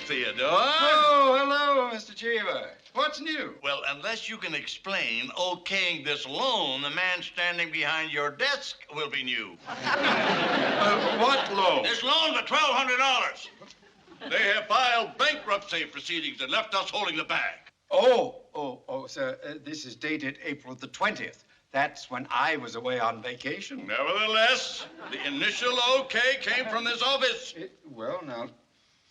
Theodore. Oh, hello, Mr. Cheever. What's new? Well, unless you can explain okaying this loan, the man standing behind your desk will be new. What loan? This loan for $1,200. They have filed bankruptcy proceedings and left us holding the bag. Oh, sir, this is dated April the 20th. That's when I was away on vacation. Nevertheless, the initial okay came from this office. Well, now,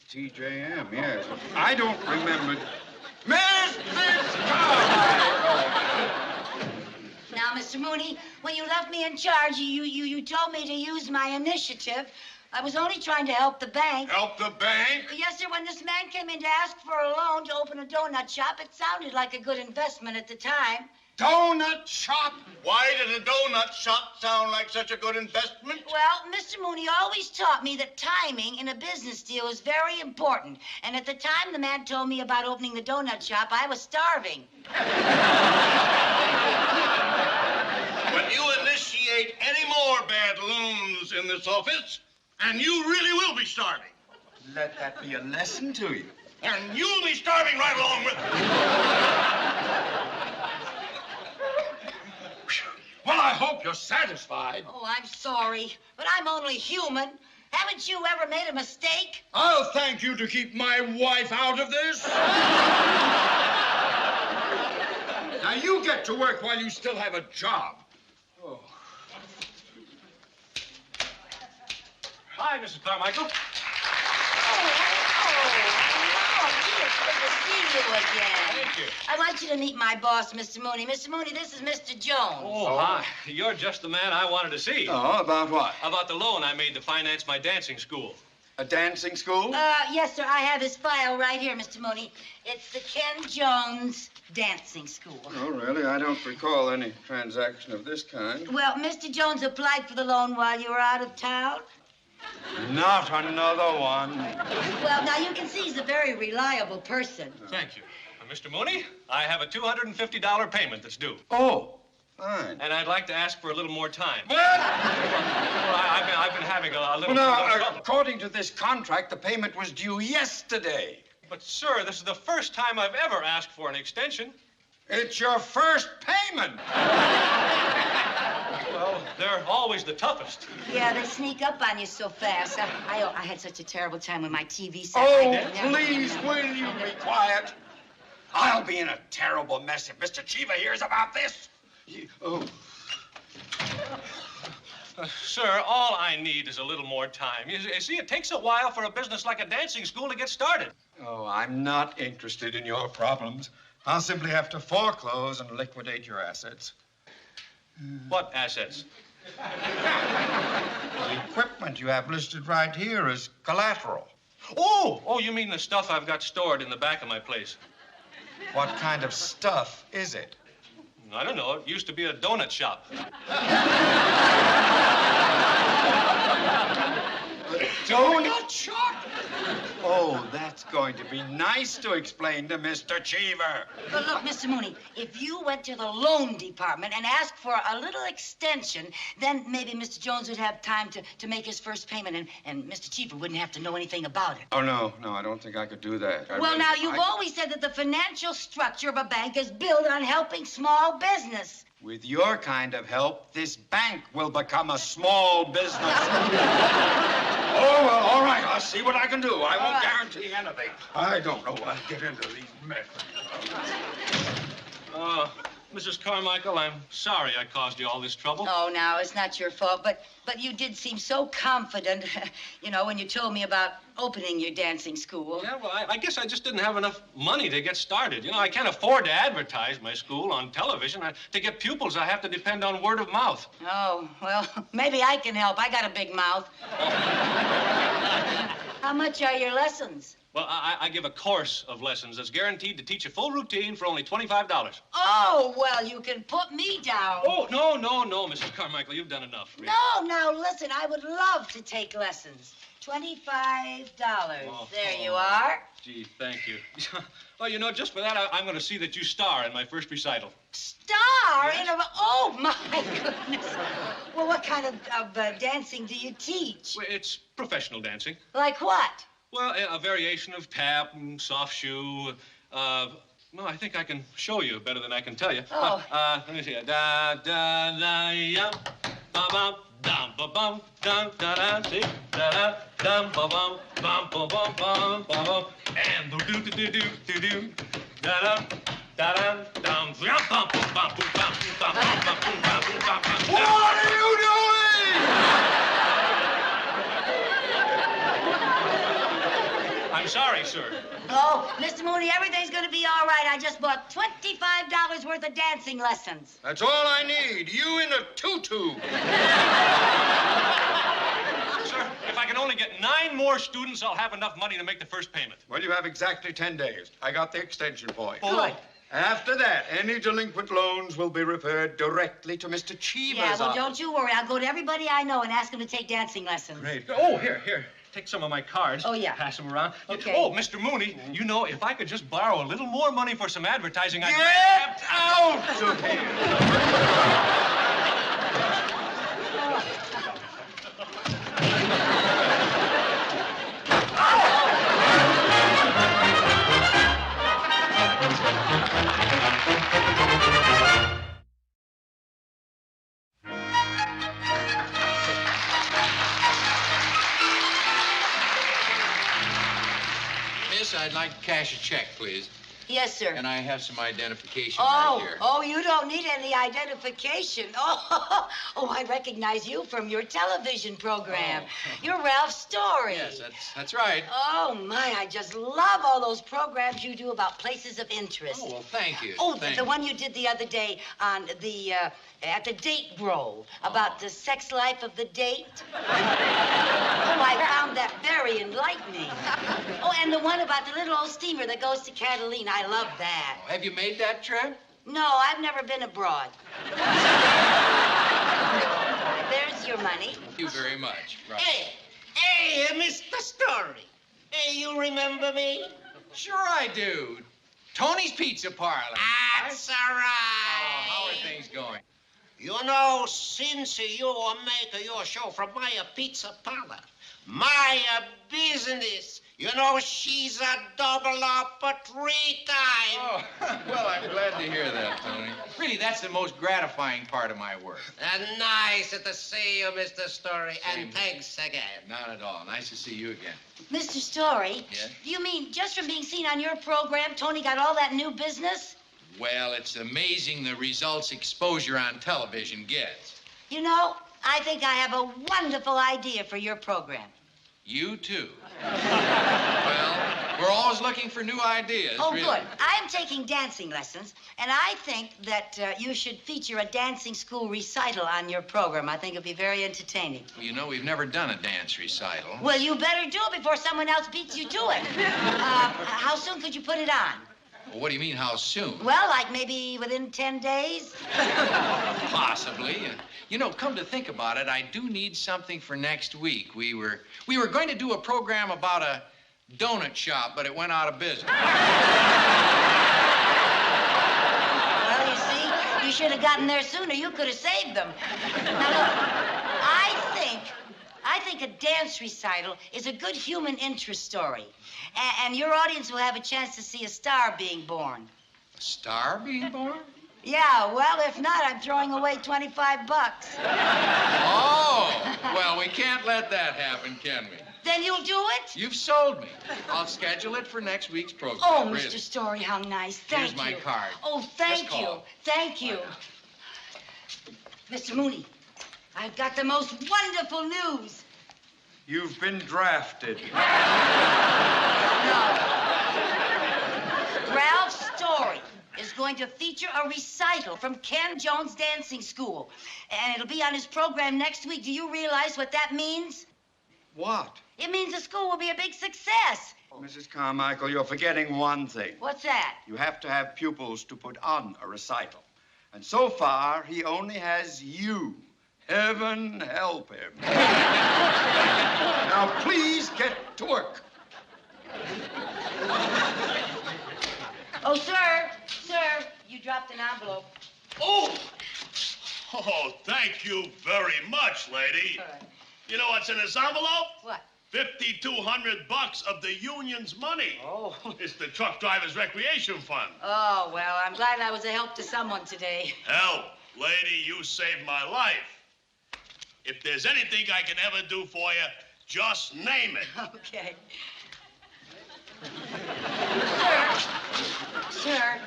TJM, yes. I don't remember. Now, Mr. Mooney, when you left me in charge, you told me to use my initiative. I was only trying to help the bank. Help the bank? Yes, sir. When this man came in to ask for a loan to open a donut shop, it sounded like a good investment at the time. Donut shop? Why did a donut shop sound like such a good investment? Well, Mr. Mooney always taught me that timing in a business deal is very important. And at the time the man told me about opening the donut shop, I was starving. When you initiate any more bad loans in this office, and you really will be starving. Let that be a lesson to you. And you'll be starving right along with it. Well, I hope you're satisfied. Oh, I'm sorry, but I'm only human. Haven't you ever made a mistake? I'll thank you to keep my wife out of this. Now, you get to work while you still have a job. Oh. Hi, Mrs. Carmichael. Oh, gee, it's good to see you again. Thank you. I want you to meet my boss, Mr. Mooney. Mr. Mooney, this is Mr. Jones. Oh, hi. You're just the man I wanted to see. Oh, about what? About the loan I made to finance my dancing school. A dancing school? Yes, sir. I have his file right here, Mr. Mooney. It's the Ken Jones Dancing School. Oh, really? I don't recall any transaction of this kind. Well, Mr. Jones applied for the loan while you were out of town. Not another one. Well, now, you can see he's a very reliable person. Thank you. Mr. Mooney, I have a $250 payment that's due. Oh, fine. And I'd like to ask for a little more time. What? Well, I've been having a little trouble. According to this contract, the payment was due yesterday. But, sir, this is the first time I've ever asked for an extension. It's your first payment. Well, they're always the toughest. Yeah, they sneak up on you so fast. I had such a terrible time with my TV set. Oh, please, will you be quiet? I'll be in a terrible mess if Mr. Cheever hears about this. Sir, all I need is a little more time. You see, it takes a while for a business like a dancing school to get started. Oh, I'm not interested in your problems. I'll simply have to foreclose and liquidate your assets. What assets? The equipment you have listed right here is collateral. Oh, you mean the stuff I've got stored in the back of my place? What kind of stuff is it? I don't know. It used to be a donut shop. Donut shop? Oh, that's going to be nice to explain to Mr. Cheever. But look, Mr. Mooney, if you went to the loan department and asked for a little extension, then maybe Mr. Jones would have time to make his first payment, and Mr. Cheever wouldn't have to know anything about it. Oh, no, I don't think I could do that. Now, you've always said that the financial structure of a bank is built on helping small business. With your kind of help, this bank will become a small business. Oh, well, all right. I'll see what I can do. I won't guarantee anything. I don't know what I get into these messes. Mrs. Carmichael, I'm sorry I caused you all this trouble. Oh, no, it's not your fault, but you did seem so confident, when you told me about opening your dancing school. Yeah, well, I guess I just didn't have enough money to get started. I can't afford to advertise my school on television. To get pupils, I have to depend on word of mouth. Oh, well, maybe I can help. I got a big mouth. How much are your lessons? Well, I give a course of lessons that's guaranteed to teach a full routine for only $25. Oh, well, you can put me down. Oh, no, Mrs. Carmichael. You've done enough for me. No, now, listen, I would love to take lessons. $25. There you are. Gee, thank you. Well, just for that, I'm going to see that you star in my first recital. Star? Yes. Oh, my goodness. Well, what kind of dancing do you teach? Well, it's professional dancing. Like what? Well, a variation of tap and soft shoe. Well, I think I can show you better than I can tell you. Oh. Let me see. Da da da yum, ba bum, dum ba bum, dum da da. See, da da dum ba bum, bum ba bum bum ba bum, and do do do do do do, da da da da dum, bum bum bum bum bum bum bum bum bum bum bum. What are you doing? I'm sorry, sir. Oh, Mr. Mooney, everything's going to be all right. I just bought $25 worth of dancing lessons. That's all I need. You in a tutu. Sir, if I can only get 9 more students, I'll have enough money to make the first payment. Well, you have exactly 10 days. I got the extension for you. Good. After that, any delinquent loans will be referred directly to Mr. Cheever's Yeah, well, office. don't you worry. I'll go to everybody I know and ask them to take dancing lessons. Great. Oh, here. Take some of my cards. Oh, yeah. Pass them around. Okay. Oh, Mr. Mooney, you know, if I could just borrow a little more money for some advertising, I'd... Get out of here! Miss, I'd like to cash a check, please. Yes, sir. And I have some identification right here. Oh, you don't need any identification. Oh, I recognize you from your television program. You're Ralph Story. Yes, that's right. Oh, my, I just love all those programs you do about places of interest. Oh, well, thank you. Oh, Thank the you. one you did the other day on the, at the date grove about the sex life of the date. Oh, I found that very enlightening. Oh, and the one about the little old steamer that goes to Catalina. I love that. Have you made that trip? No, I've never been abroad. There's your money. Thank you very much. Right. Hey, Mr. Story. Hey, you remember me? Sure I do. Tony's Pizza Parlor. That's all Oh, right. how are things going? You know, since you make your show from my pizza parlor, my business, you know, she's a double up 3 times. Oh, well, I'm glad to hear that, Tony. Really, that's the most gratifying part of my work. Nice to see you, Mr. Story, Same and thanks again. Not at all. Nice to see you again. Mr. Story? Yes? Do you mean just from being seen on your program, Tony got all that new business? Well, it's amazing the results exposure on television gets. You know, I think I have a wonderful idea for your program. You too. Well, we're always looking for new ideas. Oh, really. good. I'm taking dancing lessons, and I think that you should feature a dancing school recital on your program. I think it'd be very entertaining. Well, you know, we've never done a dance recital. Well, you better do it before someone else beats you to it. How soon could you put it on? Well, what do you mean, how soon? Well, like maybe within 10 days? Possibly. You know, come to think about it, I do need something for next week. We were going to do a program about a donut shop, but it went out of business. Well, you see, you should have gotten there sooner. You could have saved them. Now, look, I think a dance recital is a good human interest story. And your audience will have a chance to see a star being born. A star being born? Yeah, well, if not, I'm throwing away $25. Oh, well, we can't let that happen, can we? Then you'll do it? You've sold me. I'll schedule it for next week's program. Oh, Really. Mr. Story, how nice. Thank Here's my you. card. Oh, thank Just you. call. Thank you. Mr. Mooney, I've got the most wonderful news. You've been drafted. No. Ralph Story is going to feature a recital from Ken Jones Dancing School. And it'll be on his program next week. Do you realize what that means? What? It means the school will be a big success. Mrs. Carmichael, you're forgetting one thing. What's that? You have to have pupils to put on a recital. And so far, he only has you. Heaven help him. Now, please get to work. Oh, sir, you dropped an envelope. Oh, thank you very much, lady. All right. You know what's in this envelope? What? $5,200 of the union's money. Oh. It's the truck drivers' recreation fund. Oh, well, I'm glad I was a help to someone today. Help, lady, you saved my life. If there's anything I can ever do for you, just name it. Okay. Sir,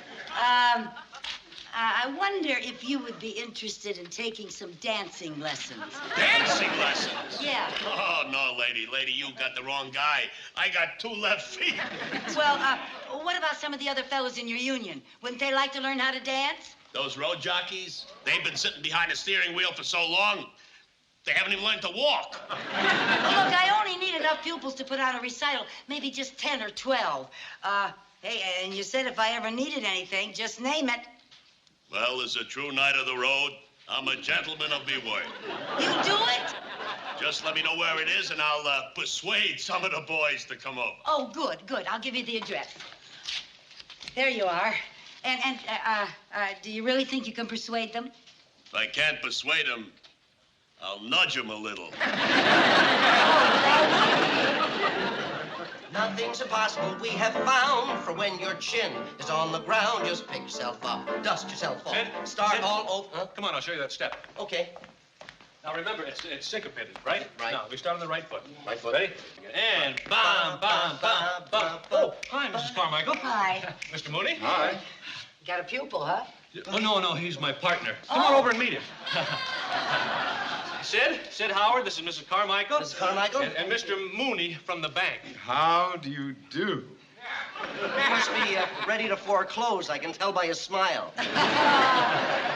I wonder if you would be interested in taking some dancing lessons. Dancing lessons? Yeah. Oh, no, lady, you got the wrong guy. I got 2 left feet. Well, what about some of the other fellows in your union? Wouldn't they like to learn how to dance? Those road jockeys, they've been sitting behind a steering wheel for so long, they haven't even learned to walk. Look, I only need enough pupils to put on a recital, maybe just 10 or 12. Hey, and you said if I ever needed anything, just name it. Well, as a true knight of the road, I'm a gentleman of the word. You do it? Just let me know where it is, and I'll persuade some of the boys to come over. Oh, good. I'll give you the address. There you are. And do you really think you can persuade them? If I can't persuade them, I'll nudge them a little. Nothing's impossible we have found for when your chin is on the ground. Just pick yourself up, dust yourself off, start Sid. all over. Huh? Come on, I'll show you that step. Okay. Now remember, it's syncopated, right? Right. Now, we start on the right foot. Right foot. Ready? And bam, bam, bam, bam. Oh, hi, Mrs. Carmichael. Hi. Mr. Mooney? Hi. Got a pupil, huh? Oh, no, he's my partner. Come on over and meet him. Sid Howard, this is Mrs. Carmichael. Mrs. Carmichael? And Mr. Mooney from the bank. How do you do? He must be ready to foreclose. I can tell by his smile.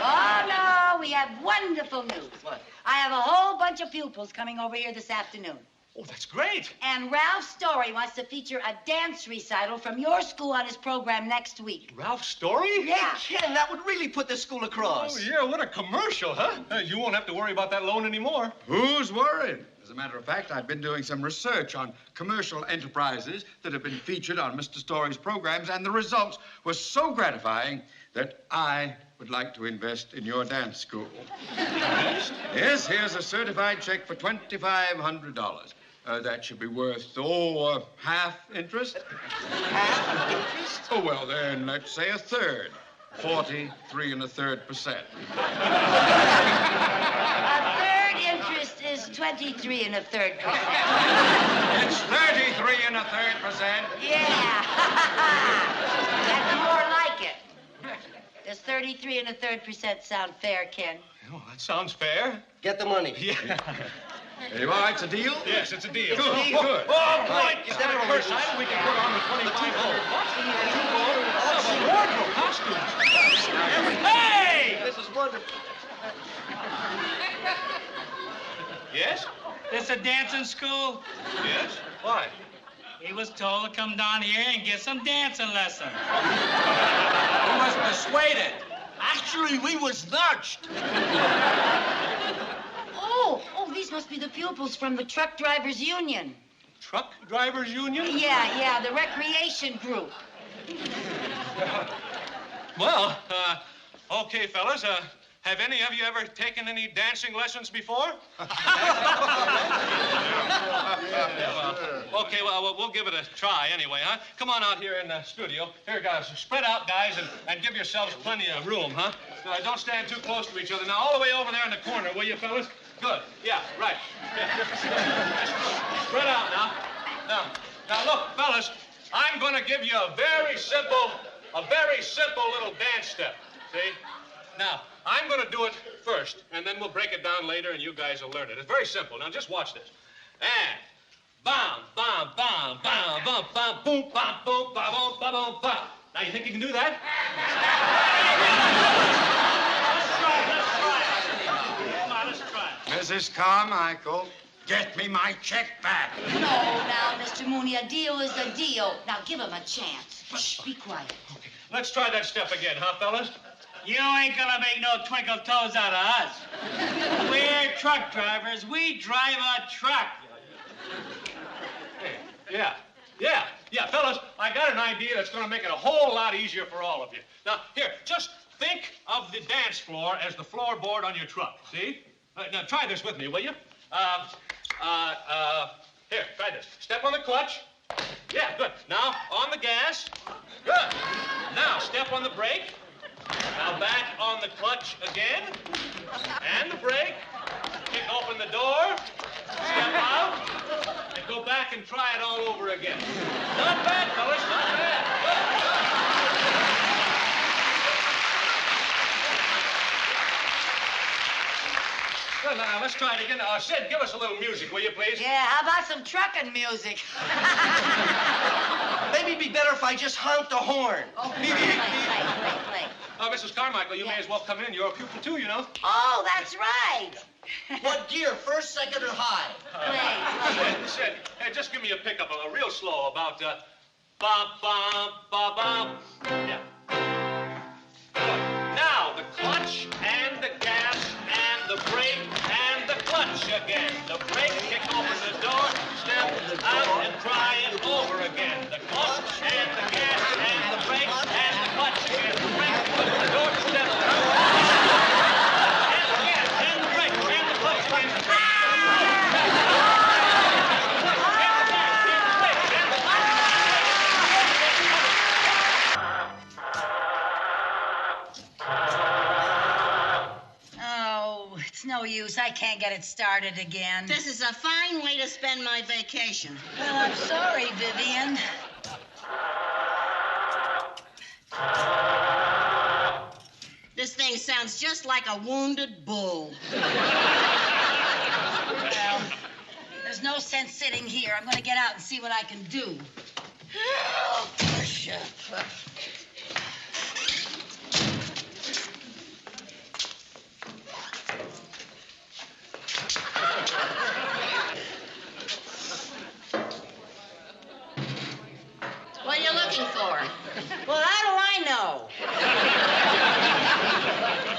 Oh, no, we have wonderful news. What? I have a whole bunch of pupils coming over here this afternoon. Oh, that's great. And Ralph Story wants to feature a dance recital from your school on his program next week. Ralph Story? Yeah. Ken, that would really put the school across. Oh, yeah, what a commercial, huh? You won't have to worry about that loan anymore. Who's worried? As a matter of fact, I've been doing some research on commercial enterprises that have been featured on Mr. Story's programs, and the results were so gratifying that I would like to invest in your dance school. Yes, here's a certified check for $2,500. That should be worth, half interest. Half interest? Oh, well, then, let's say a third. 43 1/3%. A third interest is 23 1/3%. It's 33 1/3%. Yeah. That's more like it. Does 33 1/3% sound fair, Ken? Oh, that sounds fair. Get the money. Yeah. Hey, all right, it's a deal? Yes, it's a deal. Good, deal. good. Oh, right. Is Instead that of all first it is? item, we can put on the 2,500 bucks. A wardrobe costume. Hey! This is wonderful. Yes? This a dancing school? Yes? Why? He was told to come down here and get some dancing lessons. He was persuaded. Actually, we was nudged. Oh, these must be the pupils from the Truck Drivers Union. Truck Drivers Union? Yeah, the recreation group. Well, okay, fellas. Have any of you ever taken any dancing lessons before? Okay, well, we'll give it a try anyway, huh? Come on out here in the studio. Here, guys, spread out, guys, and give yourselves plenty of room, huh? Don't stand too close to each other. Now, all the way over there in the corner, will you, fellas? Good. Yeah, right. Yeah. Spread out now. Now, look, fellas, I'm going to give you a very simple little dance step. See? Now, I'm going to do it first, and then we'll break it down later, and you guys will learn it. It's very simple. Now, just watch this. And bam, bam, bam, bam, bam, bam, boom, bam, boom, bam, boom, bam, boom, bam. Now, you think you can do that? Let's try it. Mrs. Carmichael, get me my check back. No, now, Mr. Mooney, a deal is a deal. Now, give him a chance. Shh, be quiet. Okay, let's try that step again, huh, fellas? You ain't gonna make no twinkle toes out of us. We're truck drivers. We drive a truck. Yeah, fellas, I got an idea that's going to make it a whole lot easier for all of you. Now, here, just think of the dance floor as the floorboard on your truck, see? Now, try this with me, will you? Here, try this. Step on the clutch. Yeah, good. Now, on the gas. Good. Now, step on the brake. Now, back on the clutch again. And the brake. Kick open the door. Step out. And go back and try it all over again. Not bad, fellas. Not bad. Well, now, let's try it again. Sid, give us a little music, will you, please? Yeah, how about some trucking music? Maybe it'd be better if I just honked the horn. Oh, play. Mrs. Carmichael, you may as well come in. You're a pupil, too, you know. Oh, that's right. What gear, first, second, or high? Play. Sid, hey, just give me a pickup, a real slow, about, ba-ba-ba-ba. Yeah. Good. Now, the clutch and the gas and the brake and the clutch again. The brake, kick open the door, step out and try it over again. The clutch and the gas and the brake and the clutch again. The brake, open the door, step out. And the gas and the brake and the clutch again. Oh, it's no use. I can't get it started again. This is a fine way to spend my vacation. Well, I'm sorry, Vivian. This thing sounds just like a wounded bull. Well, there's no sense sitting here. I'm going to get out and see what I can do. Oh, push up. What are you looking for? Well, how do I know?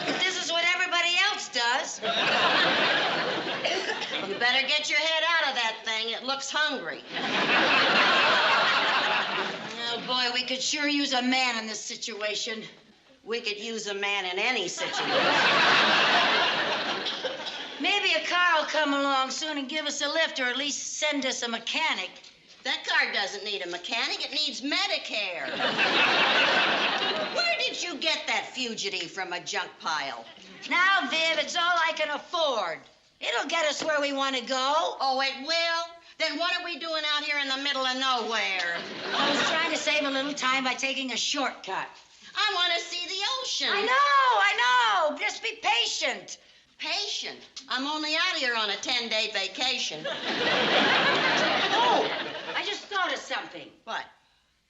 If this is what everybody else does. You better get your head out of that thing. It looks hungry. Oh, boy, we could sure use a man in this situation. We could use a man in any situation. Maybe a car will come along soon and give us a lift, or at least send us a mechanic. That car doesn't need a mechanic. It needs Medicare. Where did you get that fugitive from a junk pile? Now, Viv, it's all I can afford. It'll get us where we want to go. Oh, it will? Then what are we doing out here in the middle of nowhere? I was trying to save a little time by taking a shortcut. I want to see the ocean. I know. Just be patient. Patient. I'm only out here on a 10-day vacation. Oh, I just thought of something. What?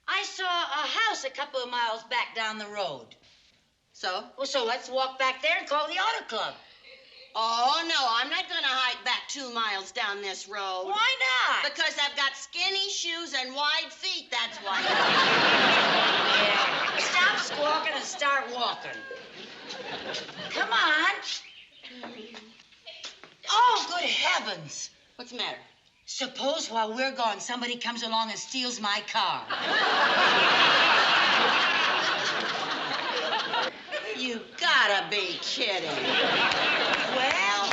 I saw a house a couple of miles back down the road. So? Well, so let's walk back there and call the auto club. Oh, no, I'm not going to hike back 2 miles down this road. Why not? Because I've got skinny shoes and wide feet, that's why. Yeah. Stop squawking and start walking. Come on. Oh, good heavens. What's the matter? Suppose while we're gone, somebody comes along and steals my car. You gotta be kidding. Well,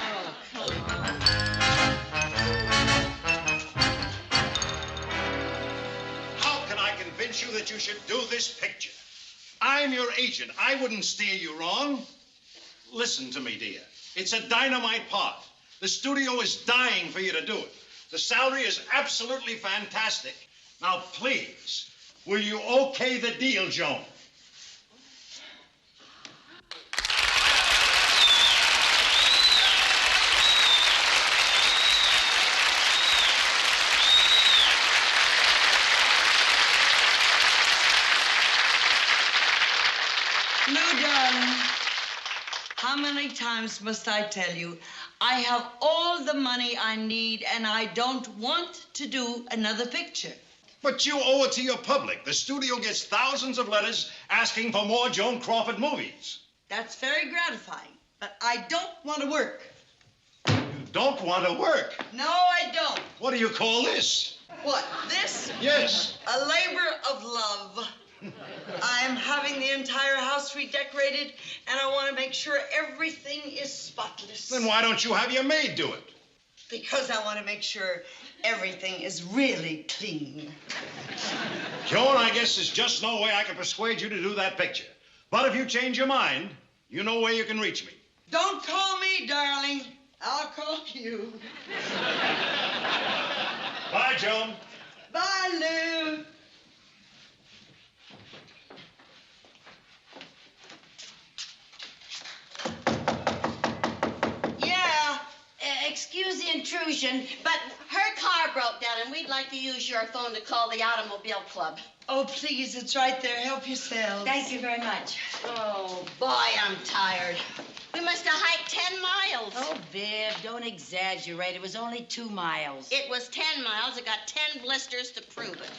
How can I convince you that you should do this picture? I'm your agent. I wouldn't steer you wrong. Listen to me, dear. It's a dynamite part. The studio is dying for you to do it. The salary is absolutely fantastic. Now, please, will you okay the deal, Joan? Lou, darling, how many times must I tell you, I have all the money I need and I don't want to do another picture. But you owe it to your public. The studio gets thousands of letters asking for more Joan Crawford movies. That's very gratifying, but I don't want to work. You don't want to work. No, I don't. What do you call this? What, this? Yes. A labor of love. I'm having the entire house redecorated, and I want to make sure everything is spotless. Then why don't you have your maid do it? Because I want to make sure everything is really clean. Joan, I guess there's just no way I can persuade you to do that picture. But if you change your mind, you know where you can reach me. Don't call me, darling. I'll call you. Bye, Joan. Bye, Lou. Yeah. Excuse the intrusion. But her car broke down, and we'd like to use your phone to call the Automobile Club. Oh, please, it's right there. Help yourself. Thank you very much. Oh, boy, I'm tired. We must have hiked 10 miles. Oh, Viv, don't exaggerate. It was only 2 miles. It was 10 miles. It got 10 blisters to prove it.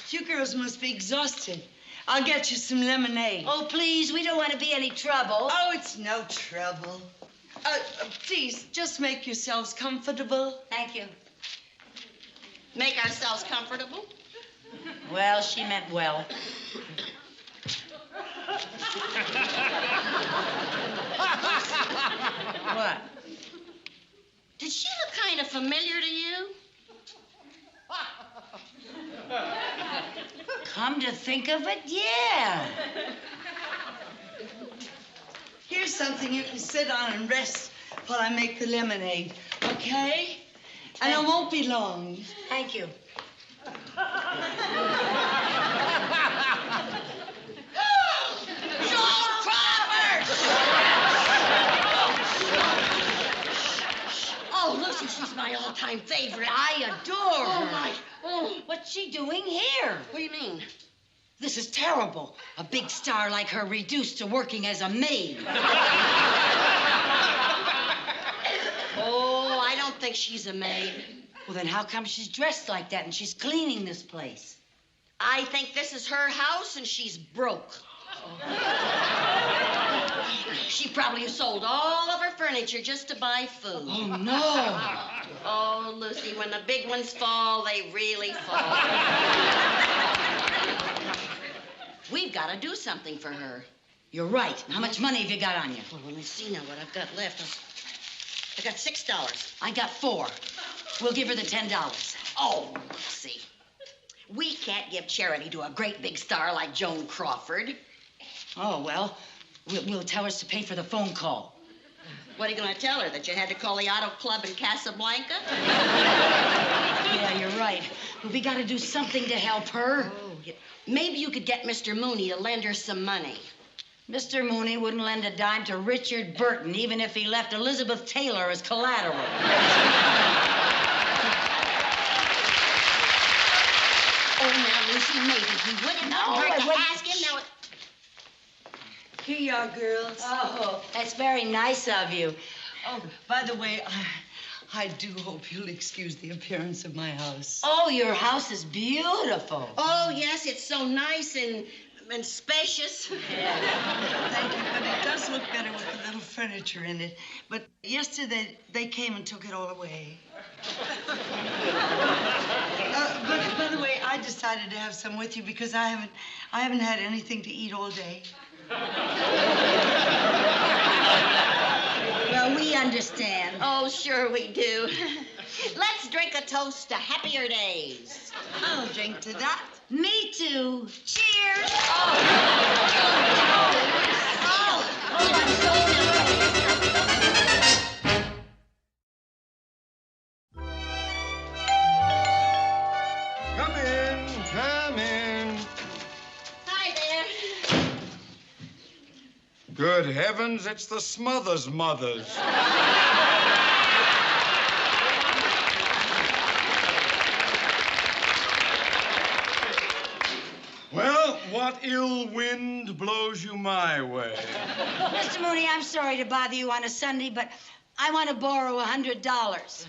You girls must be exhausted. I'll get you some lemonade. Oh, please, we don't want to be any trouble. Oh, it's no trouble. Please, just make yourselves comfortable. Thank you. Make ourselves comfortable. Well, she meant well. What? Did she look kind of familiar to you? Come to think of it, yeah. Here's something you can sit on and rest while I make the lemonade, okay? And it won't be long. Thank you. Joan Crawford! Oh, Lucy, she's my all-time favorite. I adore her. Oh, my. Oh, What's she doing here? what do you mean? This is terrible. A big star like her reduced to working as a maid. Oh, I don't think she's a maid. Well, then how come she's dressed like that and she's cleaning this place? I think this is her house and she's broke. She probably sold all of her furniture just to buy food. Oh, no. Oh, Lucy, when the big ones fall, they really fall. We've got to do something for her. You're right. How much money have you got on you? Well, let me see now what I've got left. I got $6. I got 4. We'll give her the $10. Oh, Lucy. We can't give charity to a great big star like Joan Crawford. Oh, well, we'll tell her to pay for the phone call. What are you going to tell her, that you had to call the Auto Club in Casablanca? Yeah, you're right. But we got to do something to help her. Oh, yeah. Maybe you could get Mr. Mooney to lend her some money. Mr. Mooney wouldn't lend a dime to Richard Burton, even if he left Elizabeth Taylor as collateral. Oh, now, Lucy, maybe he wouldn't. No, hurt I to wouldn't. ask him now. Here you are, girls. Oh, that's very nice of you. Oh, by the way, I do hope you'll excuse the appearance of my house. Oh, your house is beautiful. Oh, yes, it's so nice and spacious. Thank you, but it does look better with the little furniture in it. But yesterday, they came and took it all away. But by the way, I decided to have some with you because I haven't had anything to eat all day. Well, we understand. Oh, sure we do. Let's drink a toast to happier days. I'll drink to that. Me too. Cheers. Come in, come in. Hi there. Good heavens, it's the Smothers Mothers. Well, what ill wind blows you my way? Mr. Mooney, I'm sorry to bother you on a Sunday, but I want to borrow $100.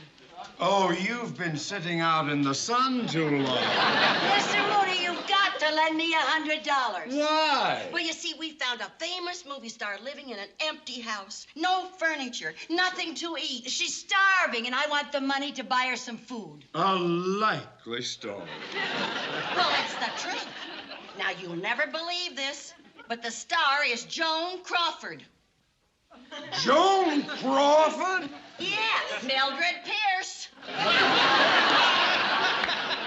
Oh, you've been sitting out in the sun too long. Mr. Mooney, you've got to lend me $100. Why? Well, you see, we found a famous movie star living in an empty house. No furniture, nothing to eat. She's starving, and I want the money to buy her some food. A likely story. Well, that's the truth. Now, you'll never believe this, but the star is Joan Crawford. Joan Crawford? Yes, Mildred Pierce.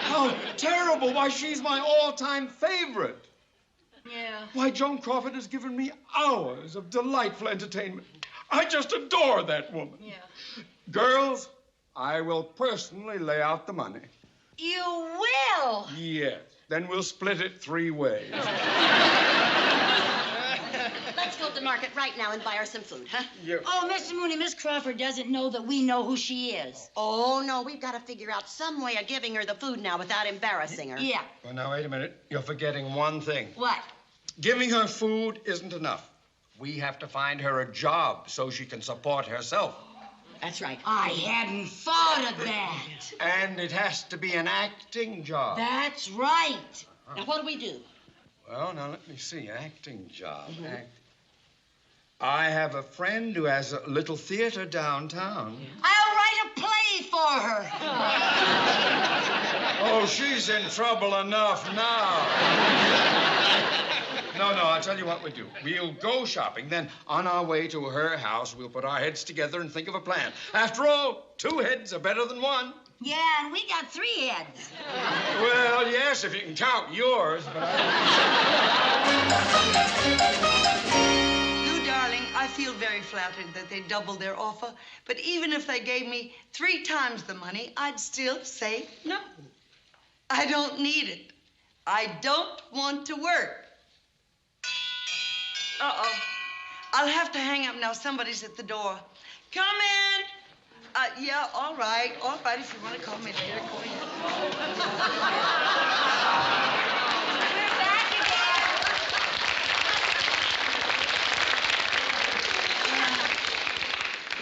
How terrible. Why, she's my all-time favorite. Yeah. Why, Joan Crawford has given me hours of delightful entertainment. I just adore that woman. Yeah. Girls, I will personally lay out the money. You will? Yes. Then we'll split it 3 ways. Let's go to the market right now and buy her some food, huh? Yeah. Oh, Mr. Mooney, Miss Crawford doesn't know that we know who she is. Oh, no, we've got to figure out some way of giving her the food now without embarrassing her. Yeah. Well, now, wait a minute. You're forgetting one thing. What? Giving her food isn't enough. We have to find her a job so she can support herself. That's right. I hadn't thought of that. And it has to be an acting job. That's right. Now, what do we do? Well, now, let me see. Acting job. I have a friend who has a little theater downtown. I'll write a play for her. Oh, she's in trouble enough now. No, I'll tell you what we'll do. We'll go shopping. Then, on our way to her house, we'll put our heads together and think of a plan. After all, 2 heads are better than 1. Yeah, and we got 3 heads. Well, yes, if you can count yours, but Lou, darling, I feel very flattered that they doubled their offer, but even if they gave me 3 times the money, I'd still say no. I don't need it. I don't want to work. Uh-oh. I'll have to hang up now. Somebody's at the door. Come in. Yeah, all right. All right, if you want to call me later, go ahead. We're back again.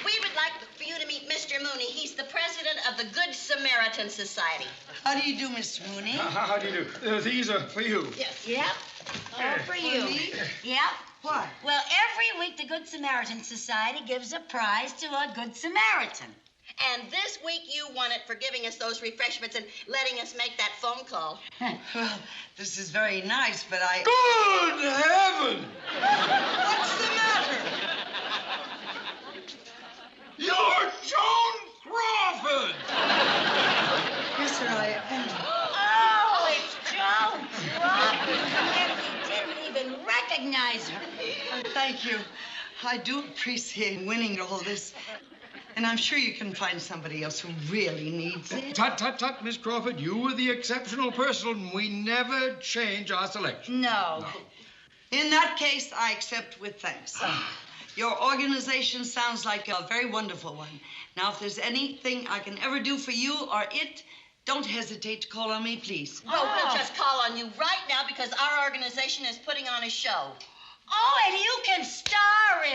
We would like for you to meet Mr. Mooney. He's the president of the Good Samaritan Society. How do you do, Mr. Mooney? how do you do? These are for you. Yes. Yep. All for you. me? Yep. What? Well, every week the Good Samaritan Society gives a prize to a Good Samaritan. And this week you won it for giving us those refreshments and letting us make that phone call. Well, this is very nice, but I... Good heaven! What's the matter? You're Joan Crawford! Yes, sir, I am. Oh, it's Joan Crawford. And we didn't even recognize her. Thank you. I do appreciate winning all this. And I'm sure you can find somebody else who really needs it. Tut, Miss Crawford. You were the exceptional person. We never change our selection. No. In that case, I accept with thanks. Your organization sounds like a very wonderful one. Now, if there's anything I can ever do for you or it, don't hesitate to call on me, please. Well, we'll just call on you right now because our organization is putting on a show. Oh, and you can star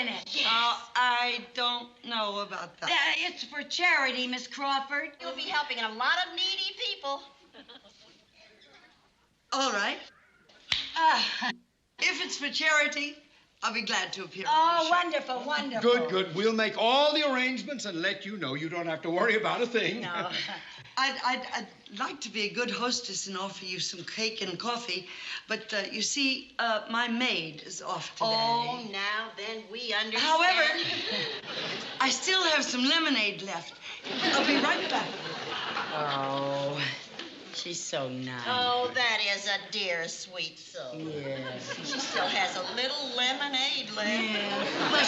in it. Yes. I don't know about that. It's for charity, Miss Crawford. You'll be helping a lot of needy people. All right. Uh, If it's for charity, I'll be glad to appear. oh, wonderful, wonderful. Good. We'll make all the arrangements and let you know. You don't have to worry about a thing. No. I'd like to be a good hostess and offer you some cake and coffee, but you see, my maid is off today. Oh, now then we understand. However, I still have some lemonade left. I'll be right back. Oh, she's so nice. Oh, that is a dear, sweet soul. Yes. She still has a little lemonade left. Yeah. Well,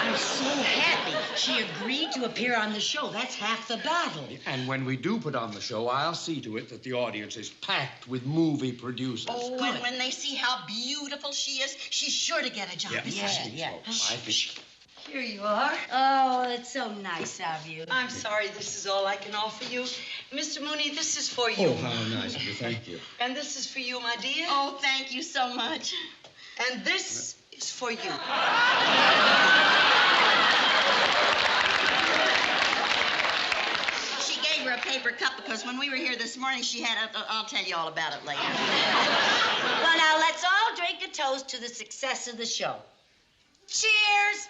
I'm so happy she agreed to appear on the show. That's half the battle. And when we do put on the show, I'll see to it that the audience is packed with movie producers. Oh, and when they see how beautiful she is, she's sure to get a job. Yeah. I think. Here you are. Oh, it's so nice of you. I'm sorry this is all I can offer you. Mr. Mooney, this is for you. Oh, how nice of you. Thank you. And this is for you, my dear. Oh, thank you so much. And this is for you. She gave her a paper cup because when we were here this morning, she had a... I'll tell you all about it later. Well, now, let's all drink a toast to the success of the show. Cheers!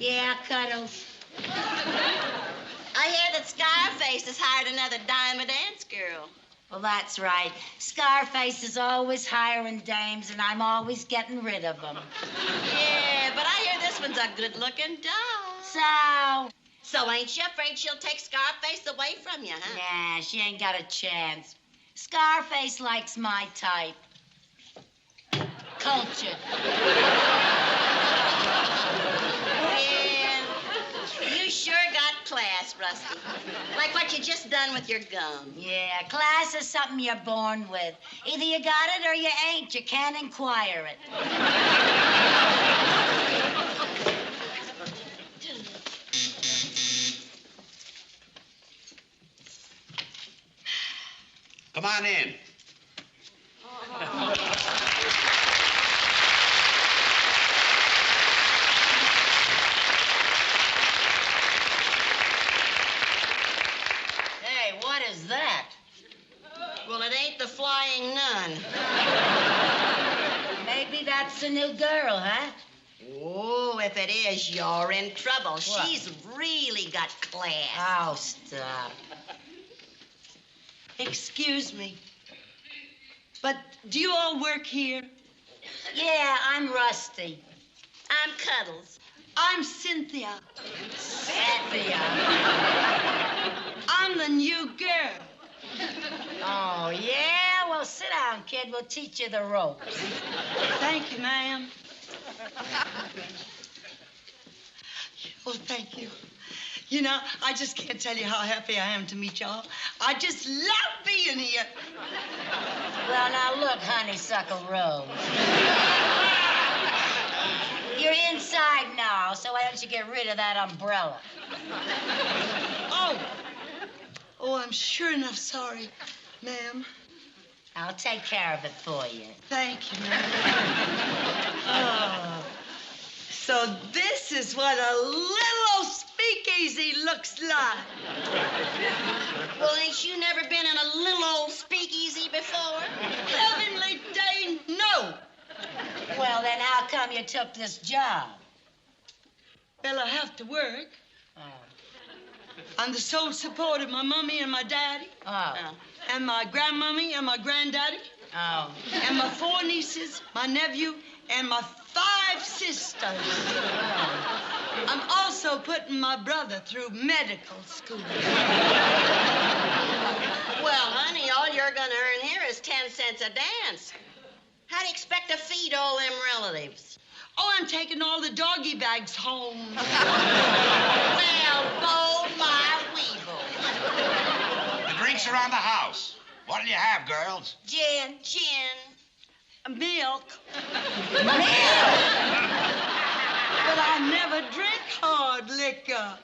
Yeah, Cuddles. I hear that Scarface has hired another dime a dance girl. Well, that's right. Scarface is always hiring dames, and I'm always getting rid of them. Yeah, but I hear this one's a good-looking doll. So ain't you afraid she'll take Scarface away from you, huh? Nah, she ain't got a chance. Scarface likes my type. Cultured. Yeah, you sure got class, Rusty. Like what you just done with your gum. Yeah, class is something you're born with. Either you got it or you ain't. You can't inquire it. Come on in. Hey, what is that? Well, it ain't the Flying Nun. Maybe that's the new girl, huh? Oh, if it is, you're in trouble. She's really got class. Oh, stop. Excuse me. But do you all work here? Yeah, I'm Rusty. I'm Cuddles. I'm Cynthia. Cynthia. I'm the new girl. Oh, yeah? Well, sit down, kid. We'll teach you the ropes. Thank you, ma'am. Oh, thank you. You know, I just can't tell you how happy I am to meet y'all. I just love being here. Well, now look, Honeysuckle Rose. You're inside now, so why don't you get rid of that umbrella? Oh, I'm sure enough sorry, ma'am. I'll take care of it for you. Thank you, ma'am. Oh. So this is what a little old speakeasy looks like. Well, ain't you never been in a little old speakeasy before? Heavenly day, no. Well, then how come you took this job? Well, I have to work. Oh. I'm the sole support of my mommy and my daddy. Oh. And my grandmommy and my granddaddy. Oh. And my 4 nieces, my nephew, and my 5 sisters. Oh. I'm also putting my brother through medical school. Well, honey, all you're gonna earn here is 10 cents a dance. How do you expect to feed all them relatives? Oh, I'm taking all the doggy bags home. Well, bold my weevil. The drinks are on the house. What'll you have, girls? Gin. Milk. Milk? But I never drink hard liquor.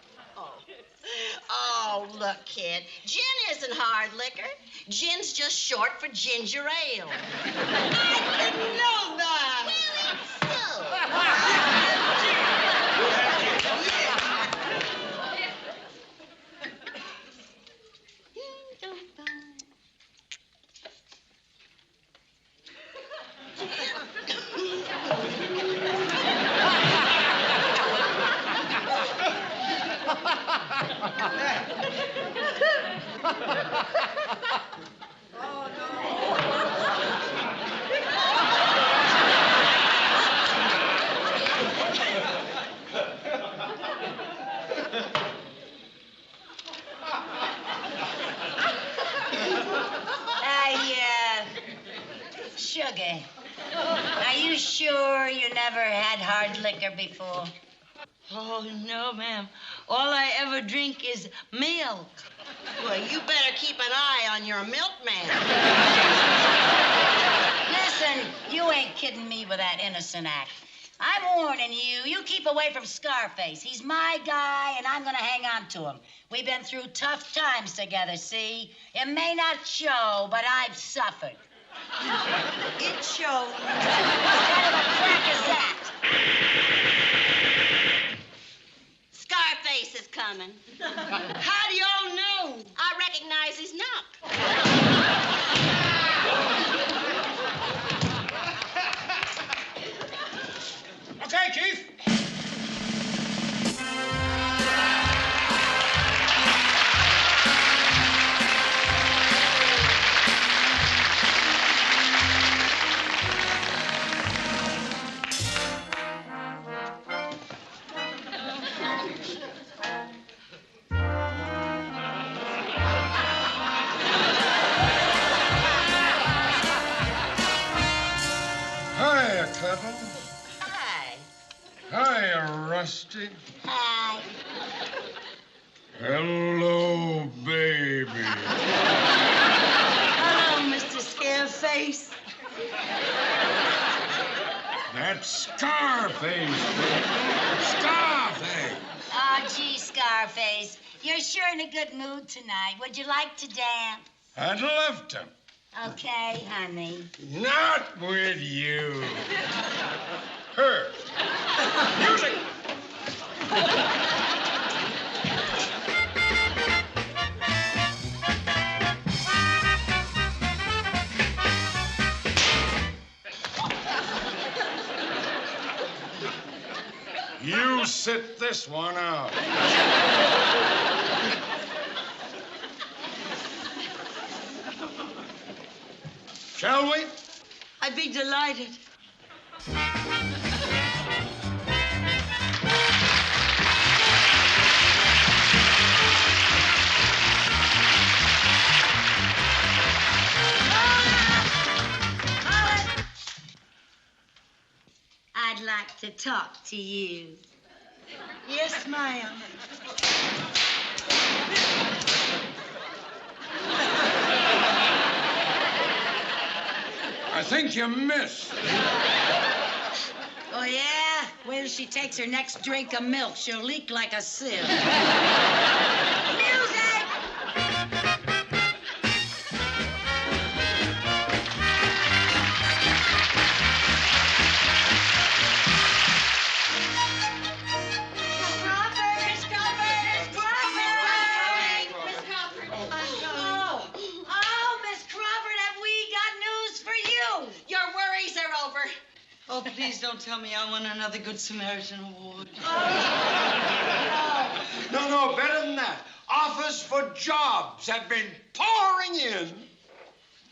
Oh, look, kid. Gin isn't hard liquor. Gin's just short for ginger ale. I didn't know that. Well, it's so. Sugar, are you sure you never had hard liquor before? Oh, no, ma'am. All I ever drink is milk. Well, you better keep an eye on your milkman. Listen, you ain't kidding me with that innocent act. I'm warning you. You keep away from Scarface. He's my guy, and I'm going to hang on to him. We've been through tough times together, see? It may not show, but I've suffered. It shows. What kind of a crack is that? Scarface is coming. How do y'all know? I recognize his knock. Okay, Chief. Hiya, Clethel. Hi. Hiya, Rusty. Hi. Hello, baby. Hello, Mr. Scareface. That's Scarface, baby. Scarface. Oh, gee, Scarface. You're sure in a good mood tonight. Would you like to dance? I'd love to. Okay, honey. Not with you. Her. Music. You sit this one out. Shall we? I'd be delighted. I'd like to talk to you. Yes, ma'am. I think you missed. Oh, yeah? Wait till she takes her next drink of milk. She'll leak like a sieve. Music! Oh, please don't tell me I won another Good Samaritan award. No, better than that. Offers for jobs have been pouring in.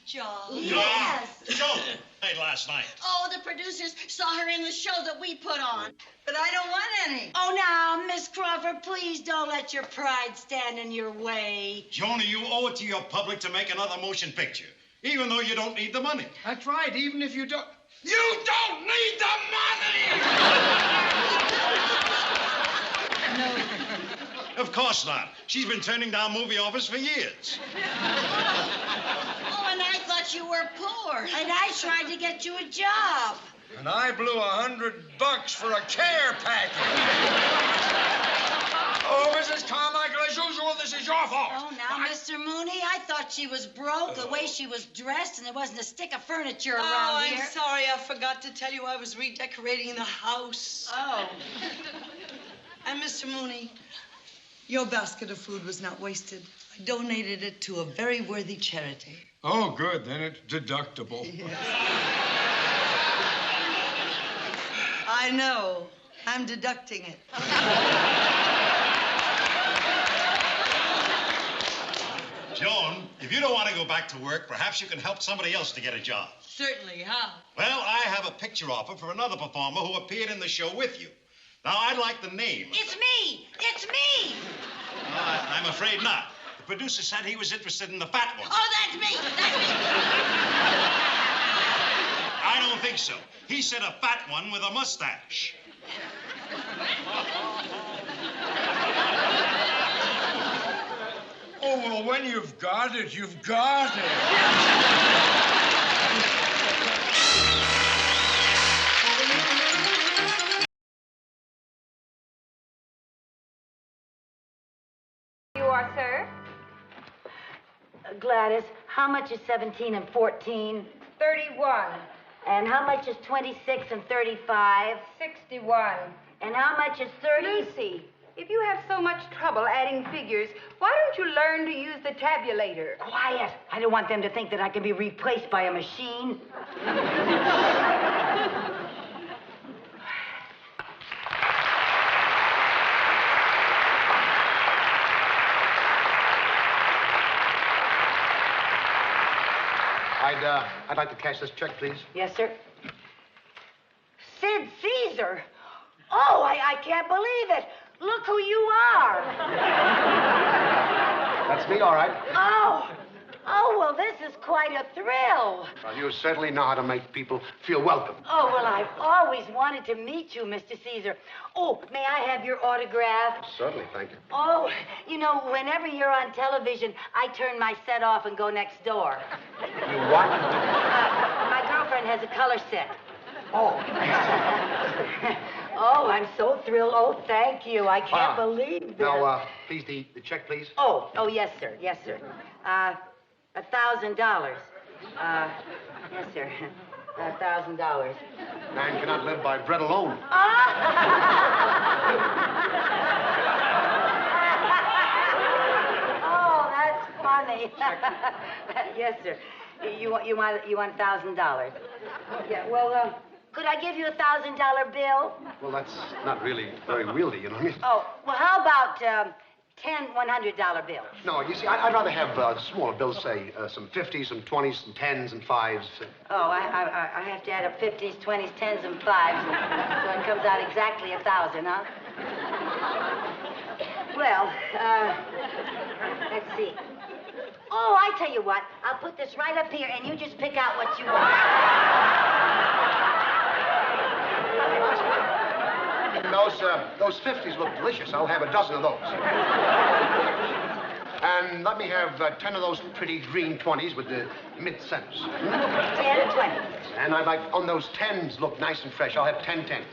Jobs? Yes. Joe played last night. Oh, the producers saw her in the show that we put on. But I don't want any. Oh, now, Miss Crawford, please don't let your pride stand in your way. Jonah, you owe it to your public to make another motion picture, even though you don't need the money. That's right, even if you don't. You don't need the money! Of course not. She's been turning down movie offers for years. Oh, and I thought you were poor. And I tried to get you a job. And I blew $100 for a care package. Oh, Mrs. Carmichael, as usual, this is your fault. Oh, now, Mr. Mooney, I thought she was broke, the way she was dressed, and there wasn't a stick of furniture around here. I'm sorry. I forgot to tell you I was redecorating the house. Oh. And, Mr. Mooney, your basket of food was not wasted. I donated it to a very worthy charity. Oh, good. Then it's deductible. Yes. I know. I'm deducting it. Joan, if you don't want to go back to work, perhaps you can help somebody else to get a job. Certainly. How? Well, I have a picture offer for another performer who appeared in the show with you. Now, I'd like the name. It's me! It's me! I'm afraid not. The producer said he was interested in the fat one. Oh, that's me! That's me! I don't think so. He said a fat one with a mustache. Oh, well, when you've got it, you've got it. You are, sir? Gladys, how much is 17 and 14? 31. And how much is 26 and 35? 61. And how much is 30? Lucy, if you have so much trouble adding figures, why don't you learn to use the tabulator? Quiet. I don't want them to think that I can be replaced by a machine. I'd like to cash this check, please. Yes, sir. Sid Caesar. Oh, I can't believe it. Look who you are. That's me, all right. Oh, well, this is quite a thrill. Well, you certainly know how to make people feel welcome. Oh, well, I've always wanted to meet you, Mr. Caesar. Oh, may I have your autograph? Certainly, thank you. Oh, you know, whenever you're on television, I turn my set off and go next door. You what? My girlfriend has a color set. Oh. Oh, I'm so thrilled. Oh, thank you. I can't believe this. Now, please, the check, please. Oh, yes, sir. Yes, sir. $1,000. Yes, sir. $1,000. Man cannot live by bread alone. Oh, that's funny. Yes, sir. You want $1,000? Yeah. Well, could I give you $1,000 bill? Well, that's not really very wieldy, you know what I mean? Oh, well, how about 10 $100 bills? No, you see, I'd rather have smaller bills, say, some 50s, some 20s, some 10s, and 5s. Oh, I have to add up 50s, 20s, 10s, and 5s, so it comes out exactly 1,000, huh? Well, let's see. Oh, I tell you what, I'll put this right up here, and you just pick out what you want. Those 50s look delicious. I'll have a dozen of those. And let me have 10 of those pretty green 20s with the mid-centers. 10 20s. And I'd like, on those 10s look nice and fresh, I'll have 10 10s.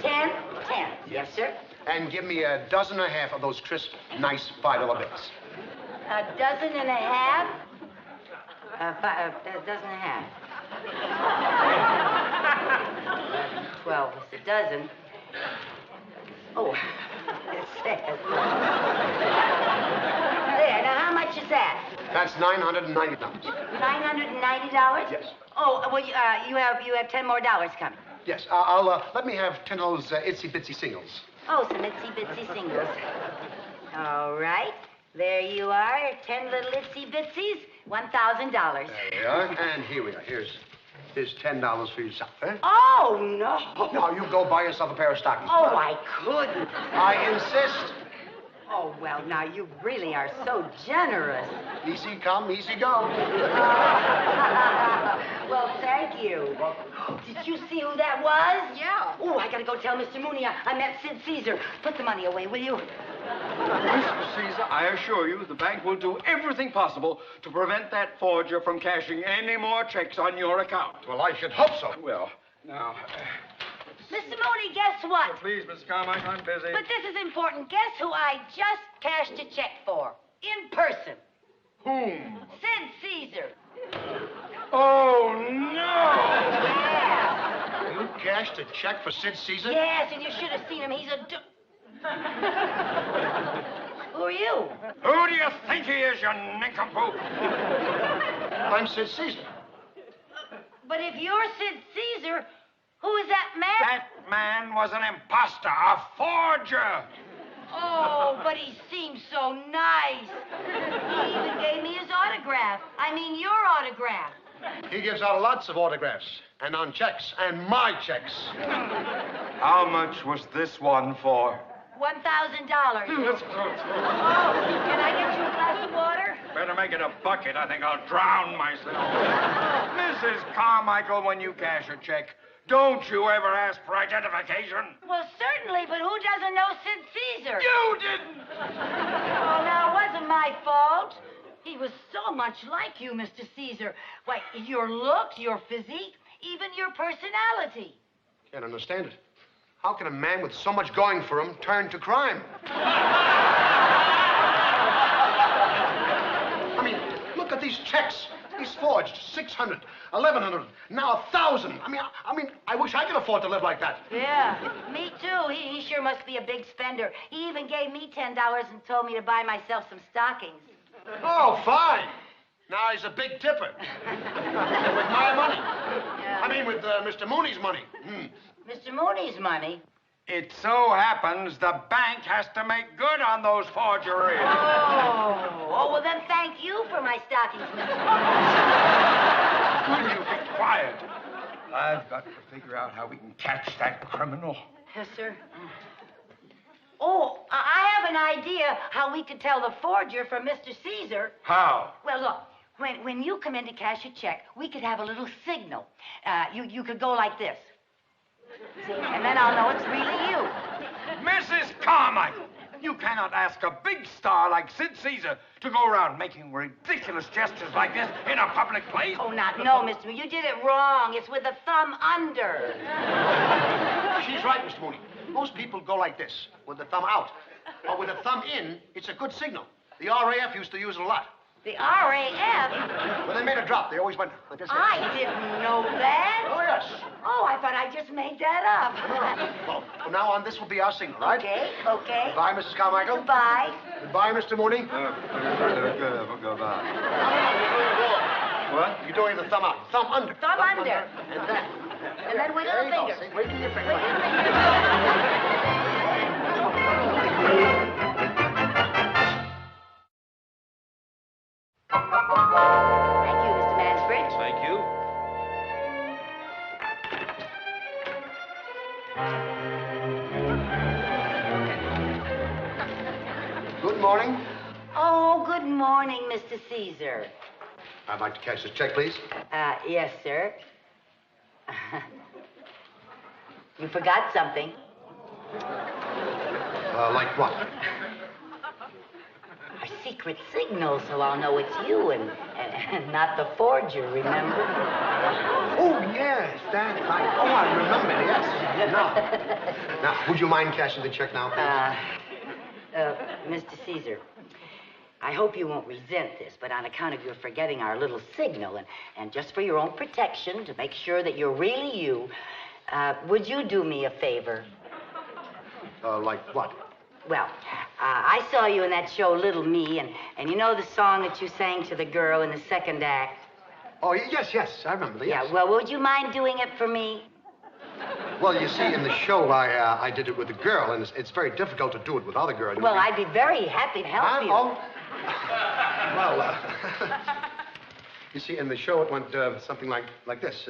10 10s. Yes, sir. And give me a dozen and a half of those crisp, nice $5 bills. A dozen and a half? A dozen and a half. 12 is a dozen. Oh, it says. There, now how much is that? That's $990. $990? Yes. Oh, well, you have 10 more dollars coming. Yes, let me have 10 of those itsy-bitsy singles. Oh, some itsy-bitsy singles. All right. There you are, 10 little itsy-bitsies, $1,000. There we are. And here we are. Here's $10 for yourself, eh? Oh, no. No, you go buy yourself a pair of stockings. Oh, I couldn't. I insist. Oh, well, now, you really are so generous. Easy come, easy go. Well, thank you. Did you see who that was? Yeah. Oh, I gotta go tell Mr. Mooney I met Sid Caesar. Put the money away, will you? Mr. Caesar, I assure you the bank will do everything possible to prevent that forger from cashing any more checks on your account. Well, I should hope so. Well, now... Mr. Mooney, guess what? Please, Miss Carmichael, I'm busy. But this is important. Guess who I just cashed a check for? In person. Whom? Sid Caesar. Oh, no! Yeah. You cashed a check for Sid Caesar? Yes, and you should have seen him. He's a... Who are you? Who do you think he is, you nincompoop? I'm Sid Caesar. But if you're Sid Caesar, who is that man? That man was an imposter, a forger. Oh, but he seems so nice. He even gave me his autograph. I mean, your autograph. He gives out lots of autographs, and on checks, and my checks. How much was this one for? $1,000. Let's go. Oh, can I get you a glass of water? Better make it a bucket. I think I'll drown myself. Mrs. Carmichael, when you cash a check, don't you ever ask for identification? Well, certainly, but who doesn't know Sid Caesar? You didn't! Oh, now, it wasn't my fault. He was so much like you, Mr. Caesar. Why, your looks, your physique, even your personality. Can't understand it. How can a man with so much going for him turn to crime? I mean, look at these checks. He's forged 600, 1,100, now 1,000. I mean, I wish I could afford to live like that. Yeah, me too. He sure must be a big spender. He even gave me $10 and told me to buy myself some stockings. Oh, fine. Now he's a big tipper. With my money. Yeah. I mean, with Mr. Mooney's money. Mr. Mooney's money? It so happens the bank has to make good on those forgeries. Oh, well, then thank you for my stockings, Mr. Will you be quiet? I've got to figure out how we can catch that criminal. Yes, sir. Oh, I have an idea how we could tell the forger from Mr. Caesar. How? Well, look, when you come in to cash a check, we could have a little signal. You could go like this. See? And then I'll know it's really you. Mrs. Carmichael, you cannot ask a big star like Sid Caesar to go around making ridiculous gestures like this in a public place. Oh, no, Mr. Mooney. You did it wrong. It's with the thumb under. She's right, Mr. Mooney. Most people go like this, with the thumb out. But with the thumb in, it's a good signal. The RAF used to use it a lot. The RAF? When they made a drop, they always went like this. I didn't know that. Oh, yes. Oh, I thought I just made that up. Well, from now on, this will be our signal, right? Okay. Goodbye, Mrs. Carmichael. Goodbye. Goodbye, Mr. Mooney. Goodbye. What? You're doing the thumb out. Thumb under. Thumb under. And then. And then wiggle the finger. See, wiggle your finger. Thank you, Mr. Mansbridge. Thank you. Good morning. Oh, good morning, Mr. Caesar. I'd like to cash this check, please. Yes, sir. You forgot something. Like what? Our secret signal, so I'll know it's you and not the forger, remember? Oh, yes, that's right. Oh, I remember, yes. Now, would you mind cashing the check now, please? Mr. Caesar, I hope you won't resent this, but on account of your forgetting our little signal and just for your own protection, to make sure that you're really you, would you do me a favor? Like what? Well, I saw you in that show, Little Me, and you know the song that you sang to the girl in the second act? Oh, yes, I remember, yes. Yeah, well, would you mind doing it for me? Well, you see, in the show, I did it with a girl, and it's very difficult to do it with other girls. Well, I'd be very happy to help you. Oh. Well, you see, in the show, it went something like this.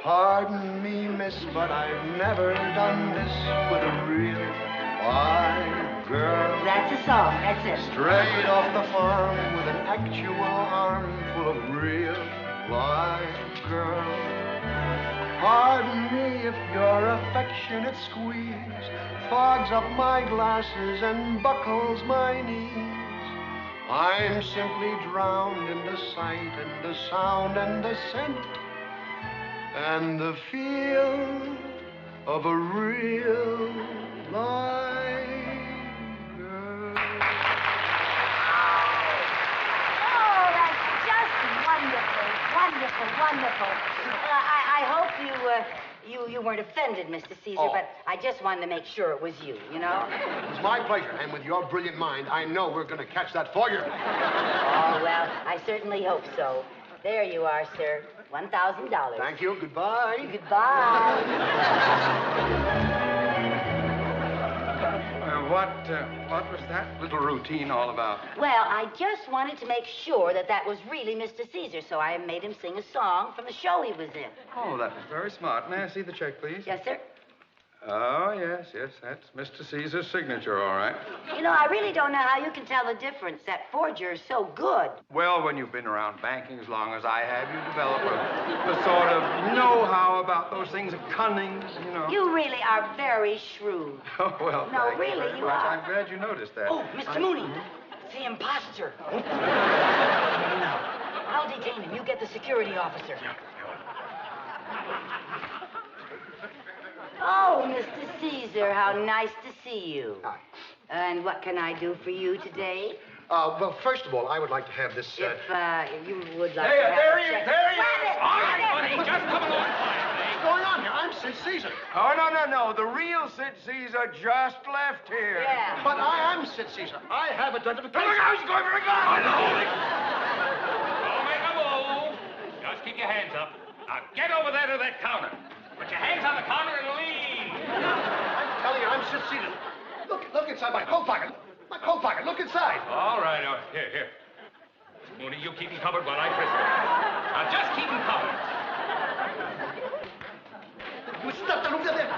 Pardon me, miss, but I've never done this with a real live girl. That's a song, that's it. Straight off the farm with an actual arm full of real live girl. Pardon me if your affectionate squeeze fogs up my glasses and buckles my knees. I'm simply drowned in the sight and the sound and the scent and the feel of a real live girl. Oh, that's just wonderful, wonderful, wonderful. I hope you weren't offended, Mr. Caesar, but I just wanted to make sure it was you, you know? It was my pleasure, and with your brilliant mind, I know we're going to catch that forger. Oh, well, I certainly hope so. There you are, sir. $1,000. Thank you. Goodbye. Goodbye. What was that little routine all about? Well, I just wanted to make sure that was really Mr. Caesar, so I made him sing a song from the show he was in. Oh, that was very smart. May I see the check, please? Yes, sir. Oh, yes, that's Mr. Caesar's signature, all right. You know, I really don't know how you can tell the difference. That forger is so good. Well, when you've been around banking as long as I have, you develop a sort of know-how about those things, of cunning, you know. You really are very shrewd. Oh, well, no, thank really, you you are. I'm glad you noticed that. Oh, Mr. Mooney, the imposter. No. I'll detain him. You get the security officer. Oh, Mr. Caesar, how nice to see you. Hi. And what can I do for you today? Well, first of all, I would like to have this... If you would like There to have he is, check. there he is. All right, buddy, just come along. What's going on here? I'm Sid Caesar. Oh, no. The real Sid Caesar just left here. Yeah. But I am Sid Caesar. I have identification. Look out, he's going for a gun. Don't make a move. Just keep your hands up. Now get over there to that counter. Put your hands on the counter and lean. I'm telling you, I'm Sid Caesar. Look inside my coat pocket. My coat pocket. Look inside. All right. Here. Mooney, you keep him covered while I frisk him. Now just keep him covered. We stepped over there.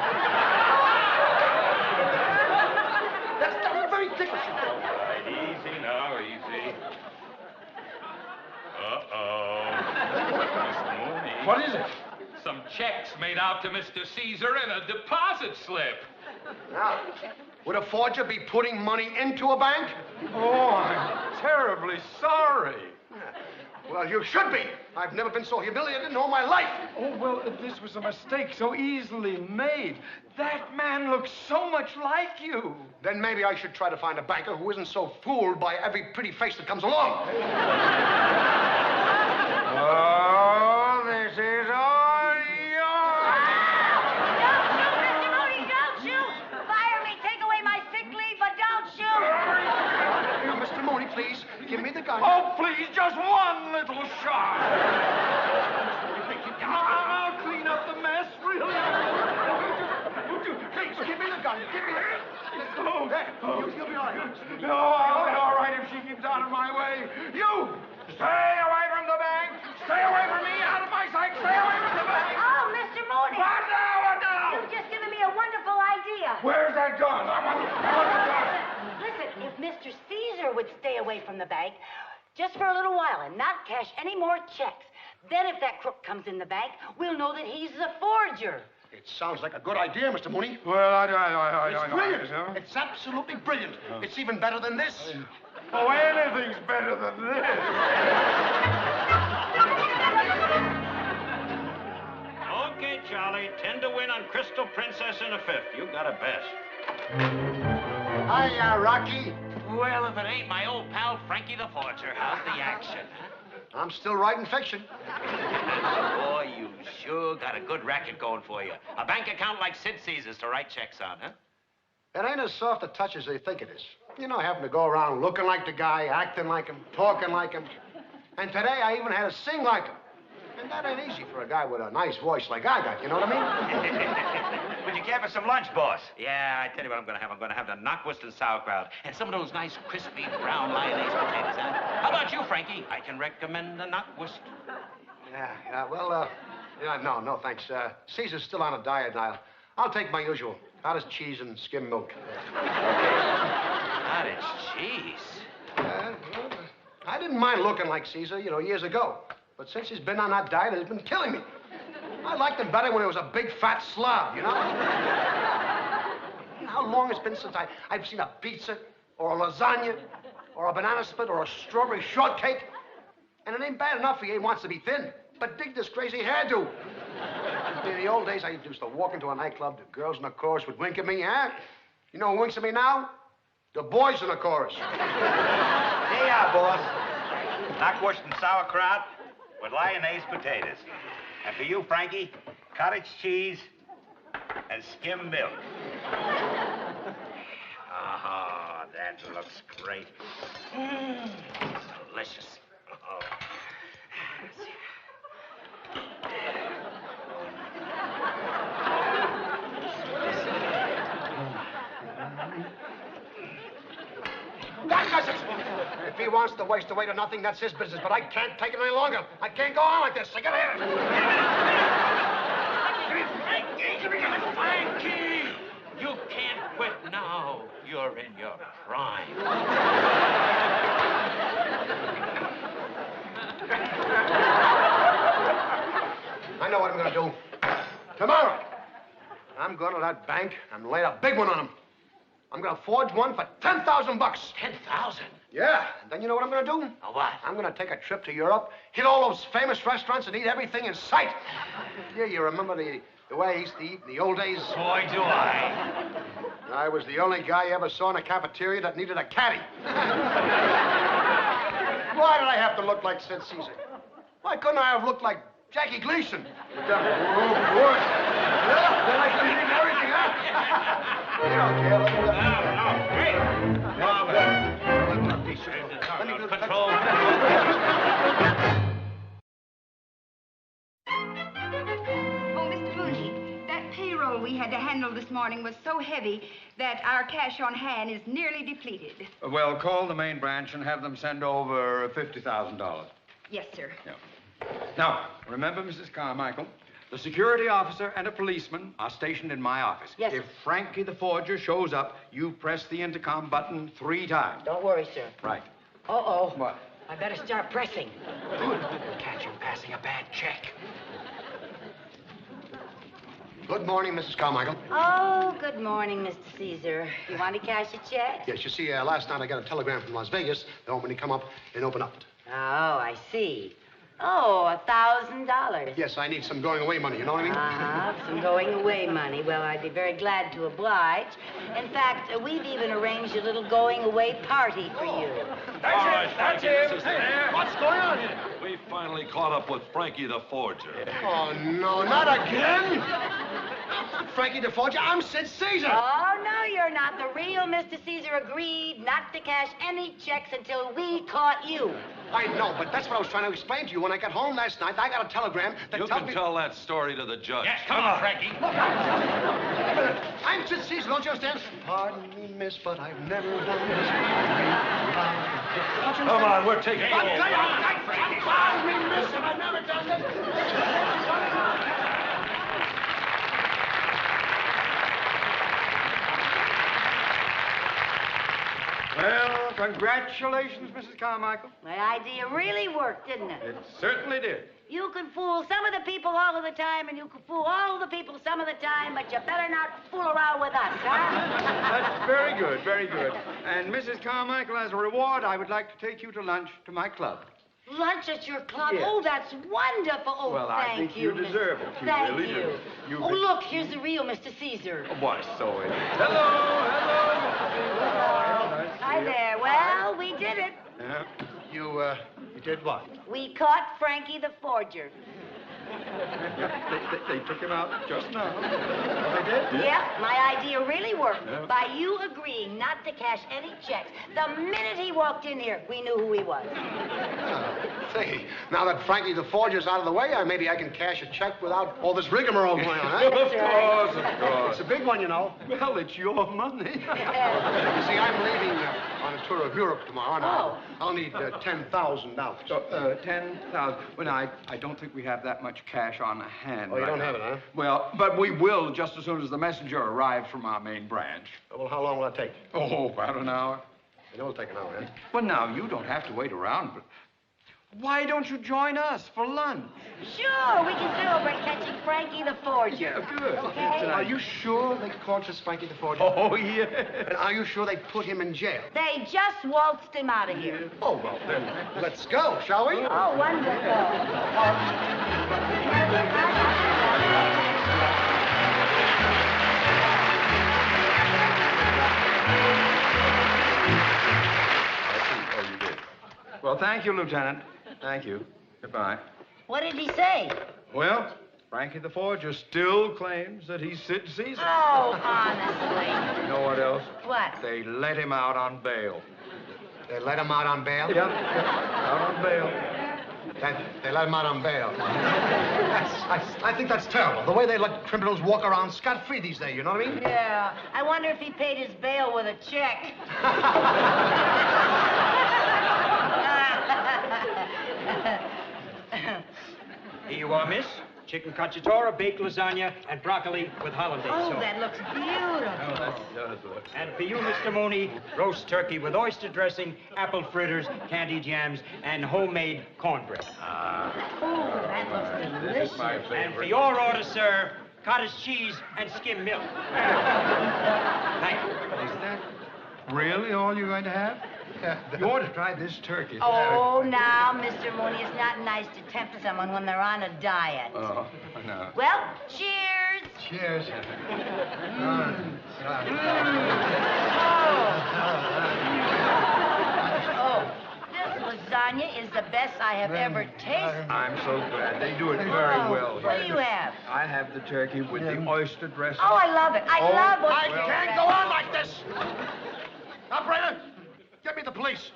What is it? Some checks made out to Mr. Caesar in a deposit slip. Now, would a forger be putting money into a bank? Oh, I'm terribly sorry. Well, you should be. I've never been so humiliated in all my life. Oh, well, this was a mistake so easily made. That man looks so much like you. Then maybe I should try to find a banker who isn't so fooled by every pretty face that comes along. Oh, this is all yours. Mr. Mooney, don't shoot! Fire me, take away my sick leave, but don't shoot! Here, Mr. Mooney, please, give me the gun. Oh, please, just one little shot. I'll clean up the mess, really. Please, give me the gun. Give me the gun. Oh, You'll be all right. no, I'll be all right if she keeps out of my way. You, stay away from the bank. Stay away from me, out of my sight. Stay away from the bank. Oh, Mr. Mooney! What now? What now? You've just given me a wonderful idea. Where's that gun? I want the gun. Listen, if Mr. Caesar would stay away from the bank just for a little while and not cash any more checks, then if that crook comes in the bank, we'll know that he's the forger. It sounds like a good idea, Mr. Mooney. Well, It's brilliant. It's absolutely brilliant. It's even better than this. Oh, anything's better than this. Okay, Charlie. 10 to win on Crystal Princess in a fifth. You got it best. Hiya, Rocky. Well, if it ain't my old pal Frankie the Forger, how's the action? I'm still writing fiction. Boy, you sure got a good racket going for you. A bank account like Sid Caesar's to write checks on, huh? It ain't as soft a touch as they think it is. You know, having to go around looking like the guy, acting like him, talking like him. And today I even had to sing like him. And that ain't easy for a guy with a nice voice like I got, you know what I mean? Would you care for some lunch, boss? Yeah, I tell you what I'm gonna have. I'm gonna have the knockwurst and sauerkraut and some of those nice crispy brown mayonnaise potatoes, huh? How about you, Frankie? I can recommend the knockwurst. No, thanks. Caesar's still on a diet now. I'll take my usual. Cottage cheese and skim milk. Cottage cheese? I didn't mind looking like Caesar, years ago. But since he's been on that diet, it's been killing me. I liked him better when he was a big, fat slob, you know? How long it's been since I've seen a pizza or a lasagna or a banana split or a strawberry shortcake. And it ain't bad enough he wants to be thin. But dig this crazy hairdo. In the old days, I used to walk into a nightclub. The girls in the chorus would wink at me, huh? You know who winks at me now? The boys in the chorus. Here you are, boss. Knockwurst and sauerkraut with lyonnaise potatoes. And for you, Frankie, cottage cheese and skim milk. Oh, that looks great. Delicious. Oh. If he wants to waste away to nothing, that's his business. But I can't take it any longer. I can't go on like this. I gotta hit Frankie! You can't quit now. You're in your prime. I know what I'm gonna do. Tomorrow, I'm going to that bank and lay a big one on him. I'm gonna forge one for $10,000. 10,000? Yeah. And then you know what I'm gonna do? What? I'm gonna take a trip to Europe, hit all those famous restaurants, and eat everything in sight. Yeah, you remember the way I used to eat in the old days? Boy, do I. I was the only guy you ever saw in a cafeteria that needed a caddy. Why did I have to look like Sid Caesar? Why couldn't I have looked like Jackie Gleason? Then I could have eaten everything, huh? You don't care. Let me do the Control. Oh, Mr. Mooney, that payroll we had to handle this morning was so heavy that our cash on hand is nearly depleted. Well, call the main branch and have them send over $50,000. Yes, sir. Yeah. Now, remember, Mrs. Carmichael, the security officer and a policeman are stationed in my office. Yes, If Frankie the Forger shows up, you press the intercom button 3 times. Don't worry, sir. Right. Uh-oh. What? I better start pressing. Good. Catch him passing a bad check. Good morning, Mrs. Carmichael. Oh, good morning, Mr. Caesar. You want to cash a check? Yes, you see, last night I got a telegram from Las Vegas. They want me to come up and open up. Oh, I see. Oh, $1,000. Yes, I need some going away money, you know what I mean? Some going away money. Well, I'd be very glad to oblige. In fact, we've even arranged a little going away party for you. That's it. Hey, what's going on here? We finally caught up with Frankie the Forger. Oh, no, not again. Frankie the Forger, I'm Sid Caesar. Oh, no, you're not. The real Mr. Caesar agreed not to cash any checks until we caught you. I know, but that's what I was trying to explain to you. When I got home last night, I got a telegram that You told can me... tell that story to the judge. Yes, come on, Frankie. I'm Sid Caesar, don't you understand? Pardon me, miss, but I've never done this. Come on, we're taking it. Pardon me, miss, and I've never done this. Well, congratulations, Mrs. Carmichael. My idea really worked, didn't it? It certainly did. You can fool some of the people all of the time, and you can fool all the people some of the time, but you better not fool around with us, huh? That's very good, very good. And Mrs. Carmichael, as a reward, I would like to take you to lunch to my club. Lunch at your club? Yes. Oh, that's wonderful. Oh, Well, I thank think you. you deserve it. You Thank really you. do. You Oh, could- look, here's the real Mr. Caesar. Why, so it is. Hello, Nice to Hi see you. there. Well, we did it. Yeah. You did what? We caught Frankie the Forger. They took him out just now. They did? Yep, my idea really worked. Yeah. By you agreeing not to cash any checks, the minute he walked in here, we knew who he was. Say, now that Frankie the Forger's out of the way, maybe I can cash a check without all this rigmarole going on, huh? Of course, of course. It's a big one, you know. Well, it's your money. You see, I'm leaving on a tour of Europe tomorrow, and I'll need $10,000. So, 10,000. Well, I don't think we have that much cash on hand. Oh, you right don't now. have it, huh? Well, but we will just as soon as the messenger arrives from our main branch. Well, how long will that take? Oh, about an hour. It'll take an hour, huh? Well, now, you don't have to wait around, but why don't you join us for lunch? Sure, we can celebrate catching Frankie the Forger. Yeah, good. Okay? Are you sure they caught this Frankie the Forger? Oh, yeah. And are you sure they put him in jail? They just waltzed him out of here. Oh, well, then let's go, shall we? Oh, wonderful. Oh, you did. Well, thank you, Lieutenant. Thank you. Goodbye. What did he say? Well, Frankie the Forger still claims that he's Sid Caesar. Oh, honestly. You know what else? What? They let him out on bail. They let him out on bail? Yeah, out on bail. They let him out on bail. I think that's terrible. The way they let criminals walk around scot-free these days, you know what I mean? Yeah. I wonder if he paid his bail with a check. Here you are, miss. Chicken cacciatore, baked lasagna, and broccoli with hollandaise Oh, sauce. that looks beautiful. That does look. And for you, Mr. Mooney, roast turkey with oyster dressing, apple fritters, candy jams, and homemade cornbread. Oh, that looks This delicious. is my And for favorite. your order, sir, cottage cheese and skim milk. Thank you. Is that really all you're going to have? You ought to try this turkey. Oh, now, Mr. Mooney, it's not nice to tempt someone when they're on a diet. Oh, no. Well, cheers. Cheers. Oh, this lasagna is the best I have ever tasted. I'm so glad. They do it very well. What do you have? I have the turkey with the oyster dressing. Oh, I love it. I love what I can't go on like this. Operator, get me the police.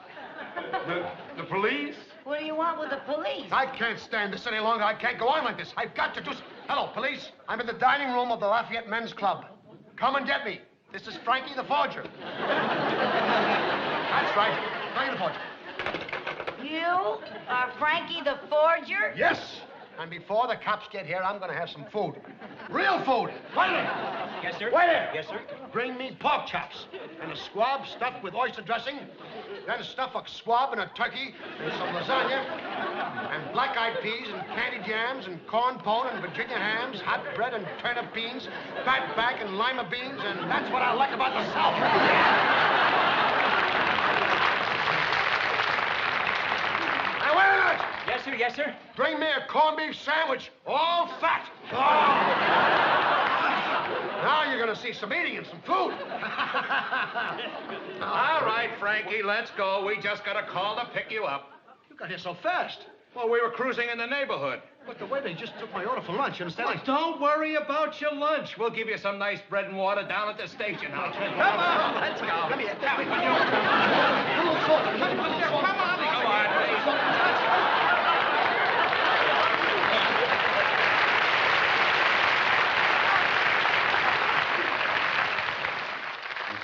The police? What do you want with the police? I can't stand this any longer. I can't go on like this. I've got to do... Hello, police. I'm in the dining room of the Lafayette Men's Club. Come and get me. This is Frankie the Forger. That's right. Frankie the Forger. You are Frankie the Forger? Yes. And before the cops get here, I'm gonna have some food. Real food. Waiter! Yes, sir. Waiter! Yes, sir. Bring me pork chops and a squab stuffed with oyster dressing. Then stuff a squab and a turkey and some lasagna. And black-eyed peas and candy jams and corn pone and Virginia hams, hot bread and turnip beans, fat back and lima beans, and that's what I like about the South. Now, wait a minute! Yes, sir. Yes, sir. Bring me a corned beef sandwich, all fat. Oh. Now you're gonna see some eating and some food. All right, Frankie, let's go. We just got a call to pick you up. You got here so fast. Well, we were cruising in the neighborhood. But the way they just took my order for lunch, you understand? Well, don't worry about your lunch. We'll give you some nice bread and water down at the station house. Come on, let's go. Come here. Come on. Come on,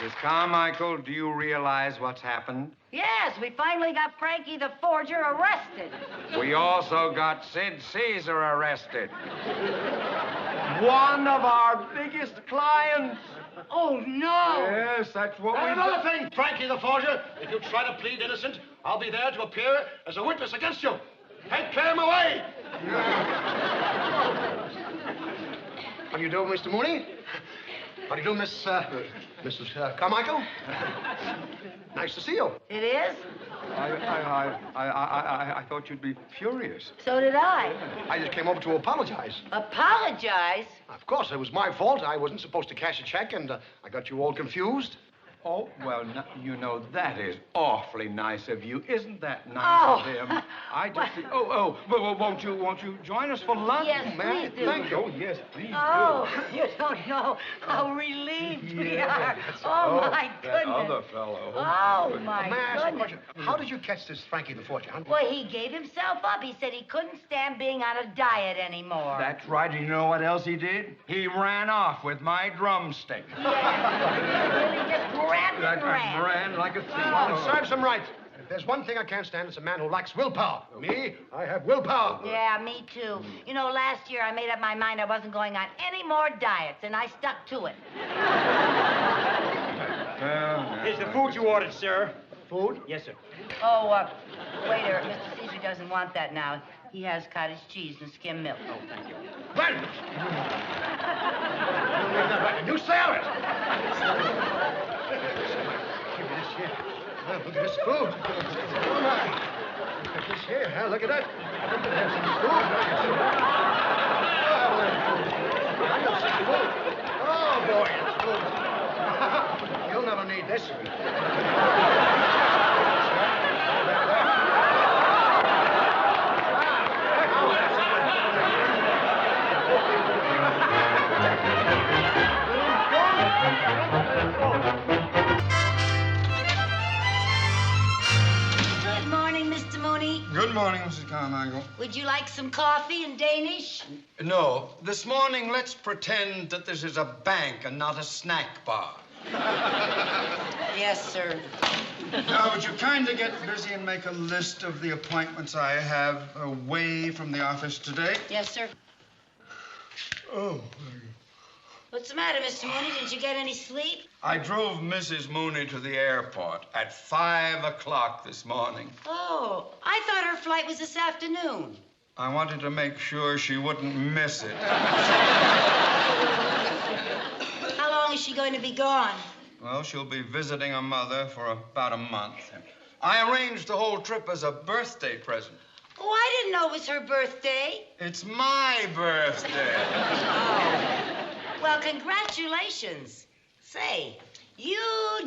Mrs. Carmichael, do you realize what's happened? Yes, we finally got Frankie the forger arrested. We also got Sid Caesar arrested. One of our biggest clients. Oh, no. Yes, that's what And we another thing, Frankie the forger, if you try to plead innocent, I'll be there to appear as a witness against you. Take him away. How do you do, Mr. Mooney? How do you do, Mrs. Carmichael? Nice to see you. It is? I thought you'd be furious. So did I. I just came over to apologize. Apologize? Of course, it was my fault. I wasn't supposed to cash a check, and I got you all confused. Oh, well, you know, that is awfully nice of you. Isn't that nice of him? I just... Well, won't you join us for lunch? Yes, please do. Thank you. Oh, yes, please Oh, you don't know how relieved we are. Oh, my goodness. That other fellow. Oh, my May I ask you a goodness. question? How did you catch this Frankie the Forger? Huh? Well, he gave himself up. He said he couldn't stand being on a diet anymore. That's right. You know what else he did? He ran off with my drumstick. Really just grabbed and ran. Ran like a thief. Well, it serves him right. If there's one thing I can't stand, it's a man who lacks willpower. Me, I have willpower. Yeah, me too. You know, last year I made up my mind I wasn't going on any more diets, and I stuck to it. Here's the food you ordered, sir. Food? Yes, sir. Oh, waiter, Mr. Caesar doesn't want that now. He has cottage cheese and skim milk. Oh, thank you. Well, a new salad. Give me this here. Oh, look at this food. Oh, my. Look at this here. Huh? Look at that. Look at that. Some food. I got some food. Oh, boy, it's food. You'll never need this. Good morning, Mr. Mooney. Good morning, Mrs. Carmichael. Would you like some coffee in Danish? No, this morning let's pretend that this is a bank and not a snack bar. Yes, sir. Now, would you kindly get busy and make a list of the appointments I have away from the office today? Yes, sir. Oh. What's the matter, Mr. Mooney? Didn't you get any sleep? I drove Mrs. Mooney to the airport at 5 o'clock this morning. Oh, I thought her flight was this afternoon. I wanted to make sure she wouldn't miss it. How long is she going to be gone? Well, she'll be visiting her mother for about a month. I arranged the whole trip as a birthday present. Oh, I didn't know it was her birthday. It's my birthday. Oh. Well, congratulations. Say, you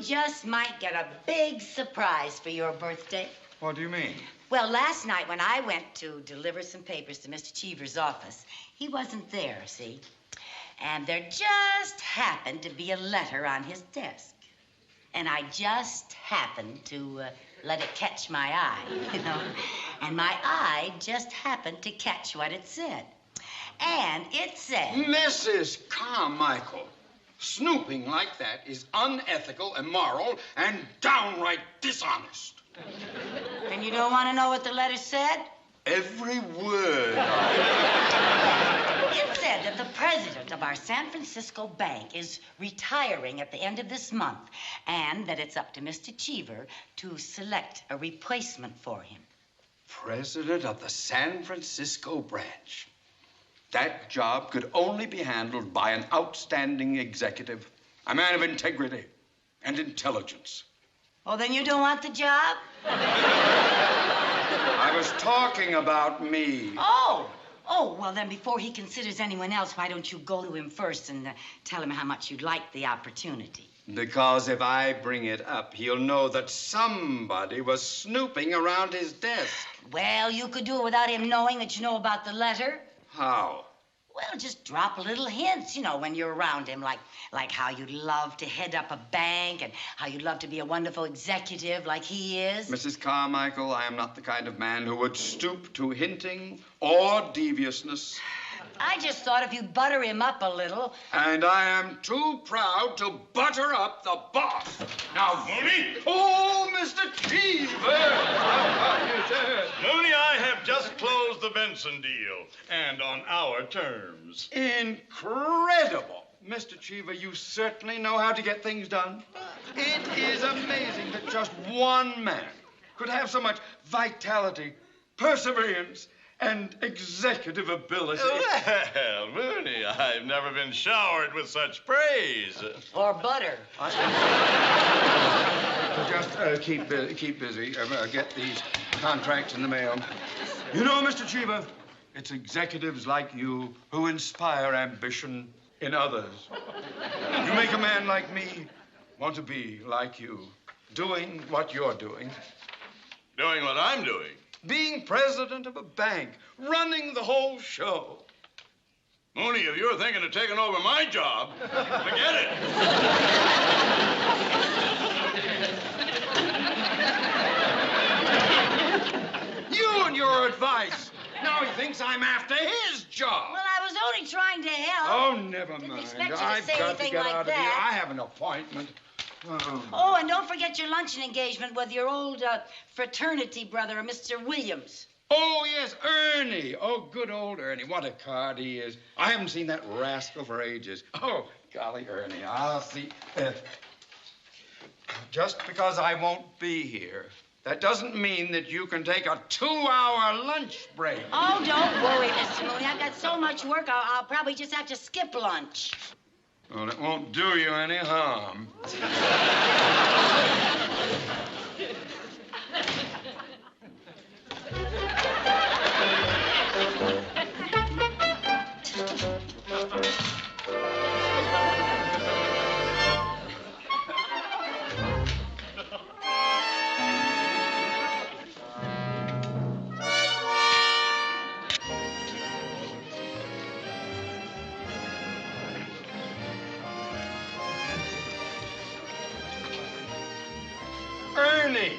just might get a big surprise for your birthday. What do you mean? Well, last night when I went to deliver some papers to Mr. Cheever's office, he wasn't there, see? And there just happened to be a letter on his desk. And I just happened to let it catch my eye, you know? And my eye just happened to catch what it said. And it said... Mrs. Carmichael, snooping like that is unethical, immoral, and downright dishonest. And you don't want to know what the letter said? Every word. It said that the president of our San Francisco bank is retiring at the end of this month, and that it's up to Mr. Cheever to select a replacement for him. President of the San Francisco branch. That job could only be handled by an outstanding executive, a man of integrity and intelligence. Oh, then you don't want the job? I was talking about me. Oh, well, then before he considers anyone else, why don't you go to him first and tell him how much you'd like the opportunity? Because if I bring it up, he'll know that somebody was snooping around his desk. Well, you could do it without him knowing that you know about the letter. How? Well, just drop little hints, when you're around him, like how you'd love to head up a bank and how you'd love to be a wonderful executive like he is. Mrs. Carmichael, I am not the kind of man who would stoop to hinting or deviousness. I just thought if you'd butter him up a little. And I am too proud to butter up the boss. Now, Mooney! Oh, Mr. Cheever! Mooney, I have just closed the Benson deal, and on our terms. Incredible! Mr. Cheever, you certainly know how to get things done. It is amazing that just one man could have so much vitality, perseverance, and executive ability. Well, Mooney, I've never been showered with such praise. Or butter. Just keep busy. Get these contracts in the mail. You know, Mr. Cheever, it's executives like you who inspire ambition in others. You make a man like me want to be like you, doing what you're doing. Doing what I'm doing? Being president of a bank, running the whole show. Mooney, if you're thinking of taking over my job, forget it. You and your advice. Now he thinks I'm after his job. Well, I was only trying to help. Oh, never mind. Didn't expect you to I've say got to anything get like out of here. that. I have an appointment. Oh, and don't forget your luncheon engagement with your old fraternity brother, Mr. Williams. Oh, yes, Ernie. Oh, good old Ernie. What a card he is. I haven't seen that rascal for ages. Oh, golly, Ernie, I'll see. Just because I won't be here, that doesn't mean that you can take a 2-hour lunch break. Oh, don't worry, Mr. Mooney. I've got so much work, I'll probably just have to skip lunch. Well, it won't do you any harm. Ernie!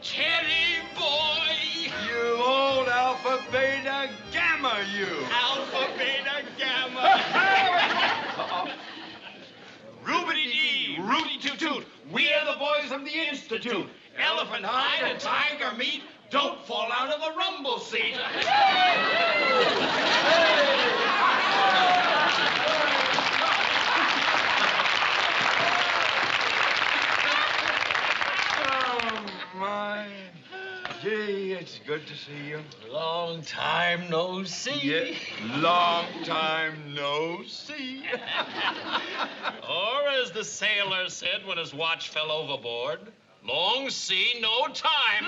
Cherry boy! You old alpha, beta, gamma, you! Alpha, beta, gamma! Roobity-dee, rooty-toot-toot. We are the boys of the Institute. Elephant hide and tiger meat. Don't fall out of the rumble seat. My, gee, it's good to see you. Long time no see. Yeah, long time no see. Or as the sailor said when his watch fell overboard, long sea, no time.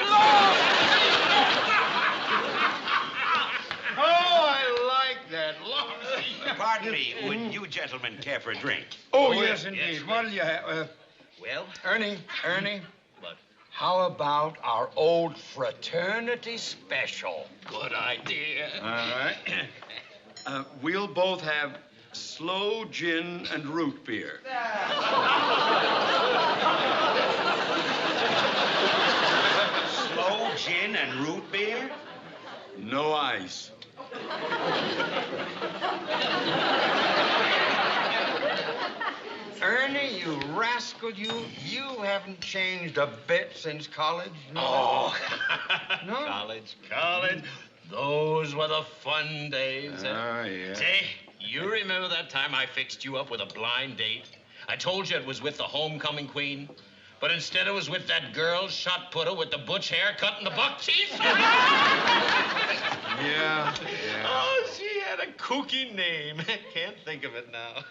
Oh, I like that. Long sea. Pardon me, would you gentlemen care for a drink? Oh, yes, indeed. What'll you have? Well? Ernie. What? How about our old fraternity special? Good idea. All right. We'll both have slow gin and root beer. Slow gin and root beer? No ice. Ernie, you rascal, you haven't changed a bit since college. No? Oh. No? College. Those were the fun days. Oh, yeah. Say, you remember that time I fixed you up with a blind date? I told you it was with the homecoming queen, but instead it was with that girl shot putter with the butch haircut and the buck teeth. Yeah. Oh, she had a kooky name. Can't think of it now.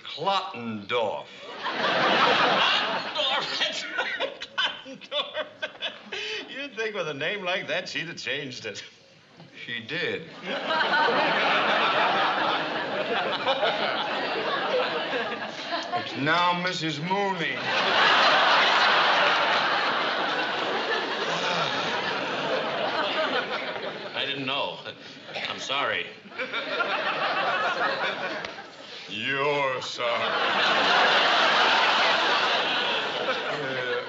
Klottendorf. Klottendorf, that's right, Klottendorf. You'd think with a name like that, she'd have changed it. She did. It's now Mrs. Mooney. I didn't know. I'm sorry. You're sorry.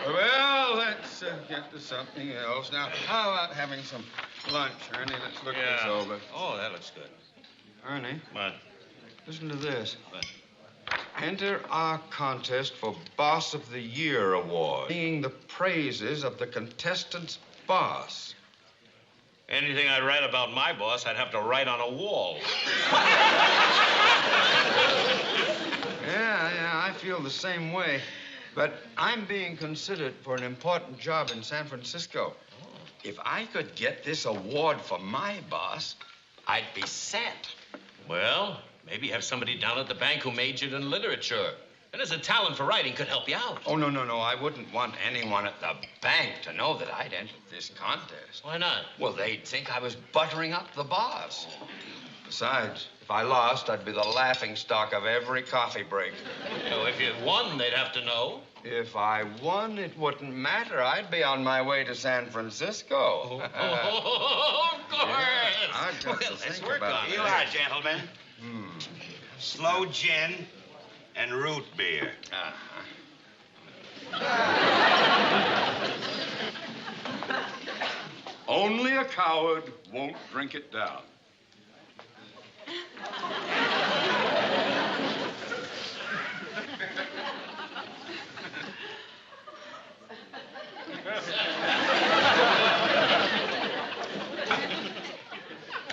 Well, let's get to something else. Now, how about having some lunch, Ernie? Let's look this over. Oh, that looks good. Ernie, What? listen to this. What? Enter our contest for Boss of the Year award, singing the praises of the contestant's boss. Anything I write about my boss, I'd have to write on a wall. Yeah, I feel the same way. But I'm being considered for an important job in San Francisco. If I could get this award for my boss, I'd be set. Well, maybe have somebody down at the bank who majored in literature. And has a talent for writing could help you out. Oh, no. I wouldn't want anyone at the bank to know that I'd entered this contest. Why not? Well, they'd think I was buttering up the boss. Besides, if I lost, I'd be the laughingstock of every coffee break. So if you won, they'd have to know. If I won, it wouldn't matter. I'd be on my way to San Francisco. Of course. Yeah, I've got to Let's think work about on it. it. You are, gentlemen. Slow gin and root beer. Only a coward won't drink it down.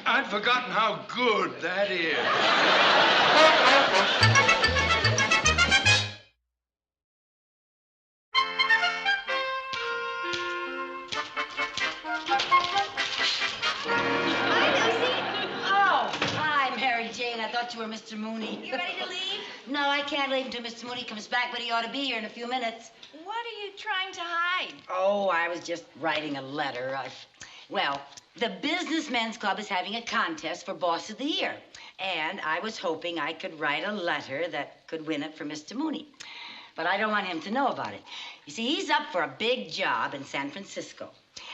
I'd forgotten how good that is. Oh, hi, Mary Jane. I thought you were Mr. Mooney. You ready to leave? No, I can't leave until Mr. Mooney comes back, but he ought to be here in a few minutes. What are you trying to hide? Oh, I was just writing a letter. Well, the Businessmen's Club is having a contest for Boss of the Year, and I was hoping I could write a letter that could win it for Mr. Mooney. But I don't want him to know about it. You see, he's up for a big job in San Francisco,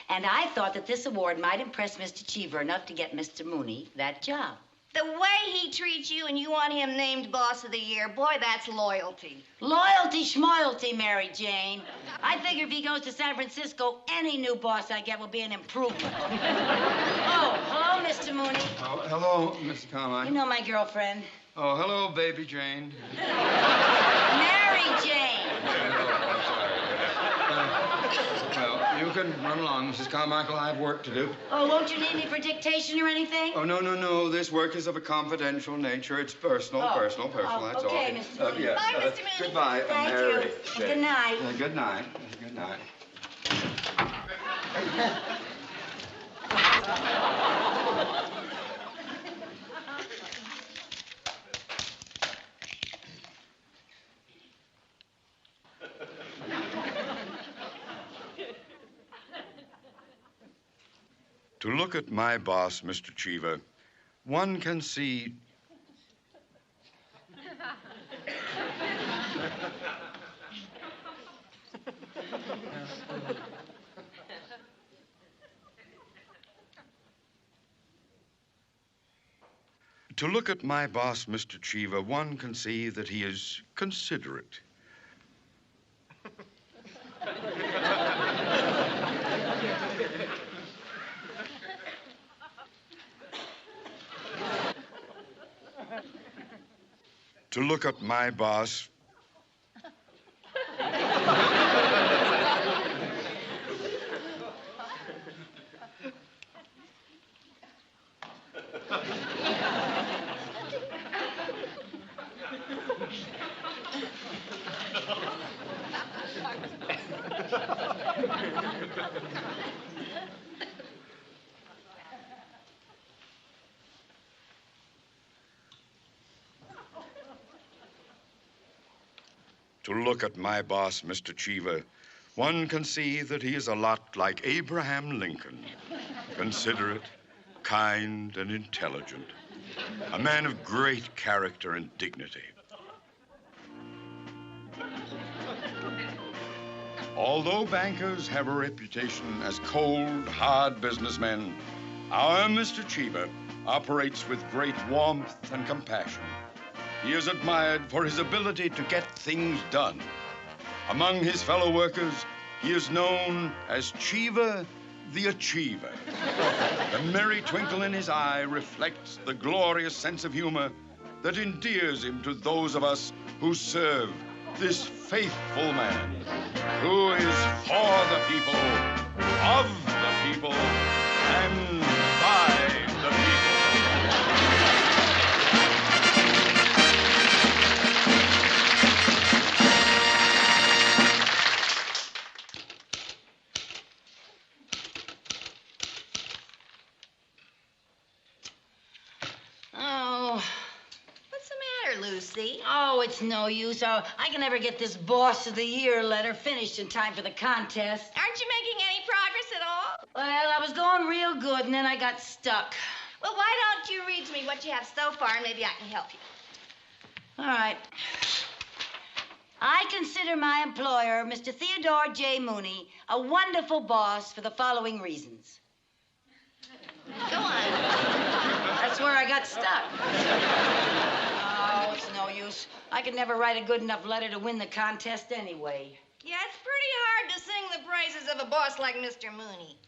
and I thought that this award might impress Mr. Cheever enough to get Mr. Mooney that job. The way he treats you and you want him named Boss of the Year, boy, that's loyalty. Loyalty schmoyalty, Mary Jane. I figure if he goes to San Francisco, any new boss I get will be an improvement. Oh, hello, Mr. Mooney. Oh, hello, Mr. Carmine. You know my girlfriend. Oh, hello, baby Jane. Mary Jane. I'm sorry. Well, you can run along, Mrs. Carmichael. I have work to do. Oh, won't you need me for dictation or anything? Oh, no. This work is of a confidential nature. It's personal, personal. That's okay, all. Mr. Mooney. Yeah, Bye, Mr. Mooney. Goodbye, Thank Mary. you. Good night. Good night. Good night. To look at my boss, Mr. Cheever, one can see To look at my boss, Mr. Cheever, one can see that he is considerate. To look at my boss, To look at my boss, Mr. Cheever, one can see that he is a lot like Abraham Lincoln. Considerate, kind, and intelligent. A man of great character and dignity. Although bankers have a reputation as cold, hard businessmen, our Mr. Cheever operates with great warmth and compassion. He is admired for his ability to get things done. Among his fellow workers, he is known as Cheever the Achiever. The merry twinkle in his eye reflects the glorious sense of humor that endears him to those of us who serve this faithful man, who is for the people, of the people, and by the people. Lucy. Oh, it's no use. I can never get this Boss of the Year letter finished in time for the contest. Aren't you making any progress at all? Well, I was going real good, and then I got stuck. Well, why don't you read to me what you have so far, and maybe I can help you. All right. I consider my employer, Mr. Theodore J. Mooney, a wonderful boss for the following reasons. Go on. That's where I got stuck. Oh, it's no use. I could never write a good enough letter to win the contest anyway. Yeah, it's pretty hard to sing the praises of a boss like Mr. Mooney.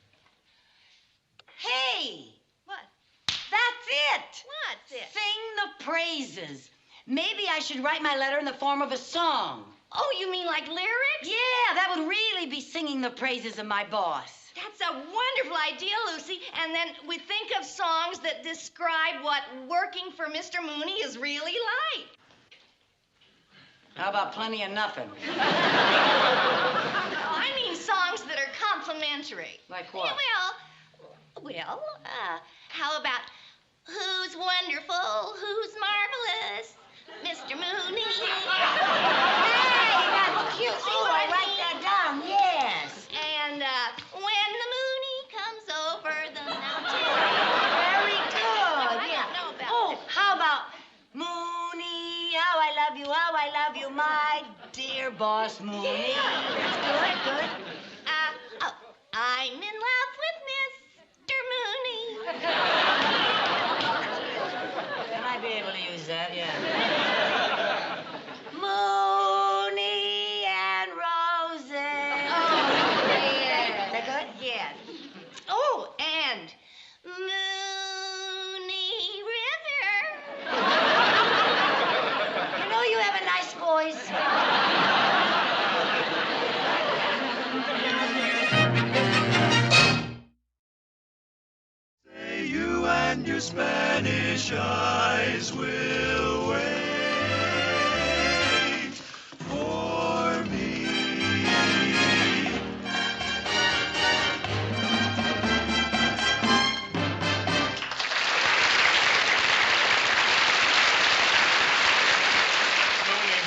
Hey! What? That's it! What's it? Sing the praises. Maybe I should write my letter in the form of a song. Oh, you mean like lyrics? Yeah, that would really be singing the praises of my boss. That's a wonderful idea, Lucy. And then we think of songs that describe what working for Mr. Mooney is really like. How about plenty of nothing? I mean songs that are complimentary. Like what? Well, how about who's wonderful, who's marvelous, Mr. Mooney? Hey, that's cute. Oh, I write that down, yes. And when the Mooney comes over the mountain. Very good, I yeah. don't know about Oh, how about Mooney, how I love you, my dear boss Mooney. That's good, good. I'm in love with Mr. Mooney. I might be able to use that, yeah. Mooney and Roses. Oh, yeah. Is that good? Yes. Oh, and Mooney River. You know you have a nice voice. Say you and your Spanish eyes will wait for me.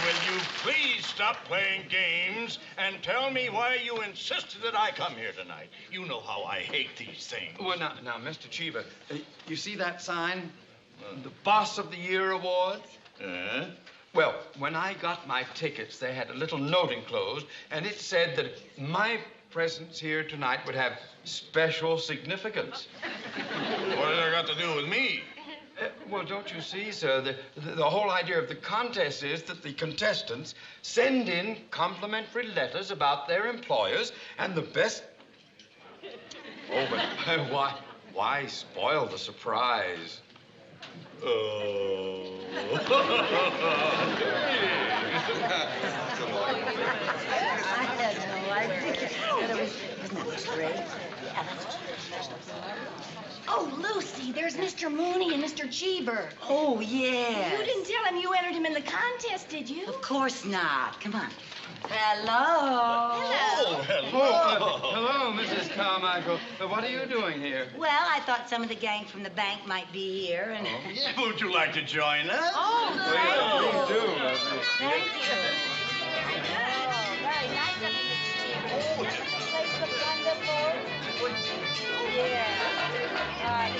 Will you please stop playing games and tell me why you insisted that I come here tonight? You know how I hate these things. Well, now, Mr. Cheever, you see that sign? The Boss of the Year Award? Well, when I got my tickets, they had a little note enclosed, and it said that my presence here tonight would have special significance. What has that got to do with me? Well, don't you see, sir, the whole idea of the contest is that the contestants send in complimentary letters about their employers, and the best... Oh, but why spoil the surprise? I had no idea. Isn't that great? Oh, Lucy, there's Mr. Mooney and Mr. Cheever. Oh, yeah. You didn't tell him you entered him in the contest, did you? Of course not. Come on. Hello. Hello. Hello, Mrs. Carmichael. What are you doing here? Well, I thought some of the gang from the bank might be here, and... Yeah, would you like to join us? Oh, Please do. thank you. Oh, very nice of you, Mr. Cheever. Doesn't the place look wonderful? Yeah. All right.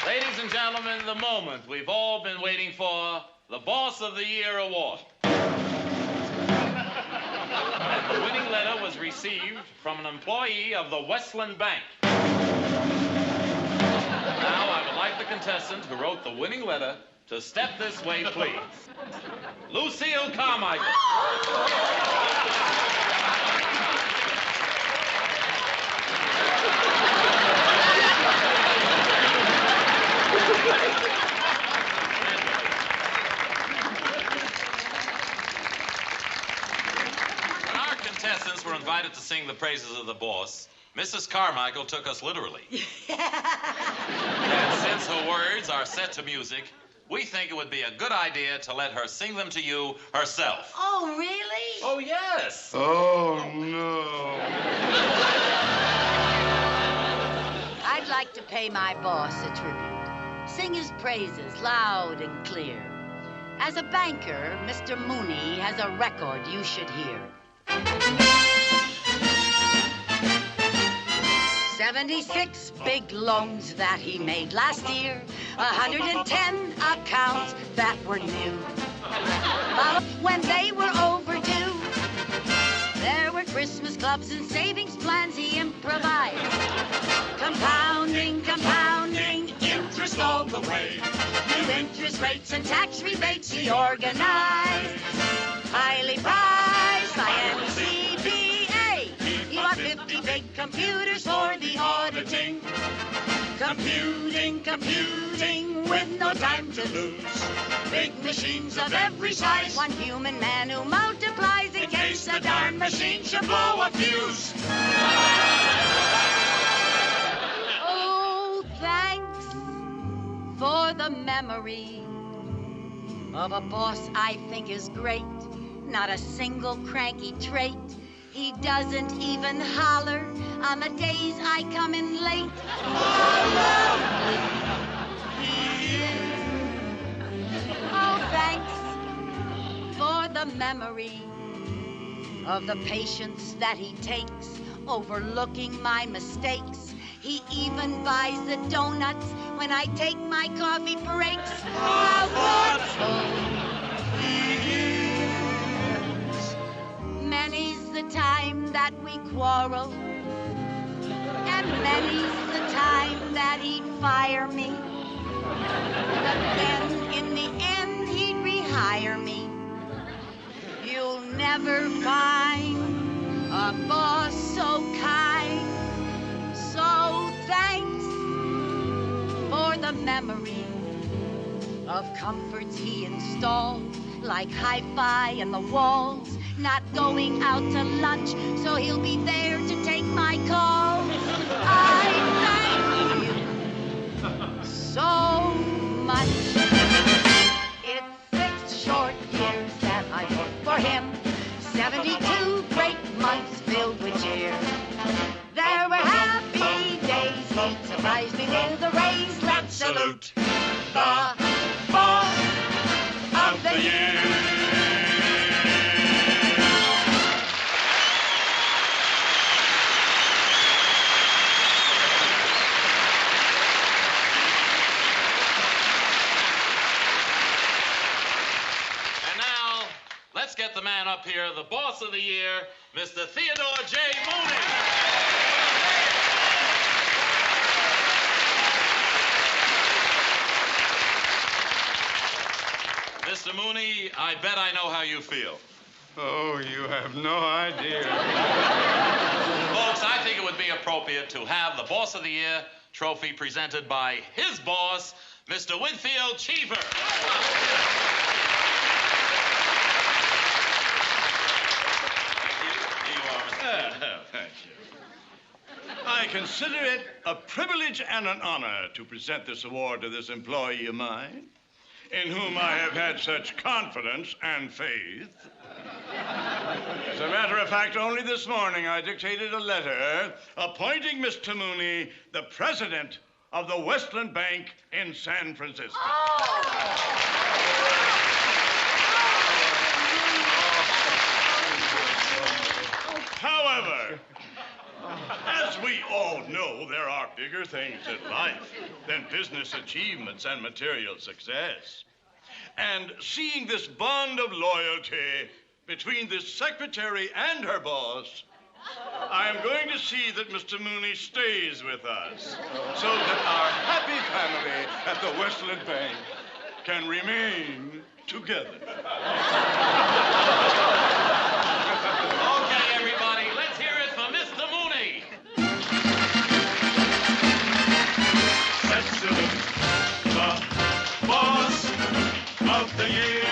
Ladies and gentlemen, the moment we've all been waiting for, the Boss of the Year award. And the winning letter was received from an employee of the Westland Bank. Now, I would like the contestant who wrote the winning letter to step this way, please. Lucille Carmichael. When our contestants were invited to sing the praises of the boss, Mrs. Carmichael took us literally. And since her words are set to music, we think it would be a good idea to let her sing them to you herself. Oh, really? Oh, yes. Oh, no. I'd like to pay my boss a tribute. Sing his praises loud and clear. As a banker, Mr. Mooney has a record you should hear. 76 big loans that he made last year, 110 accounts that were new. But when they were overdue, there were Christmas clubs and savings plans he improvised. Compounding, interest all the way. New interest rates and tax rebates he organized. Highly prized by any CPA. He bought 50 big computers for the auditing. Computing with no time to lose. Big machines of every size. One human man who multiplies in case the darn machine should blow a fuse. Oh, thanks for the memory of a boss I think is great. Not a single cranky trait. He doesn't even holler on the days I come in late. Oh, thanks for the memory of the patience that he takes, overlooking my mistakes. He even buys the donuts when I take my coffee breaks. How thoughtful he is. Many's the time that we quarrel, and many's the time that he'd fire me. But then, in the end, he'd rehire me. You'll never find a boss so kind. So thanks for the memory of comforts he installed, like hi-fi in the walls. Not going out to lunch, so he'll be there to take my calls. I thank you so much. It's 6 short years that I worked for him, 72 great months filled with cheer. There were happy days, he surprised me with a raise. Let's salute man up here, the boss of the year, Mr. Theodore J. Mooney. Mr. Mooney, I bet I know how you feel. Oh, you have no idea. Folks, I think it would be appropriate to have the Boss of the Year trophy presented by his boss, Mr. Winfield Cheever. Thank you. I consider it a privilege and an honor to present this award to this employee of mine, in whom I have had such confidence and faith. As a matter of fact, only this morning I dictated a letter appointing Mr. Mooney the president of the Westland Bank in San Francisco. However, as we all know, there are bigger things in life than business achievements and material success. And seeing this bond of loyalty between this secretary and her boss, I am going to see that Mr. Mooney stays with us so that our happy family at the Westland Bank can remain together. Okay, everybody, let's hear it for Mr. Mooney. President, the boss of the year.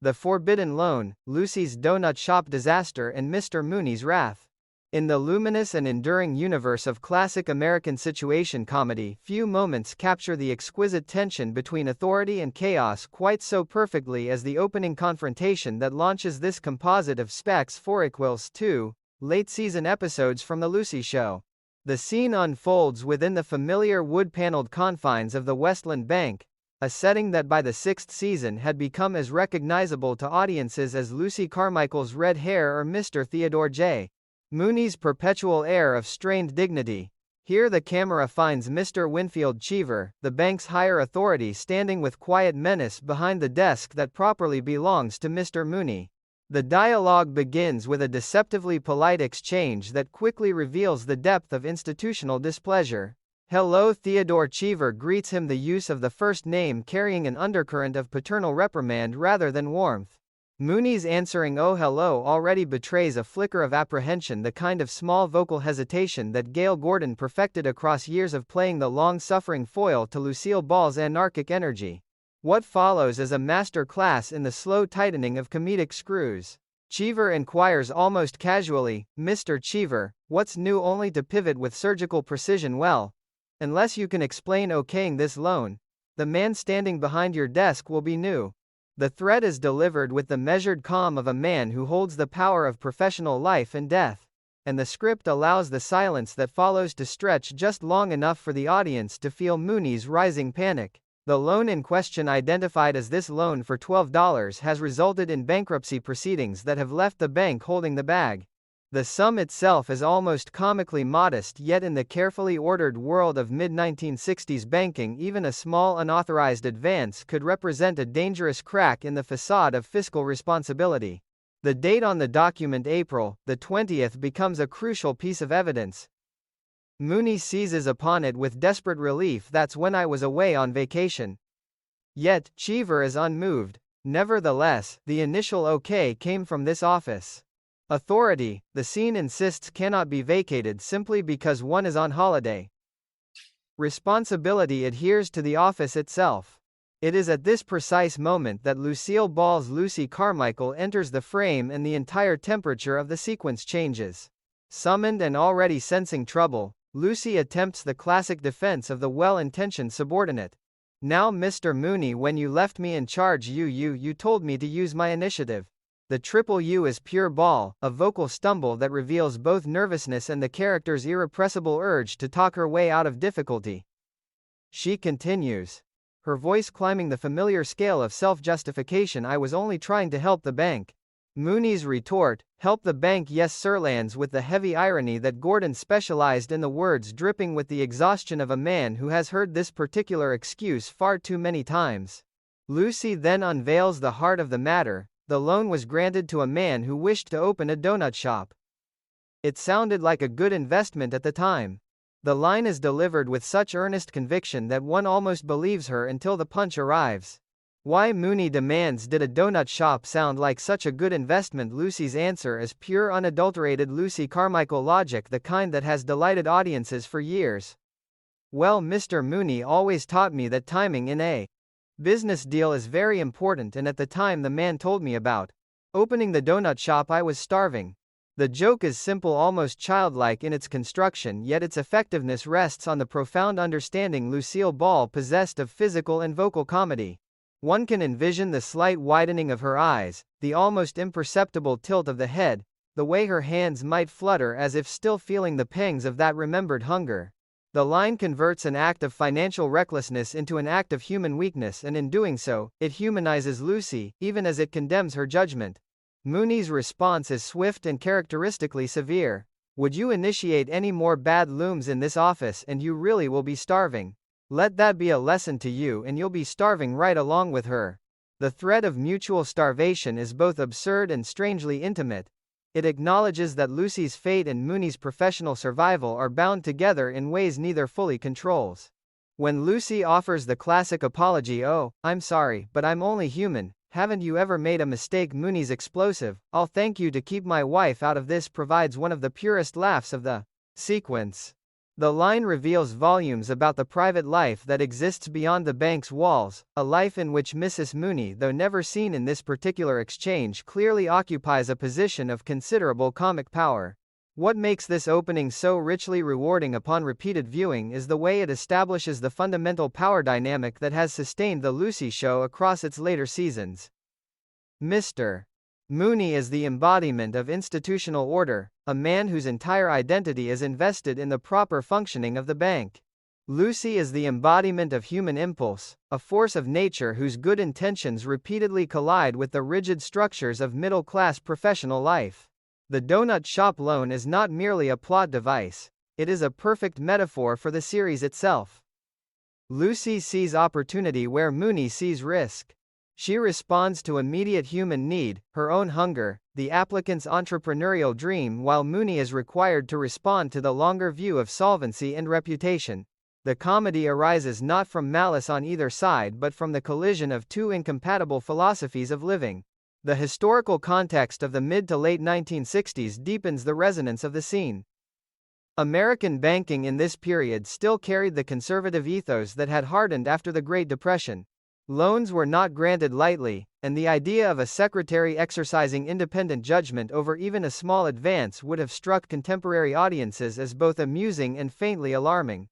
The Forbidden Loan, Lucy's Donut Shop Disaster and Mr. Mooney's Wrath. In the luminous and enduring universe of classic American situation comedy, few moments capture the exquisite tension between authority and chaos quite so perfectly as the opening confrontation that launches this composite of Specs 4:2 late-season episodes from The Lucy Show. The scene unfolds within the familiar wood-paneled confines of the Westland Bank, a setting that by the 6th season had become as recognizable to audiences as Lucy Carmichael's red hair or Mr. Theodore J. Mooney's perpetual air of strained dignity. Here the camera finds Mr. Winfield Cheever, the bank's higher authority, standing with quiet menace behind the desk that properly belongs to Mr. Mooney. The dialogue begins with a deceptively polite exchange that quickly reveals the depth of institutional displeasure. "Hello." Theodore Cheever greets him, the use of the first name carrying an undercurrent of paternal reprimand rather than warmth. Mooney's answering "oh hello" already betrays a flicker of apprehension, the kind of small vocal hesitation that Gail Gordon perfected across years of playing the long-suffering foil to Lucille Ball's anarchic energy. What follows is a master class in the slow tightening of comedic screws. Cheever inquires almost casually, "Mr. Cheever, what's new?" only to pivot with surgical precision, "Well, unless you can explain okaying this loan, the man standing behind your desk will be new." The threat is delivered with the measured calm of a man who holds the power of professional life and death. And the script allows the silence that follows to stretch just long enough for the audience to feel Mooney's rising panic. The loan in question, identified as this loan for $12, has resulted in bankruptcy proceedings that have left the bank holding the bag. The sum itself is almost comically modest, yet in the carefully ordered world of mid-1960s banking, even a small unauthorized advance could represent a dangerous crack in the facade of fiscal responsibility. The date on the document, April the 20th, becomes a crucial piece of evidence. Mooney seizes upon it with desperate relief. "That's when I was away on vacation." Yet, Cheever is unmoved. Nevertheless, the initial okay came from this office. Authority, the scene insists, cannot be vacated simply because one is on holiday. Responsibility adheres to the office itself. It is at this precise moment that Lucille Ball's Lucy Carmichael enters the frame and the entire temperature of the sequence changes. Summoned and already sensing trouble, Lucy attempts the classic defense of the well-intentioned subordinate. "Now, Mr. Mooney, when you left me in charge, you told me to use my initiative." The triple U is pure Ball, a vocal stumble that reveals both nervousness and the character's irrepressible urge to talk her way out of difficulty. She continues, her voice climbing the familiar scale of self-justification. I was only trying to help the bank. Mooney's retort, help the bank yes sir, lands with the heavy irony that Gordon specialized in the words, dripping with the exhaustion of a man who has heard this particular excuse far too many times. Lucy then unveils the heart of the matter. The loan was granted to a man who wished to open a donut shop. It sounded like a good investment at the time. The line is delivered with such earnest conviction that one almost believes her until the punch arrives. Why, Mooney demands, did a donut shop sound like such a good investment? Lucy's answer is pure unadulterated Lucy Carmichael logic, the kind that has delighted audiences for years. Well, Mr. Mooney always taught me that timing in a business deal is very important, and at the time the man told me about opening the donut shop I was starving. The joke is simple, almost childlike in its construction, yet its effectiveness rests on the profound understanding Lucille Ball possessed of physical and vocal comedy. One can envision the slight widening of her eyes, the almost imperceptible tilt of the head, the way her hands might flutter as if still feeling the pangs of that remembered hunger. The line converts an act of financial recklessness into an act of human weakness, and in doing so, it humanizes Lucy, even as it condemns her judgment. Mooney's response is swift and characteristically severe. Would you initiate any more bad looms in this office and you really will be starving? Let that be a lesson to you, and you'll be starving right along with her. The threat of mutual starvation is both absurd and strangely intimate. It acknowledges that Lucy's fate and Mooney's professional survival are bound together in ways neither fully controls. When Lucy offers the classic apology, "Oh, I'm sorry, but I'm only human. Haven't you ever made a mistake?" Mooney's explosive, "I'll thank you to keep my wife out of this," provides one of the purest laughs of the sequence. The line reveals volumes about the private life that exists beyond the bank's walls, a life in which Mrs. Mooney, though never seen in this particular exchange, clearly occupies a position of considerable comic power. What makes this opening so richly rewarding upon repeated viewing is the way it establishes the fundamental power dynamic that has sustained the Lucy show across its later seasons. Mr. Mooney is the embodiment of institutional order, a man whose entire identity is invested in the proper functioning of the bank. Lucy is the embodiment of human impulse, a force of nature whose good intentions repeatedly collide with the rigid structures of middle-class professional life. The donut shop loan is not merely a plot device. It is a perfect metaphor for the series itself. Lucy sees opportunity where Mooney sees risk. She responds to immediate human need, her own hunger, the applicant's entrepreneurial dream, while Mooney is required to respond to the longer view of solvency and reputation. The comedy arises not from malice on either side but from the collision of two incompatible philosophies of living. The historical context of the mid to late 1960s deepens the resonance of the scene. American banking in this period still carried the conservative ethos that had hardened after the Great Depression. Loans were not granted lightly, and the idea of a secretary exercising independent judgment over even a small advance would have struck contemporary audiences as both amusing and faintly alarming.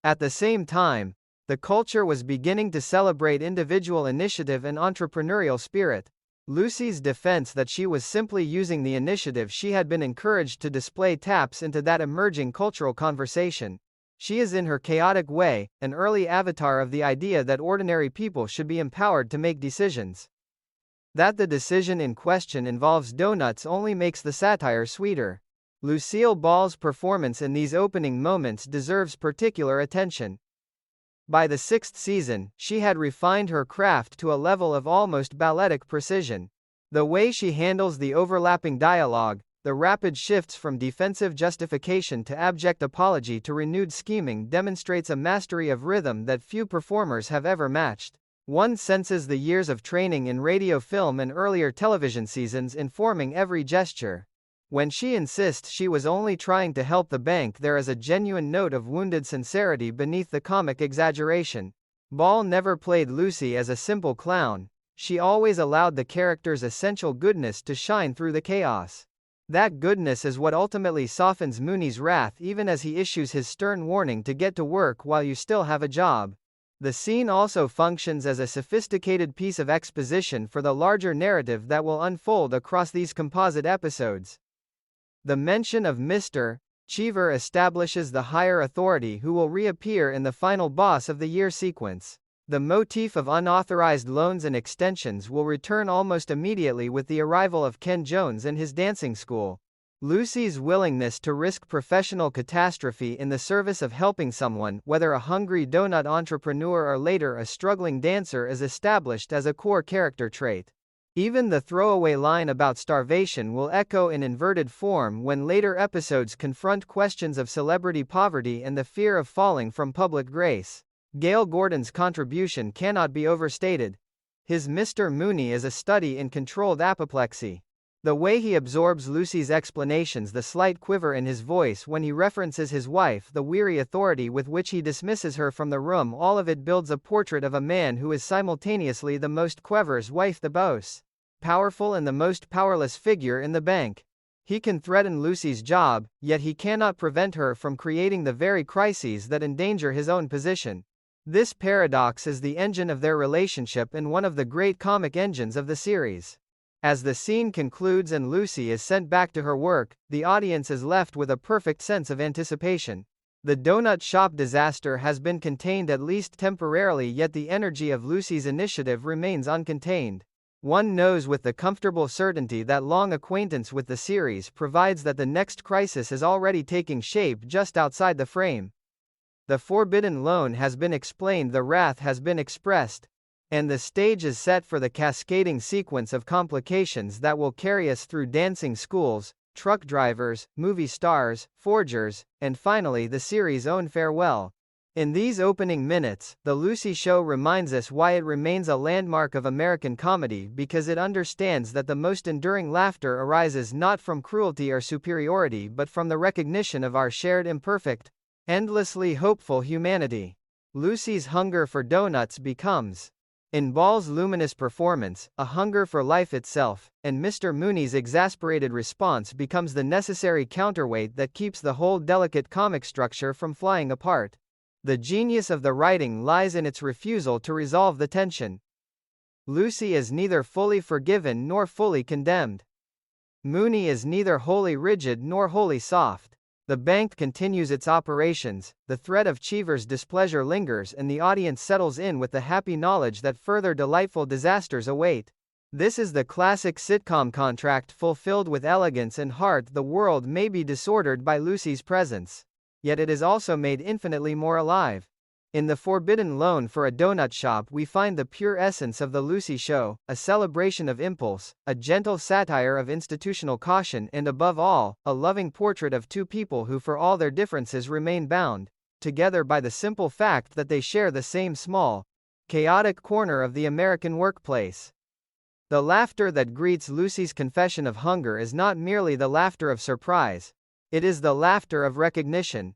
At the same time, the culture was beginning to celebrate individual initiative and entrepreneurial spirit. Lucy's defense that she was simply using the initiative she had been encouraged to display taps into that emerging cultural conversation. She is in her chaotic way, an early avatar of the idea that ordinary people should be empowered to make decisions. That the decision in question involves donuts only makes the satire sweeter. Lucille Ball's performance in these opening moments deserves particular attention. By the 6th season, she had refined her craft to a level of almost balletic precision. The way she handles the overlapping dialogue, the rapid shifts from defensive justification to abject apology to renewed scheming demonstrates a mastery of rhythm that few performers have ever matched. One senses the years of training in radio, film and earlier television seasons informing every gesture. When she insists she was only trying to help the bank, there is a genuine note of wounded sincerity beneath the comic exaggeration. Ball never played Lucy as a simple clown. She always allowed the character's essential goodness to shine through the chaos. That goodness is what ultimately softens Mooney's wrath even as he issues his stern warning to get to work while you still have a job. The scene also functions as a sophisticated piece of exposition for the larger narrative that will unfold across these composite episodes. The mention of Mr. Cheever establishes the higher authority who will reappear in the final Boss of the Year sequence. The motif of unauthorized loans and extensions will return almost immediately with the arrival of Ken Jones and his dancing school. Lucy's willingness to risk professional catastrophe in the service of helping someone, whether a hungry donut entrepreneur or later a struggling dancer, is established as a core character trait. Even the throwaway line about starvation will echo in inverted form when later episodes confront questions of celebrity poverty and the fear of falling from public grace. Gale Gordon's contribution cannot be overstated. His Mr. Mooney is a study in controlled apoplexy. The way he absorbs Lucy's explanations, the slight quiver in his voice when he references his wife, the weary authority with which he dismisses her from the room, all of it builds a portrait of a man who is simultaneously the most clever's wife, the boss, powerful and the most powerless figure in the bank. He can threaten Lucy's job, yet he cannot prevent her from creating the very crises that endanger his own position. This paradox is the engine of their relationship and one of the great comic engines of the series. As the scene concludes and Lucy is sent back to her work, the audience is left with a perfect sense of anticipation. The donut shop disaster has been contained at least temporarily, yet the energy of Lucy's initiative remains uncontained. One knows with the comfortable certainty that long acquaintance with the series provides that the next crisis is already taking shape just outside the frame. The forbidden loan has been explained, the wrath has been expressed, and the stage is set for the cascading sequence of complications that will carry us through dancing schools, truck drivers, movie stars, forgers, and finally the series' own farewell. In these opening minutes, The Lucy Show reminds us why it remains a landmark of American comedy, because it understands that the most enduring laughter arises not from cruelty or superiority but from the recognition of our shared imperfect, endlessly hopeful humanity. Lucy's hunger for donuts becomes, in Ball's luminous performance, a hunger for life itself, and Mr. Mooney's exasperated response becomes the necessary counterweight that keeps the whole delicate comic structure from flying apart. The genius of the writing lies in its refusal to resolve the tension. Lucy is neither fully forgiven nor fully condemned. Mooney is neither wholly rigid nor wholly soft. The bank continues its operations, the threat of Cheever's displeasure lingers, and the audience settles in with the happy knowledge that further delightful disasters await. This is the classic sitcom contract fulfilled with elegance and heart. The world may be disordered by Lucy's presence, yet it is also made infinitely more alive. In The Forbidden Loan for a Donut Shop we find the pure essence of The Lucy Show, a celebration of impulse, a gentle satire of institutional caution, and above all, a loving portrait of two people who for all their differences remain bound together by the simple fact that they share the same small, chaotic corner of the American workplace. The laughter that greets Lucy's confession of hunger is not merely the laughter of surprise, it is the laughter of recognition.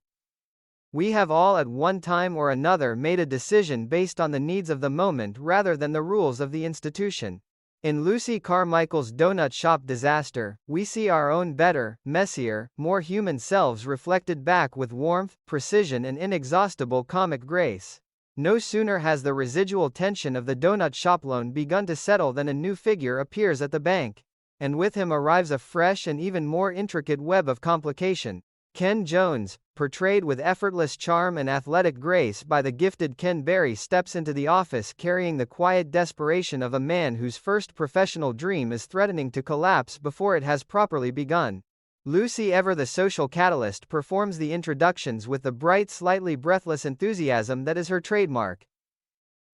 We have all at one time or another made a decision based on the needs of the moment rather than the rules of the institution. In Lucy Carmichael's Donut Shop disaster, we see our own better, messier, more human selves reflected back with warmth, precision and inexhaustible comic grace. No sooner has the residual tension of the donut shop loan begun to settle than a new figure appears at the bank. And with him arrives a fresh and even more intricate web of complication. Ken Jones, portrayed with effortless charm and athletic grace by the gifted Ken Barry, steps into the office carrying the quiet desperation of a man whose first professional dream is threatening to collapse before it has properly begun. Lucy, ever the social catalyst, performs the introductions with the bright, slightly breathless enthusiasm that is her trademark.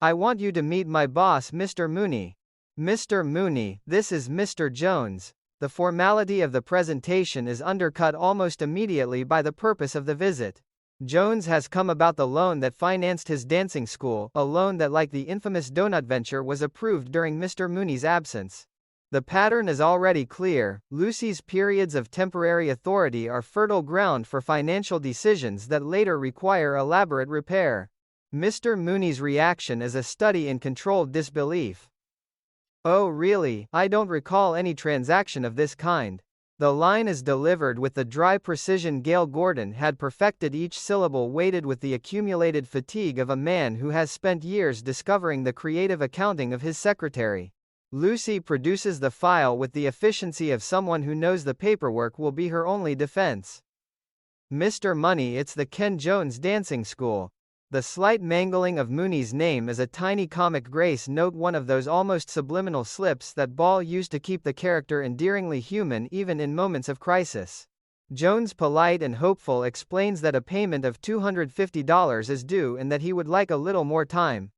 "I want you to meet my boss, Mr. Mooney. Mr. Mooney, this is Mr. Jones." The formality of the presentation is undercut almost immediately by the purpose of the visit. Jones has come about the loan that financed his dancing school, a loan that, like the infamous donut venture, was approved during Mr. Mooney's absence. The pattern is already clear. Lucy's periods of temporary authority are fertile ground for financial decisions that later require elaborate repair. Mr. Mooney's reaction is a study in controlled disbelief. "Oh really, I don't recall any transaction of this kind." The line is delivered with the dry precision Gale Gordon had perfected, each syllable weighted with the accumulated fatigue of a man who has spent years discovering the creative accounting of his secretary. Lucy produces the file with the efficiency of someone who knows the paperwork will be her only defense. Mr. Money, it's the Ken Jones dancing school. The slight mangling of Mooney's name is a tiny comic grace note, one of those almost subliminal slips that Ball used to keep the character endearingly human even in moments of crisis. Jones, polite and hopeful, explains that a payment of $250 is due and that he would like a little more time.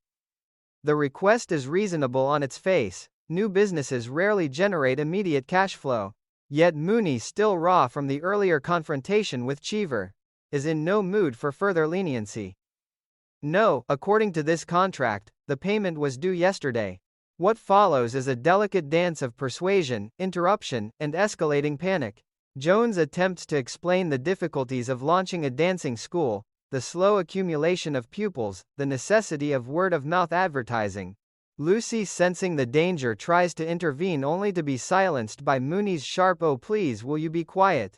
The request is reasonable on its face. New businesses rarely generate immediate cash flow. Yet Mooney, still raw from the earlier confrontation with Cheever, is in no mood for further leniency. No, according to this contract, the payment was due yesterday. What follows is a delicate dance of persuasion, interruption, and escalating panic. Jones attempts to explain the difficulties of launching a dancing school, the slow accumulation of pupils, the necessity of word-of-mouth advertising. Lucy, sensing the danger, tries to intervene only to be silenced by Mooney's sharp "Oh please, will you be quiet?"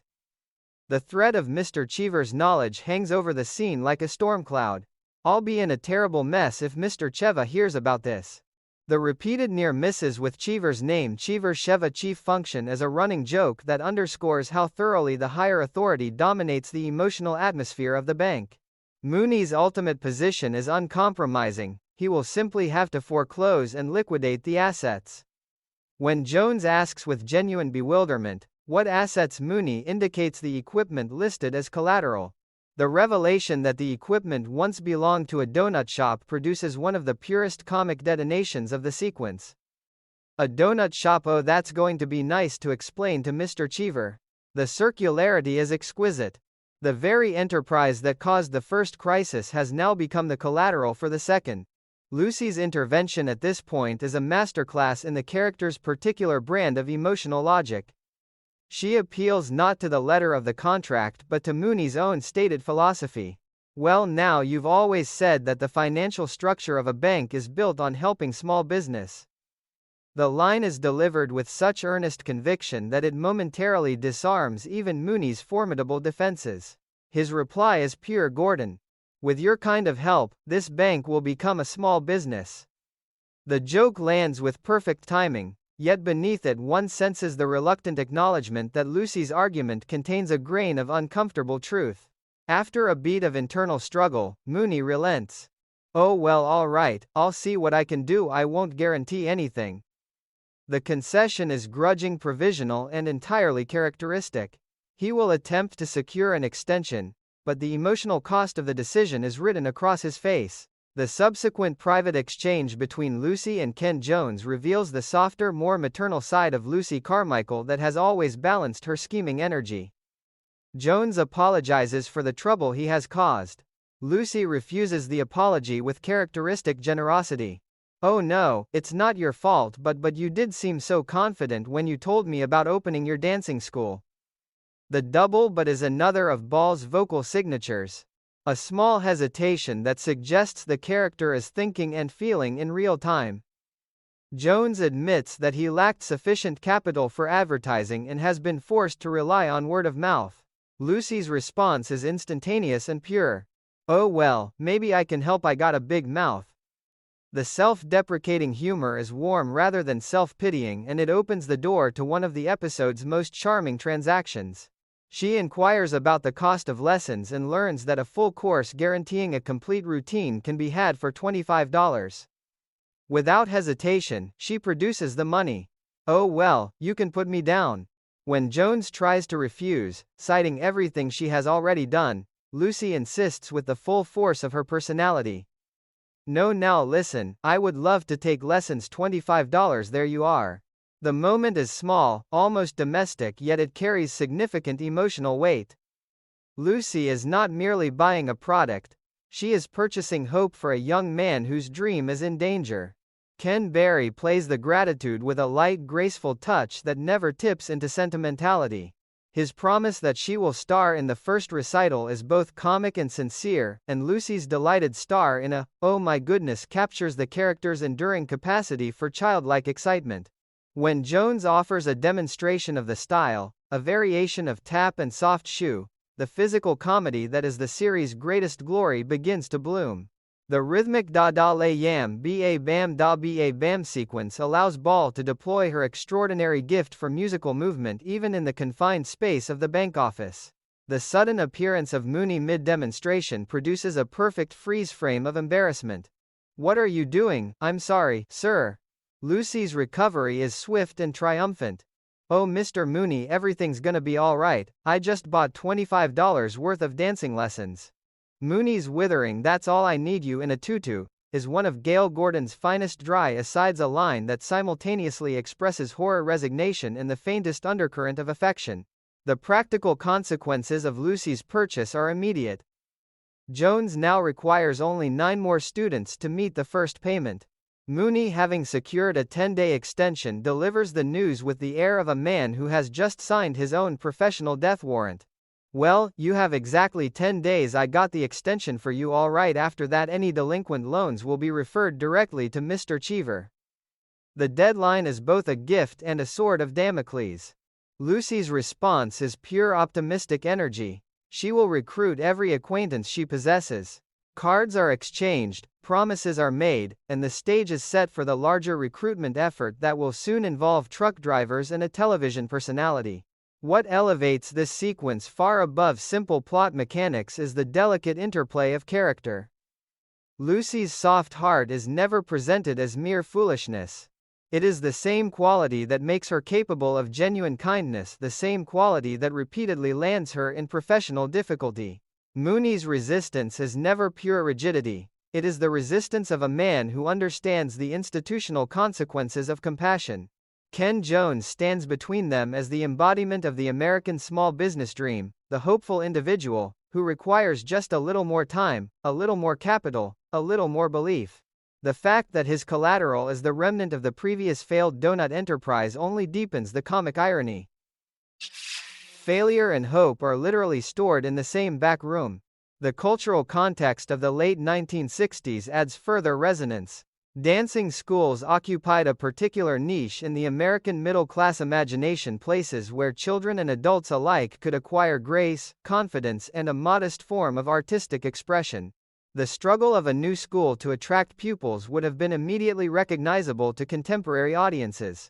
The threat of Mr. Cheever's knowledge hangs over the scene like a storm cloud. I'll be in a terrible mess if Mr. Cheva hears about this. The repeated near misses with Cheever's name, Cheever Sheva chief, function as a running joke that underscores how thoroughly the higher authority dominates the emotional atmosphere of the bank. Mooney's ultimate position is uncompromising. He will simply have to foreclose and liquidate the assets. When Jones asks with genuine bewilderment what assets, Mooney indicates the equipment listed as collateral. The revelation that the equipment once belonged to a donut shop produces one of the purest comic detonations of the sequence. A donut shop? Oh, that's going to be nice to explain to Mr. Cheever. The circularity is exquisite. The very enterprise that caused the first crisis has now become the collateral for the second. Lucy's intervention at this point is a masterclass in the character's particular brand of emotional logic. She appeals not to the letter of the contract but to Mooney's own stated philosophy. Well, now, you've always said that the financial structure of a bank is built on helping small business. The line is delivered with such earnest conviction that it momentarily disarms even Mooney's formidable defenses. His reply is pure Gordon. With your kind of help, this bank will become a small business. The joke lands with perfect timing, yet beneath it one senses the reluctant acknowledgement that Lucy's argument contains a grain of uncomfortable truth. After a beat of internal struggle, Mooney relents. Oh well, all right, I'll see what I can do. I won't guarantee anything. The concession is grudging, provisional, and entirely characteristic. He will attempt to secure an extension, but the emotional cost of the decision is written across his face. The subsequent private exchange between Lucy and Ken Jones reveals the softer, more maternal side of Lucy Carmichael that has always balanced her scheming energy. Jones apologizes for the trouble he has caused. Lucy refuses the apology with characteristic generosity. Oh no, it's not your fault, but you did seem so confident when you told me about opening your dancing school. The double but is another of Ball's vocal signatures. A small hesitation that suggests the character is thinking and feeling in real time. Jones admits that he lacked sufficient capital for advertising and has been forced to rely on word of mouth. Lucy's response is instantaneous and pure. Oh well, maybe I can help, I got a big mouth. The self-deprecating humor is warm rather than self-pitying, and it opens the door to one of the episode's most charming transactions. She inquires about the cost of lessons and learns that a full course guaranteeing a complete routine can be had for $25. Without hesitation, she produces the money. Oh well, you can put me down. When Jones tries to refuse, citing everything she has already done, Lucy insists with the full force of her personality. No, now listen, I would love to take lessons, $25, there you are. The moment is small, almost domestic, yet it carries significant emotional weight. Lucy is not merely buying a product, she is purchasing hope for a young man whose dream is in danger. Ken Barry plays the gratitude with a light, graceful touch that never tips into sentimentality. His promise that she will star in the first recital is both comic and sincere, and Lucy's delighted star in a, oh my goodness, captures the character's enduring capacity for childlike excitement. When Jones offers a demonstration of the style, a variation of tap and soft shoe, the physical comedy that is the series' greatest glory begins to bloom. The rhythmic da da lay yam ba bam da ba bam sequence allows Ball to deploy her extraordinary gift for musical movement even in the confined space of the bank office. The sudden appearance of Mooney mid-demonstration produces a perfect freeze frame of embarrassment. What are you doing? I'm sorry, sir. Lucy's recovery is swift and triumphant. Oh, Mr. Mooney, everything's gonna be all right. I just bought $25 worth of dancing lessons. Mooney's withering "that's all I need you in a tutu" is one of Gail Gordon's finest dry asides, a line that simultaneously expresses horror, resignation, and the faintest undercurrent of affection. The practical consequences of Lucy's purchase are immediate. Jones now requires only 9 more students to meet the first payment. Mooney, having secured a 10-day extension, delivers the news with the air of a man who has just signed his own professional death warrant. Well, you have exactly 10 days. I got the extension for you all right. After that, any delinquent loans will be referred directly to Mr. Cheever. The deadline is both a gift and a sword of Damocles. Lucy's response is pure optimistic energy. She will recruit every acquaintance she possesses. Cards are exchanged, promises are made, and the stage is set for the larger recruitment effort that will soon involve truck drivers and a television personality. What elevates this sequence far above simple plot mechanics is the delicate interplay of character. Lucy's soft heart is never presented as mere foolishness. It is the same quality that makes her capable of genuine kindness, the same quality that repeatedly lands her in professional difficulty. Mooney's resistance is never pure rigidity. It is the resistance of a man who understands the institutional consequences of compassion. Ken Jones stands between them as the embodiment of the American small business dream, the hopeful individual, who requires just a little more time, a little more capital, a little more belief. The fact that his collateral is the remnant of the previous failed donut enterprise only deepens the comic irony. Failure and hope are literally stored in the same back room. The cultural context of the late 1960s adds further resonance. Dancing schools occupied a particular niche in the American middle-class imagination, places where children and adults alike could acquire grace, confidence, and a modest form of artistic expression. The struggle of a new school to attract pupils would have been immediately recognizable to contemporary audiences.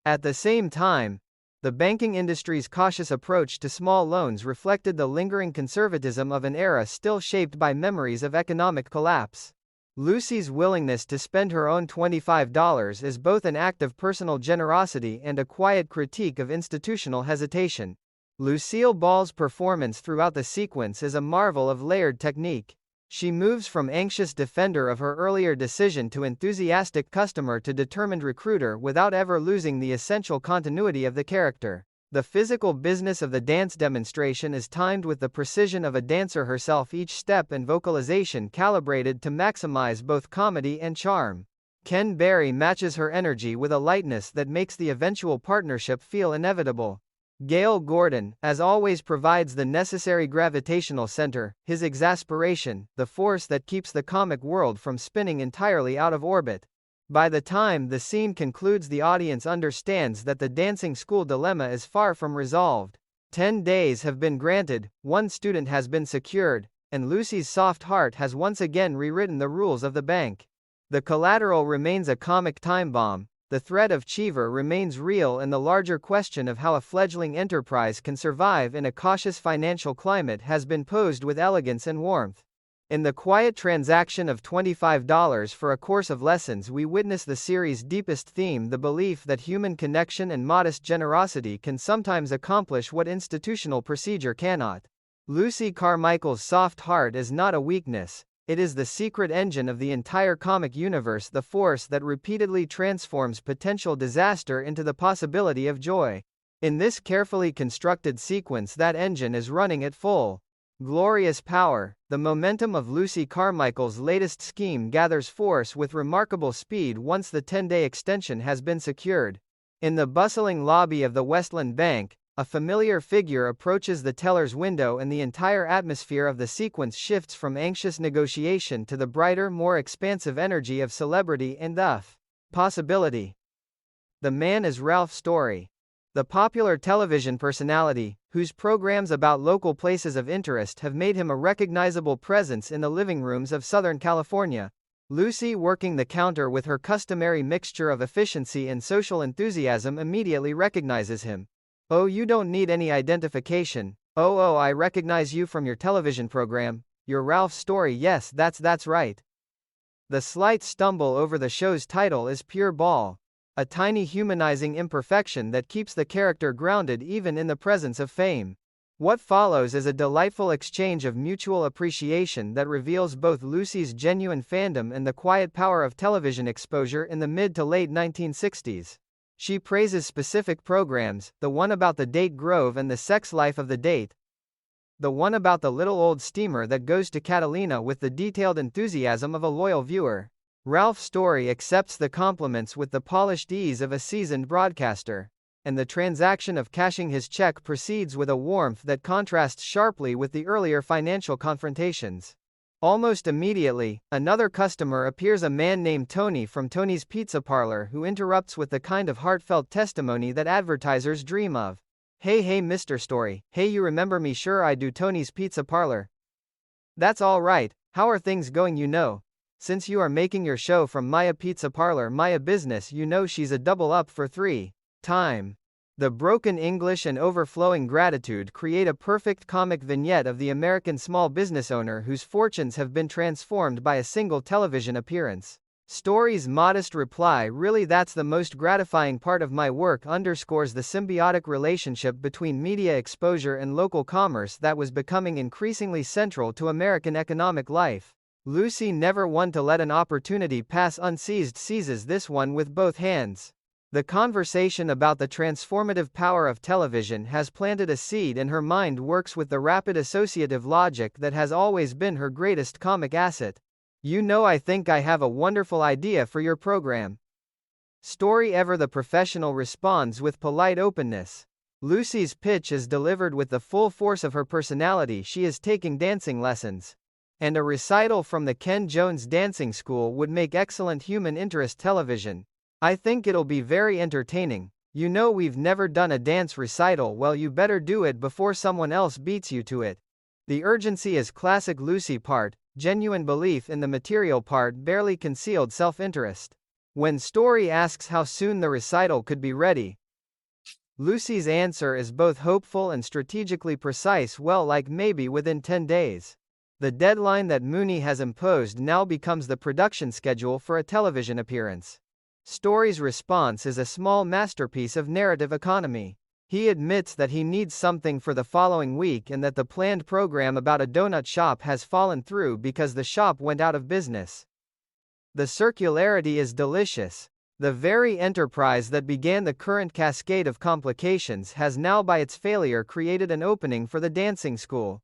At the same time, the banking industry's cautious approach to small loans reflected the lingering conservatism of an era still shaped by memories of economic collapse. Lucy's willingness to spend her own $25 is both an act of personal generosity and a quiet critique of institutional hesitation. Lucille Ball's performance throughout the sequence is a marvel of layered technique. She moves from anxious defender of her earlier decision to enthusiastic customer to determined recruiter without ever losing the essential continuity of the character. The physical business of the dance demonstration is timed with the precision of a dancer herself, each step and vocalization calibrated to maximize both comedy and charm. Ken Berry matches her energy with a lightness that makes the eventual partnership feel inevitable. Gail Gordon, as always, provides the necessary gravitational center, his exasperation, the force that keeps the comic world from spinning entirely out of orbit. By the time the scene concludes, the audience understands that the dancing school dilemma is far from resolved. 10 days have been granted, 1 student has been secured, and Lucy's soft heart has once again rewritten the rules of the bank. The collateral remains a comic time bomb. The threat of Cheever remains real, and the larger question of how a fledgling enterprise can survive in a cautious financial climate has been posed with elegance and warmth. In the quiet transaction of $25 for a course of lessons, we witness the series' deepest theme, the belief that human connection and modest generosity can sometimes accomplish what institutional procedure cannot. Lucy Carmichael's soft heart is not a weakness. It is the secret engine of the entire comic universe, the force that repeatedly transforms potential disaster into the possibility of joy. In this carefully constructed sequence, that engine is running at full glorious power. The momentum of Lucy Carmichael's latest scheme gathers force with remarkable speed once the 10-day extension has been secured. In the bustling lobby of the Westland Bank, a familiar figure approaches the teller's window, and the entire atmosphere of the sequence shifts from anxious negotiation to the brighter, more expansive energy of celebrity and possibility. The man is Ralph Story. The popular television personality, whose programs about local places of interest have made him a recognizable presence in the living rooms of Southern California. Lucy, working the counter with her customary mixture of efficiency and social enthusiasm, immediately recognizes him. "Oh, you don't need any identification. Oh, I recognize you from your television program. You're Ralph Story. Yes, that's right. The slight stumble over the show's title is pure ball. A tiny humanizing imperfection that keeps the character grounded even in the presence of fame. What follows is a delightful exchange of mutual appreciation that reveals both Lucy's genuine fandom and the quiet power of television exposure in the mid to late 1960s. She praises specific programs, the one about the date grove and the sex life of the date, the one about the little old steamer that goes to Catalina with the detailed enthusiasm of a loyal viewer. Ralph Story accepts the compliments with the polished ease of a seasoned broadcaster, and the transaction of cashing his check proceeds with a warmth that contrasts sharply with the earlier financial confrontations. Almost immediately, another customer appears, a man named Tony from Tony's Pizza Parlor, who interrupts with the kind of heartfelt testimony that advertisers dream of. Hey, Mr. Story, hey, you remember me? Sure I do, Tony's Pizza Parlor. That's all right, how are things going? Since you are making your show from Maya Pizza Parlor, Maya Business, she's a double up for 3 time. The broken English and overflowing gratitude create a perfect comic vignette of the American small business owner whose fortunes have been transformed by a single television appearance. Story's modest reply, really that's the most gratifying part of my work, underscores the symbiotic relationship between media exposure and local commerce that was becoming increasingly central to American economic life. Lucy, never one to let an opportunity pass unseized, seizes this one with both hands. The conversation about the transformative power of television has planted a seed in her mind, works with the rapid associative logic that has always been her greatest comic asset. I think I have a wonderful idea for your program. Story, ever the professional, responds with polite openness. Lucy's pitch is delivered with the full force of her personality. She is taking dancing lessons. And a recital from the Ken Jones Dancing School would make excellent human interest television. I think it'll be very entertaining. We've never done a dance recital. Well, you better do it before someone else beats you to it. The urgency is classic Lucy part, genuine belief in the material part, barely concealed self-interest. When Story asks how soon the recital could be ready, Lucy's answer is both hopeful and strategically precise. Well, like maybe within 10 days. The deadline that Mooney has imposed now becomes the production schedule for a television appearance. Story's response is a small masterpiece of narrative economy. He admits that he needs something for the following week and that the planned program about a donut shop has fallen through because the shop went out of business. The circularity is delicious. The very enterprise that began the current cascade of complications has now by its failure created an opening for the dancing school.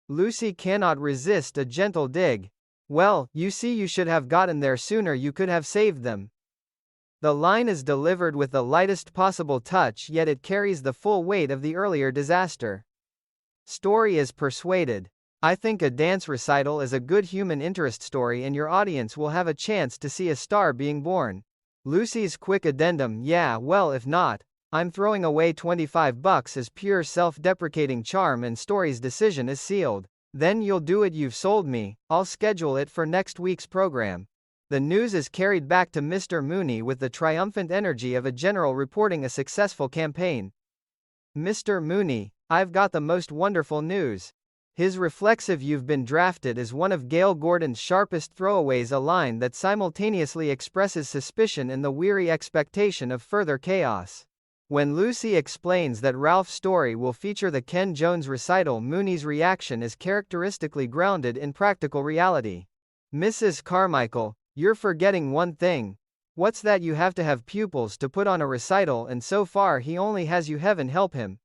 Lucy cannot resist a gentle dig. Well, you see, you should have gotten there sooner, you could have saved them. The line is delivered with the lightest possible touch, yet it carries the full weight of the earlier disaster. Story is persuaded. I think a dance recital is a good human interest story and your audience will have a chance to see a star being born. Lucy's quick addendum, yeah, well, if not, I'm throwing away $25 as pure self-deprecating charm, and Story's decision is sealed. Then you'll do it, you've sold me, I'll schedule it for next week's program. The news is carried back to Mr. Mooney with the triumphant energy of a general reporting a successful campaign. Mr. Mooney, I've got the most wonderful news. His reflexive "you've been drafted" is one of Gail Gordon's sharpest throwaways, a line that simultaneously expresses suspicion and the weary expectation of further chaos. When Lucy explains that Ralph Story will feature the Ken Jones recital, Mooney's reaction is characteristically grounded in practical reality. Mrs. Carmichael, you're forgetting one thing. What's that? You have to have pupils to put on a recital, and so far he only has you. Heaven help him.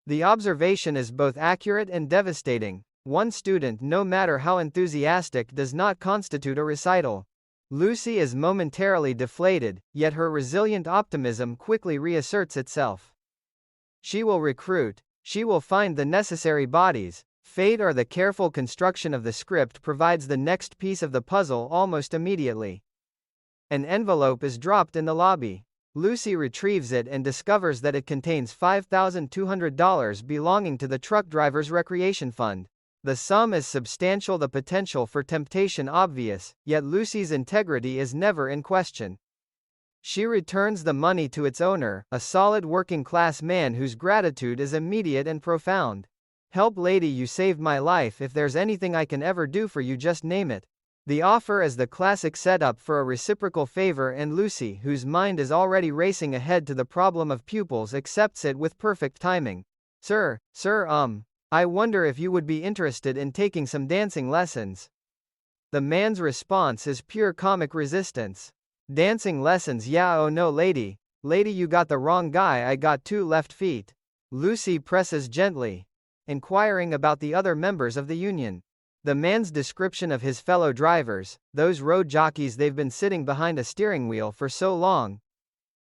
The observation is both accurate and devastating. One student, no matter how enthusiastic, does not constitute a recital. Lucy is momentarily deflated, yet her resilient optimism quickly reasserts itself. She will recruit. She will find the necessary bodies. Fate, or the careful construction of the script, provides the next piece of the puzzle almost immediately. An envelope is dropped in the lobby. Lucy retrieves it and discovers that it contains $5,200 belonging to the truck driver's recreation fund. The sum is substantial, the potential for temptation obvious, yet Lucy's integrity is never in question. She returns the money to its owner, a solid working-class man whose gratitude is immediate and profound. "Help, lady, you saved my life. If there's anything I can ever do for you, just name it." The offer is the classic setup for a reciprocal favor, and Lucy, whose mind is already racing ahead to the problem of pupils, accepts it with perfect timing. Sir, I wonder if you would be interested in taking some dancing lessons." The man's response is pure comic resistance. "Dancing lessons? Yeah, oh no, lady. Lady, you got the wrong guy. I got 2 left feet." Lucy presses gently, inquiring about the other members of the union. The man's description of his fellow drivers, those road jockeys, they've been sitting behind a steering wheel for so long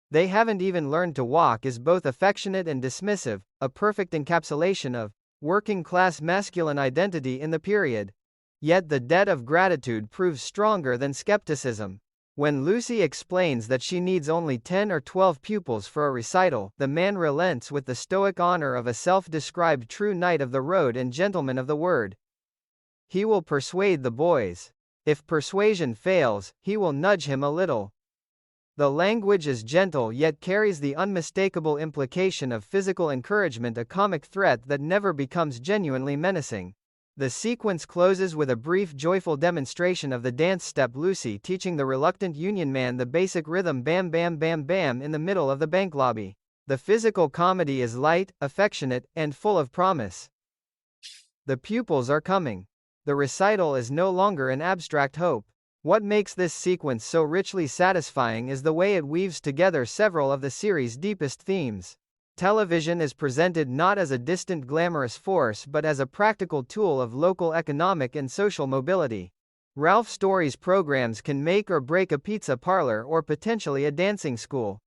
they haven't even learned to walk, is both affectionate and dismissive, a perfect encapsulation of working-class masculine identity in the period. Yet the debt of gratitude proves stronger than skepticism. When Lucy explains that she needs only 10 or 12 pupils for a recital, the man relents with the stoic honor of a self-described true knight of the road and gentleman of the word. He will persuade the boys. If persuasion fails, he will nudge him a little. The language is gentle yet carries the unmistakable implication of physical encouragement, a comic threat that never becomes genuinely menacing. The sequence closes with a brief joyful demonstration of the dance step, Lucy teaching the reluctant union man the basic rhythm bam bam bam bam in the middle of the bank lobby. The physical comedy is light, affectionate, and full of promise. The pupils are coming. The recital is no longer an abstract hope. What makes this sequence so richly satisfying is the way it weaves together several of the series' deepest themes. Television is presented not as a distant glamorous force but as a practical tool of local economic and social mobility. Ralph Story's programs can make or break a pizza parlor or potentially a dancing school.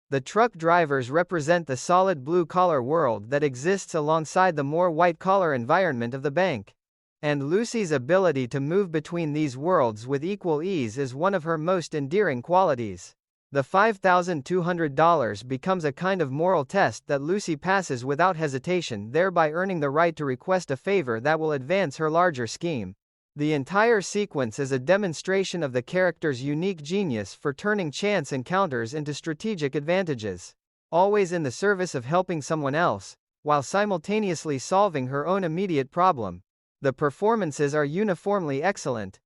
The truck drivers represent the solid blue-collar world that exists alongside the more white-collar environment of the bank. And Lucy's ability to move between these worlds with equal ease is one of her most endearing qualities. The $5,200 becomes a kind of moral test that Lucy passes without hesitation, thereby earning the right to request a favor that will advance her larger scheme. The entire sequence is a demonstration of the character's unique genius for turning chance encounters into strategic advantages, always in the service of helping someone else, while simultaneously solving her own immediate problem. The performances are uniformly excellent.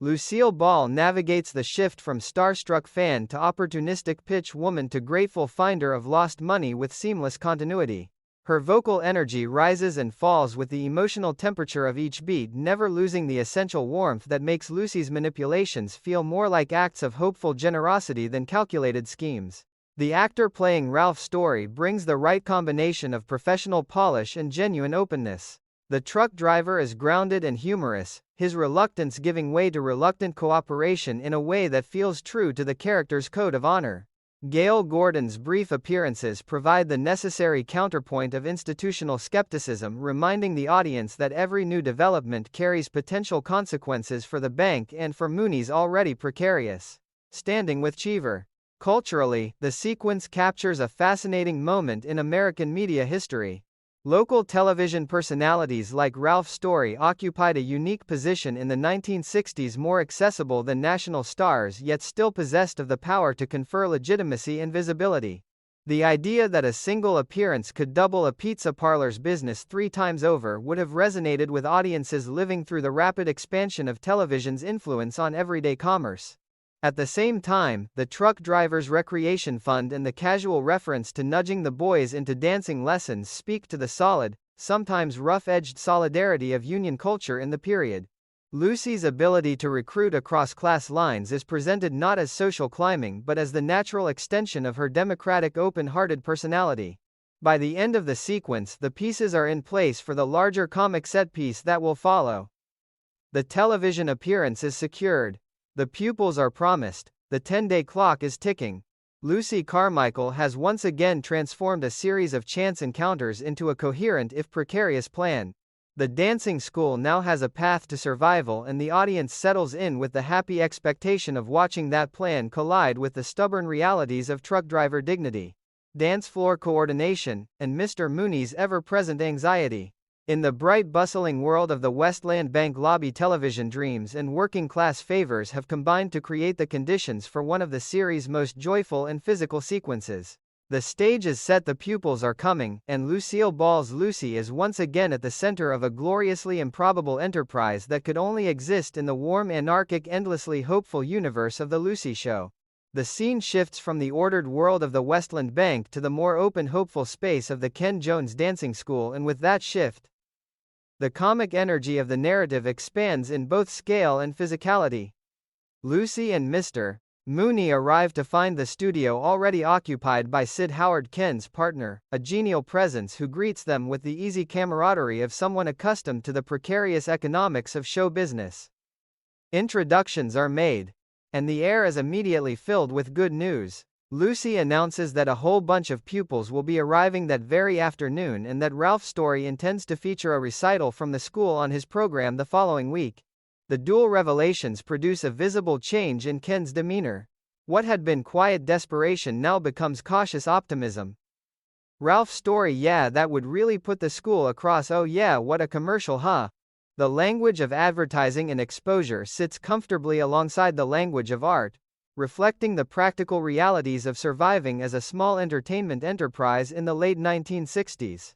Lucille Ball navigates the shift from starstruck fan to opportunistic pitch woman to grateful finder of lost money with seamless continuity. Her vocal energy rises and falls with the emotional temperature of each beat, never losing the essential warmth that makes Lucy's manipulations feel more like acts of hopeful generosity than calculated schemes. The actor playing Ralph Story brings the right combination of professional polish and genuine openness. The truck driver is grounded and humorous, his reluctance giving way to reluctant cooperation in a way that feels true to the character's code of honor. Gail Gordon's brief appearances provide the necessary counterpoint of institutional skepticism, reminding the audience that every new development carries potential consequences for the bank and for Mooney's already precarious standing with Cheever. Culturally, the sequence captures a fascinating moment in American media history. Local television personalities like Ralph Story occupied a unique position in the 1960s, more accessible than national stars yet still possessed of the power to confer legitimacy and visibility. The idea that a single appearance could double a pizza parlor's business 3 times over would have resonated with audiences living through the rapid expansion of television's influence on everyday commerce. At the same time, the truck drivers' recreation fund and the casual reference to nudging the boys into dancing lessons speak to the solid, sometimes rough-edged solidarity of union culture in the period. Lucy's ability to recruit across class lines is presented not as social climbing but as the natural extension of her democratic, open-hearted personality. By the end of the sequence, the pieces are in place for the larger comic set piece that will follow. The television appearance is secured. The pupils are promised. The 10-day clock is ticking. Lucy Carmichael has once again transformed a series of chance encounters into a coherent if precarious plan. The dancing school now has a path to survival, and the audience settles in with the happy expectation of watching that plan collide with the stubborn realities of truck driver dignity, dance floor coordination, and Mr. Mooney's ever-present anxiety. In the bright bustling world of the Westland Bank lobby, television dreams and working-class favors have combined to create the conditions for one of the series' most joyful and physical sequences. The stage is set, the pupils are coming, and Lucille Ball's Lucy is once again at the center of a gloriously improbable enterprise that could only exist in the warm, anarchic, endlessly hopeful universe of The Lucy Show. The scene shifts from the ordered world of the Westland Bank to the more open, hopeful space of the Ken Jones Dancing School, and with that shift, the comic energy of the narrative expands in both scale and physicality. Lucy and Mr. Mooney arrive to find the studio already occupied by Sid Howard, Ken's partner, a genial presence who greets them with the easy camaraderie of someone accustomed to the precarious economics of show business. Introductions are made, and the air is immediately filled with good news. Lucy announces that a whole bunch of pupils will be arriving that very afternoon and that Ralph Story intends to feature a recital from the school on his program the following week. The dual revelations produce a visible change in Ken's demeanor. What had been quiet desperation now becomes cautious optimism. Ralph Story, yeah, that would really put the school across. Oh yeah, what a commercial, huh? The language of advertising and exposure sits comfortably alongside the language of art, reflecting the practical realities of surviving as a small entertainment enterprise in the late 1960s.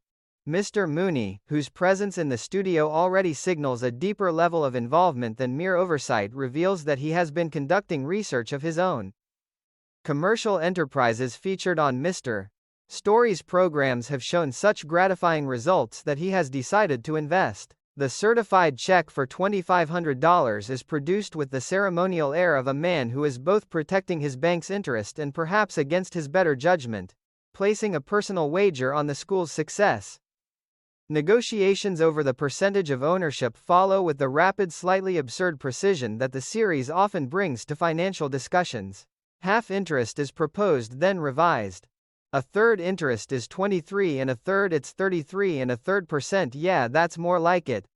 Mr. Mooney, whose presence in the studio already signals a deeper level of involvement than mere oversight, reveals that he has been conducting research of his own. Commercial enterprises featured on Mr. Story's programs have shown such gratifying results that he has decided to invest. The certified check for $2,500 is produced with the ceremonial air of a man who is both protecting his bank's interest and perhaps against his better judgment, placing a personal wager on the school's success. Negotiations over the percentage of ownership follow with the rapid, slightly absurd precision that the series often brings to financial discussions. Half interest is proposed, then revised. A third interest is 23 and a third it's 33 and a third%. Yeah, that's more like it.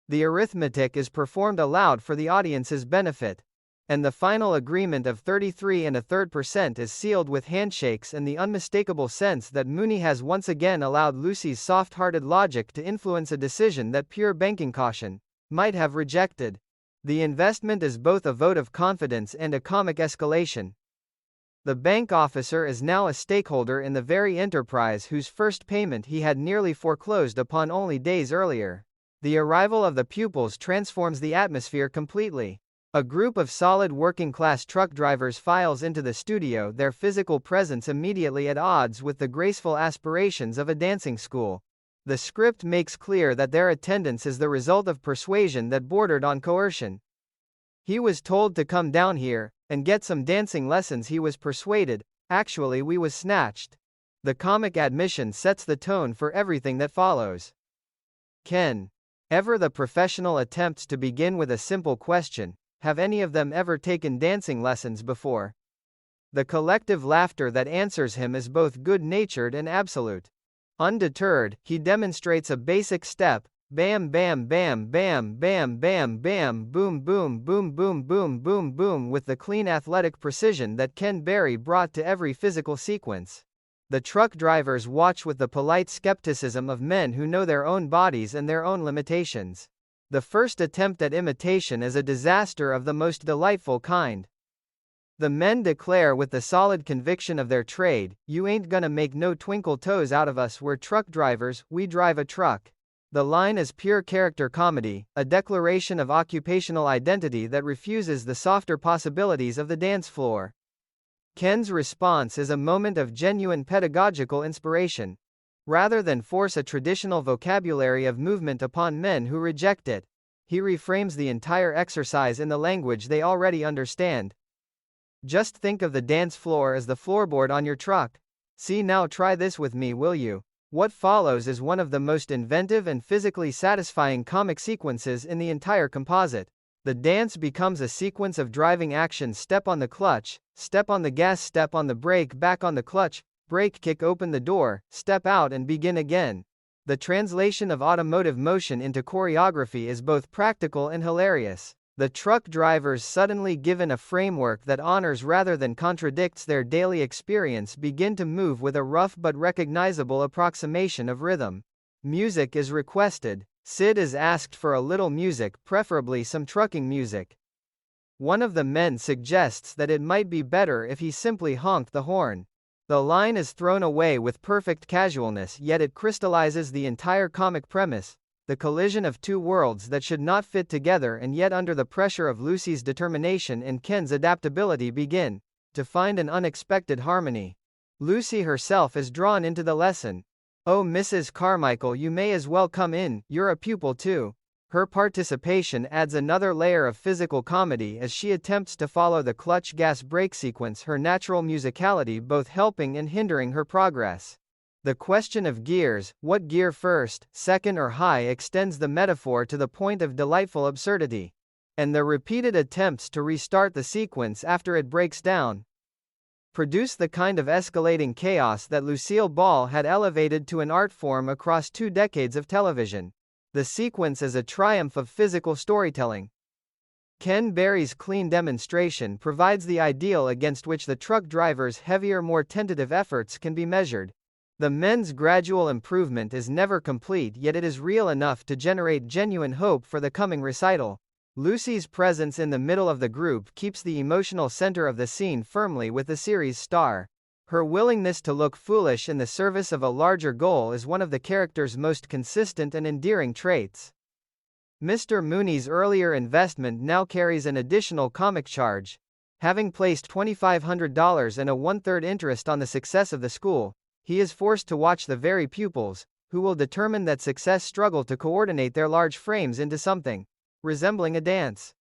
The arithmetic is performed aloud for the audience's benefit, and the final agreement of 33 and a third% is sealed with handshakes and the unmistakable sense that Mooney has once again allowed Lucy's soft-hearted logic to influence a decision that pure banking caution might have rejected. The investment is both a vote of confidence and a comic escalation. The bank officer is now a stakeholder in the very enterprise whose first payment he had nearly foreclosed upon only days earlier. The arrival of the pupils transforms the atmosphere completely. A group of solid working-class truck drivers files into the studio, their physical presence immediately at odds with the graceful aspirations of a dancing school. The script makes clear that their attendance is the result of persuasion that bordered on coercion. He was told to come down here and get some dancing lessons. He was persuaded. Actually, we was snatched. The comic admission sets the tone for everything that follows. Ken. Ever the professional attempts to begin with a simple question. Have any of them ever taken dancing lessons before? The collective laughter that answers him is both good-natured and absolute. Undeterred, he demonstrates a basic step, bam bam bam bam bam bam bam boom boom boom boom boom boom boom, with the clean athletic precision that Ken Barry brought to every physical sequence. The truck drivers watch with the polite skepticism of men who know their own bodies and their own limitations. The first attempt at imitation is a disaster of the most delightful kind. The men declare with the solid conviction of their trade, "You ain't gonna make no twinkle toes out of us, we're truck drivers, we drive a truck." The line is pure character comedy, a declaration of occupational identity that refuses the softer possibilities of the dance floor. Ken's response is a moment of genuine pedagogical inspiration. Rather than force a traditional vocabulary of movement upon men who reject it, he reframes the entire exercise in the language they already understand. Just think of the dance floor as the floorboard on your truck. See, now try this with me, will you? What follows is one of the most inventive and physically satisfying comic sequences in the entire composite. The dance becomes a sequence of driving action: step on the clutch, step on the gas, step on the brake, back on the clutch, brake, kick open the door, step out and begin again. The translation of automotive motion into choreography is both practical and hilarious. The truck drivers, suddenly given a framework that honors rather than contradicts their daily experience, begin to move with a rough but recognizable approximation of rhythm. Music is requested. Sid is asked for a little music, preferably some trucking music. One of the men suggests that it might be better if he simply honked the horn. The line is thrown away with perfect casualness, yet it crystallizes the entire comic premise, the collision of two worlds that should not fit together, and yet under the pressure of Lucy's determination and Ken's adaptability begin to find an unexpected harmony. Lucy herself is drawn into the lesson. "Oh, Mrs. Carmichael, you may as well come in, you're a pupil too." Her participation adds another layer of physical comedy as she attempts to follow the clutch gas brake sequence, her natural musicality both helping and hindering her progress. The question of gears, what gear first, second or high, extends the metaphor to the point of delightful absurdity. And the repeated attempts to restart the sequence after it breaks down produce the kind of escalating chaos that Lucille Ball had elevated to an art form across 2 decades of television. The sequence is a triumph of physical storytelling. Ken Berry's clean demonstration provides the ideal against which the truck driver's heavier, more tentative efforts can be measured. The men's gradual improvement is never complete, yet it is real enough to generate genuine hope for the coming recital. Lucy's presence in the middle of the group keeps the emotional center of the scene firmly with the series' star. Her willingness to look foolish in the service of a larger goal is one of the character's most consistent and endearing traits. Mr. Mooney's earlier investment now carries an additional comic charge. Having placed $2,500 and a 1/3 interest on the success of the school, he is forced to watch the very pupils, who will determine that success, struggle to coordinate their large frames into something resembling a dance.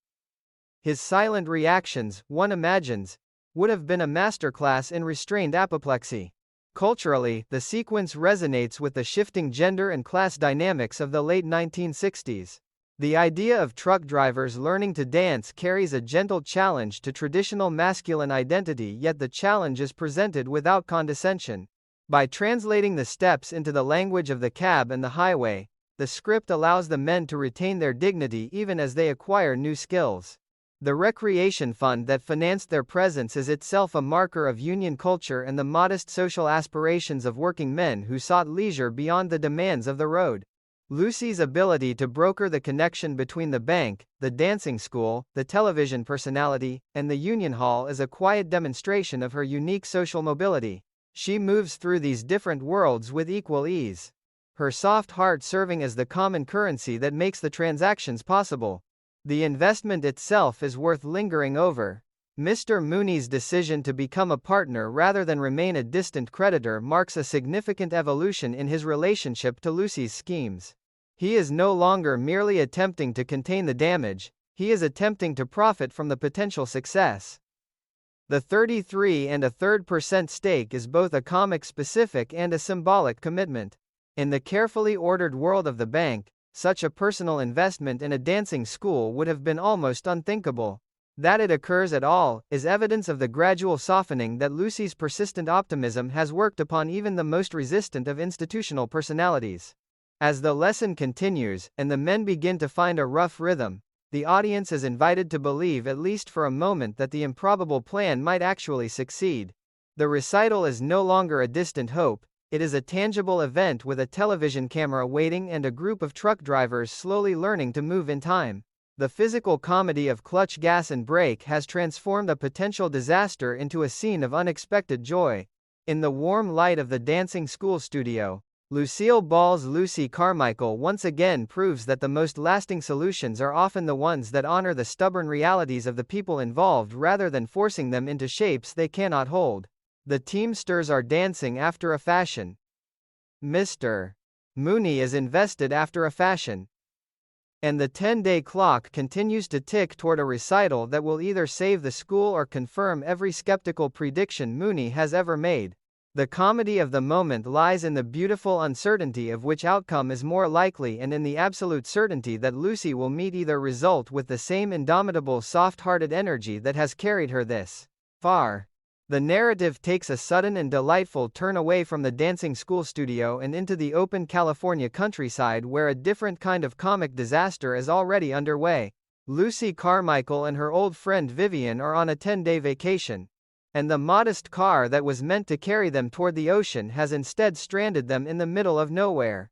His silent reactions, one imagines, would have been a masterclass in restrained apoplexy. Culturally, the sequence resonates with the shifting gender and class dynamics of the late 1960s. The idea of truck drivers learning to dance carries a gentle challenge to traditional masculine identity, yet the challenge is presented without condescension. By translating the steps into the language of the cab and the highway, the script allows the men to retain their dignity even as they acquire new skills. The recreation fund that financed their presence is itself a marker of union culture and the modest social aspirations of working men who sought leisure beyond the demands of the road. Lucy's ability to broker the connection between the bank, the dancing school, the television personality, and the union hall is a quiet demonstration of her unique social mobility. She moves through these different worlds with equal ease, her soft heart serving as the common currency that makes the transactions possible. The investment itself is worth lingering over. Mr. Mooney's decision to become a partner rather than remain a distant creditor marks a significant evolution in his relationship to Lucy's schemes. He is no longer merely attempting to contain the damage, he is attempting to profit from the potential success. The 33 1/3% stake is both a comic-specific and a symbolic commitment. In the carefully ordered world of the bank, such a personal investment in a dancing school would have been almost unthinkable. That it occurs at all is evidence of the gradual softening that Lucy's persistent optimism has worked upon even the most resistant of institutional personalities. As the lesson continues, and the men begin to find a rough rhythm, the audience is invited to believe at least for a moment that the improbable plan might actually succeed. The recital is no longer a distant hope, it is a tangible event with a television camera waiting and a group of truck drivers slowly learning to move in time. The physical comedy of clutch, gas and brake has transformed a potential disaster into a scene of unexpected joy. In the warm light of the dancing school studio, Lucille Ball's Lucy Carmichael once again proves that the most lasting solutions are often the ones that honor the stubborn realities of the people involved rather than forcing them into shapes they cannot hold. The Teamsters are dancing after a fashion. Mr. Mooney is invested after a fashion. And the 10-day clock continues to tick toward a recital that will either save the school or confirm every skeptical prediction Mooney has ever made. The comedy of the moment lies in the beautiful uncertainty of which outcome is more likely and in the absolute certainty that Lucy will meet either result with the same indomitable soft-hearted energy that has carried her this far. The narrative takes a sudden and delightful turn away from the dancing school studio and into the open California countryside where a different kind of comic disaster is already underway. Lucy Carmichael and her old friend Vivian are on a 10-day vacation, and the modest car that was meant to carry them toward the ocean has instead stranded them in the middle of nowhere.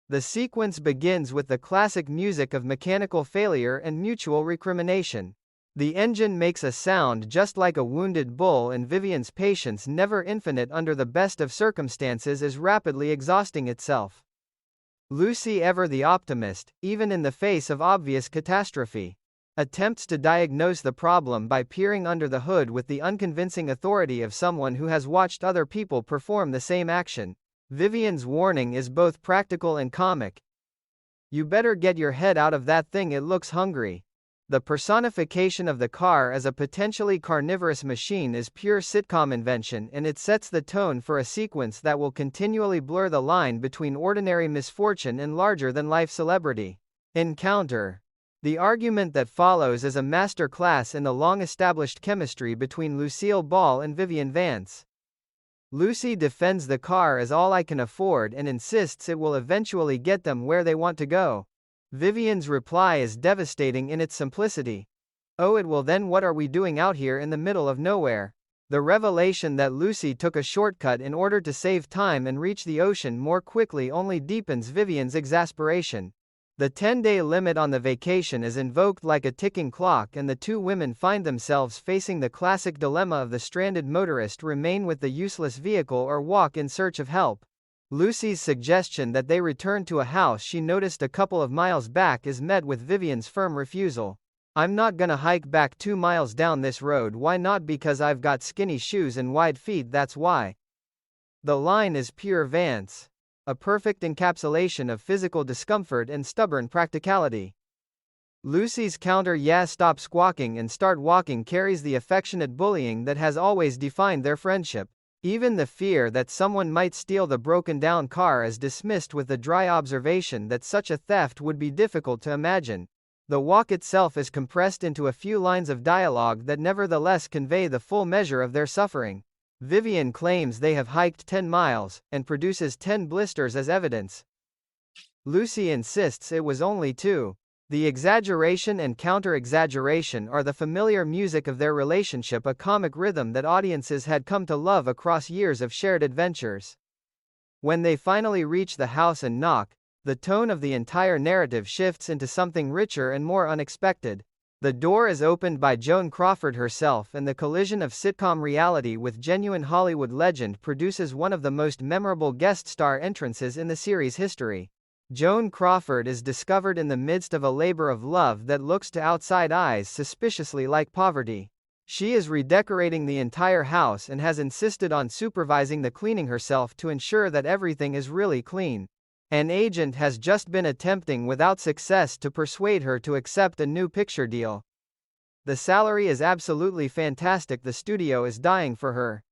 The sequence begins with the classic music of mechanical failure and mutual recrimination. The engine makes a sound just like a wounded bull, and Vivian's patience, never infinite under the best of circumstances, is rapidly exhausting itself. Lucy, ever the optimist, even in the face of obvious catastrophe, attempts to diagnose the problem by peering under the hood with the unconvincing authority of someone who has watched other people perform the same action. Vivian's warning is both practical and comic. "You better get your head out of that thing, it looks hungry." The personification of the car as a potentially carnivorous machine is pure sitcom invention, and it sets the tone for a sequence that will continually blur the line between ordinary misfortune and larger-than-life celebrity. Encounter. The argument that follows is a master class in the long-established chemistry between Lucille Ball and Vivian Vance. Lucy defends the car as all I can afford and insists it will eventually get them where they want to go. Vivian's reply is devastating in its simplicity. "Oh, it will then. What are we doing out here in the middle of nowhere?" The revelation that Lucy took a shortcut in order to save time and reach the ocean more quickly only deepens Vivian's exasperation. The 10-day limit on the vacation is invoked like a ticking clock, and the two women find themselves facing the classic dilemma of the stranded motorist: remain with the useless vehicle or walk in search of help. Lucy's suggestion that they return to a house she noticed a couple of miles back is met with Vivian's firm refusal. "I'm not gonna hike back 2 miles down this road." "Why not?" "Because I've got skinny shoes and wide feet, that's why." The line is pure Vance. A perfect encapsulation of physical discomfort and stubborn practicality. Lucy's counter "yeah, stop squawking and start walking" carries the affectionate bullying that has always defined their friendship. Even the fear that someone might steal the broken-down car is dismissed with the dry observation that such a theft would be difficult to imagine. The walk itself is compressed into a few lines of dialogue that nevertheless convey the full measure of their suffering. Vivian claims they have hiked 10 miles, and produces 10 blisters as evidence. Lucy insists it was only 2. The exaggeration and counter-exaggeration are the familiar music of their relationship, a comic rhythm that audiences had come to love across years of shared adventures. When they finally reach the house and knock, the tone of the entire narrative shifts into something richer and more unexpected. The door is opened by Joan Crawford herself, and the collision of sitcom reality with genuine Hollywood legend produces one of the most memorable guest star entrances in the series' history. Joan Crawford is discovered in the midst of a labor of love that looks to outside eyes suspiciously like poverty. She is redecorating the entire house and has insisted on supervising the cleaning herself to ensure that everything is really clean. An agent has just been attempting without success to persuade her to accept a new picture deal. The salary is absolutely fantastic, the studio is dying for her.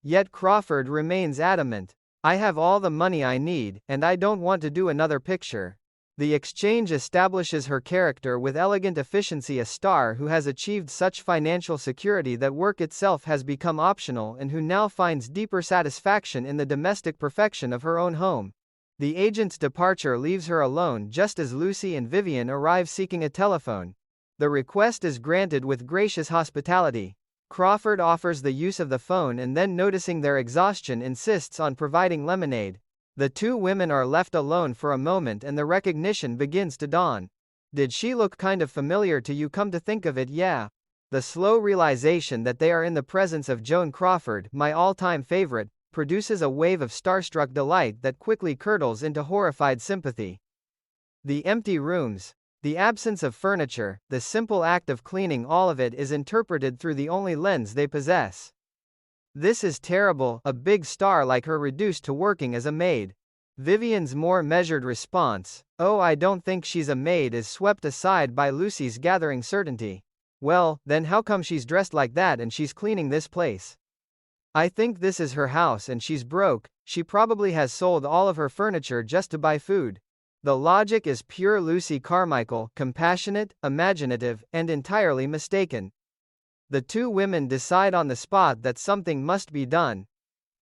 Yet Crawford remains adamant. "I have all the money I need, and I don't want to do another picture." The exchange establishes her character with elegant efficiency, a star who has achieved such financial security that work itself has become optional and who now finds deeper satisfaction in the domestic perfection of her own home. The agent's departure leaves her alone just as Lucy and Vivian arrive seeking a telephone. The request is granted with gracious hospitality. Crawford offers the use of the phone and then, noticing their exhaustion, insists on providing lemonade. The two women are left alone for a moment and the recognition begins to dawn. "Did she look kind of familiar to you, come to think of it?" "Yeah." The slow realization that they are in the presence of Joan Crawford, my all-time favorite, produces a wave of starstruck delight that quickly curdles into horrified sympathy. The empty rooms, the absence of furniture, the simple act of cleaning, all of it is interpreted through the only lens they possess. This is terrible, a big star like her reduced to working as a maid. Vivian's more measured response, "Oh, I don't think she's a maid," is swept aside by Lucy's gathering certainty. "Well, then how come she's dressed like that and she's cleaning this place? I think this is her house and she's broke. She probably has sold all of her furniture just to buy food." The logic is pure Lucy Carmichael, compassionate, imaginative, and entirely mistaken. The two women decide on the spot that something must be done.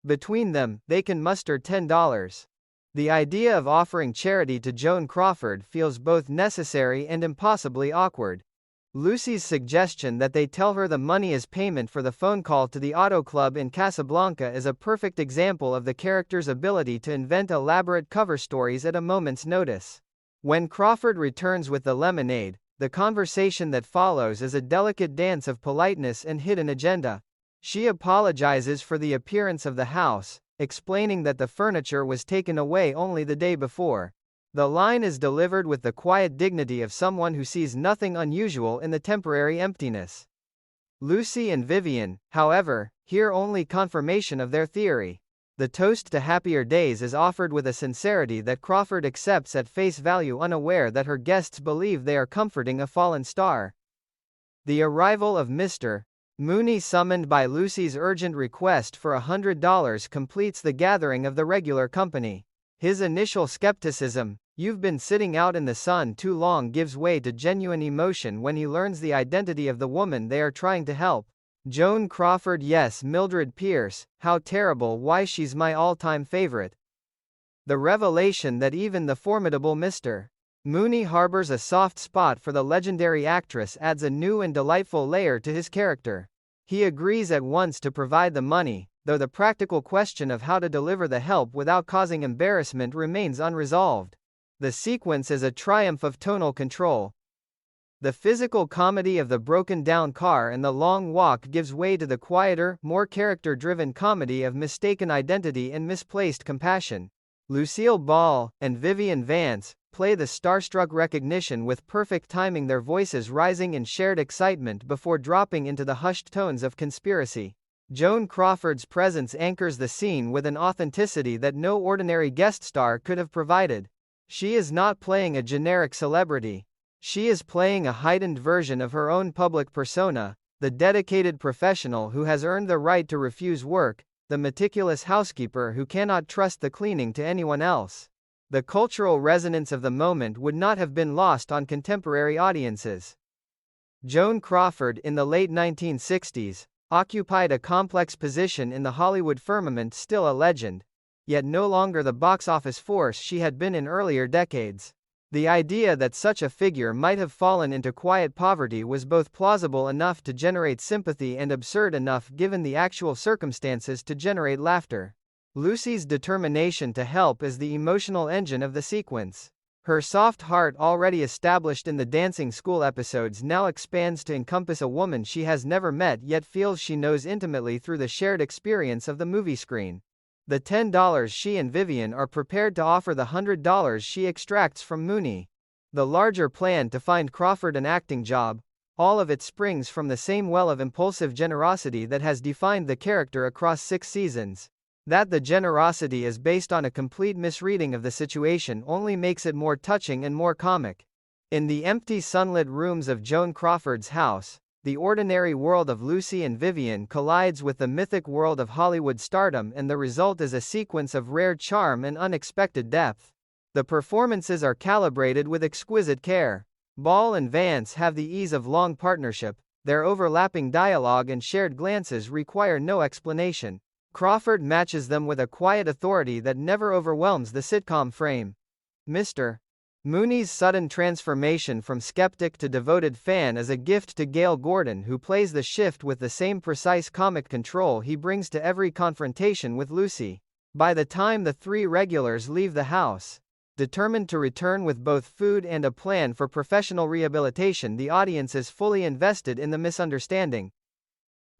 Between them, they can muster $10. The idea of offering charity to Joan Crawford feels both necessary and impossibly awkward. Lucy's suggestion that they tell her the money is payment for the phone call to the auto club in Casablanca is a perfect example of the character's ability to invent elaborate cover stories at a moment's notice. When Crawford returns with the lemonade, the conversation that follows is a delicate dance of politeness and hidden agenda. She apologizes for the appearance of the house, explaining that the furniture was taken away only the day before. The line is delivered with the quiet dignity of someone who sees nothing unusual in the temporary emptiness. Lucy and Vivian, however, hear only confirmation of their theory. The toast to happier days is offered with a sincerity that Crawford accepts at face value, unaware that her guests believe they are comforting a fallen star. The arrival of Mr. Mooney, summoned by Lucy's urgent request for $100, completes the gathering of the regular company. His initial skepticism, "You've been sitting out in the sun too long," gives way to genuine emotion when he learns the identity of the woman they are trying to help. Joan Crawford, yes, Mildred Pierce, how terrible, why she's my all-time favorite. The revelation that even the formidable Mr. Mooney harbors a soft spot for the legendary actress adds a new and delightful layer to his character. He agrees at once to provide the money, though the practical question of how to deliver the help without causing embarrassment remains unresolved. The sequence is a triumph of tonal control. The physical comedy of the broken-down car and the long walk gives way to the quieter, more character-driven comedy of mistaken identity and misplaced compassion. Lucille Ball and Vivian Vance play the starstruck recognition with perfect timing, their voices rising in shared excitement before dropping into the hushed tones of conspiracy. Joan Crawford's presence anchors the scene with an authenticity that no ordinary guest star could have provided. She is not playing a generic celebrity. She is playing a heightened version of her own public persona, the dedicated professional who has earned the right to refuse work, the meticulous housekeeper who cannot trust the cleaning to anyone else. The cultural resonance of the moment would not have been lost on contemporary audiences. Joan Crawford, in the late 1960s, occupied a complex position in the Hollywood firmament, still a legend, yet no longer the box office force she had been in earlier decades. The idea that such a figure might have fallen into quiet poverty was both plausible enough to generate sympathy and absurd enough given the actual circumstances to generate laughter. Lucy's determination to help is the emotional engine of the sequence. Her soft heart, already established in the dancing school episodes, now expands to encompass a woman she has never met yet feels she knows intimately through the shared experience of the movie screen. The $10 she and Vivian are prepared to offer the $100 she extracts from Mooney. The larger plan to find Crawford an acting job, all of it springs from the same well of impulsive generosity that has defined the character across 6 seasons. That the generosity is based on a complete misreading of the situation only makes it more touching and more comic. In the empty sunlit rooms of Joan Crawford's house, the ordinary world of Lucy and Vivian collides with the mythic world of Hollywood stardom, and the result is a sequence of rare charm and unexpected depth. The performances are calibrated with exquisite care. Ball and Vance have the ease of long partnership, their overlapping dialogue and shared glances require no explanation. Crawford matches them with a quiet authority that never overwhelms the sitcom frame. Mr. Mooney's sudden transformation from skeptic to devoted fan is a gift to Gale Gordon, who plays the shift with the same precise comic control he brings to every confrontation with Lucy. By the time the 3 regulars leave the house, determined to return with both food and a plan for professional rehabilitation, the audience is fully invested in the misunderstanding.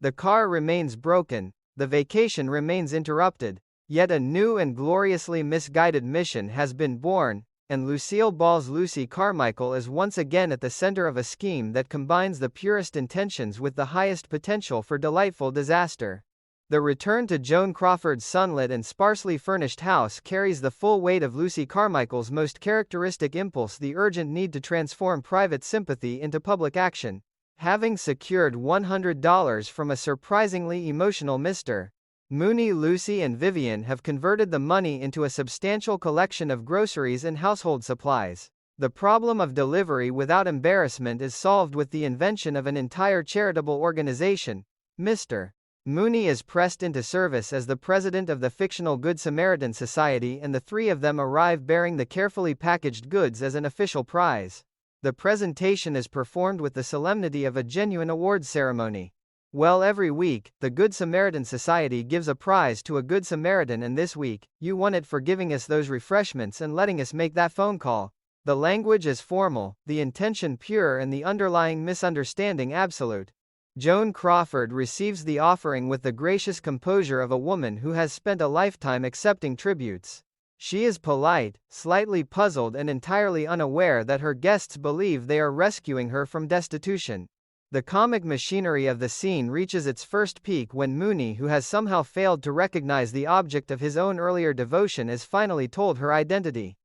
The car remains broken. The vacation remains interrupted. Yet a new and gloriously misguided mission has been born, and Lucille Ball's Lucy Carmichael is once again at the center of a scheme that combines the purest intentions with the highest potential for delightful disaster. The return to Joan Crawford's sunlit and sparsely furnished house carries the full weight of Lucy Carmichael's most characteristic impulse, the urgent need to transform private sympathy into public action. Having secured $100 from a surprisingly emotional Mr. Mooney, Lucy and Vivian have converted the money into a substantial collection of groceries and household supplies. The problem of delivery without embarrassment is solved with the invention of an entire charitable organization. Mr. Mooney is pressed into service as the president of the fictional Good Samaritan Society, and the 3 of them arrive bearing the carefully packaged goods as an official prize. The presentation is performed with the solemnity of a genuine awards ceremony. Well, every week, the Good Samaritan Society gives a prize to a Good Samaritan, and this week, you won it for giving us those refreshments and letting us make that phone call. The language is formal, the intention pure, and the underlying misunderstanding absolute. Joan Crawford receives the offering with the gracious composure of a woman who has spent a lifetime accepting tributes. She is polite, slightly puzzled, and entirely unaware that her guests believe they are rescuing her from destitution. The comic machinery of the scene reaches its first peak when Mooney, who has somehow failed to recognize the object of his own earlier devotion, is finally told her identity.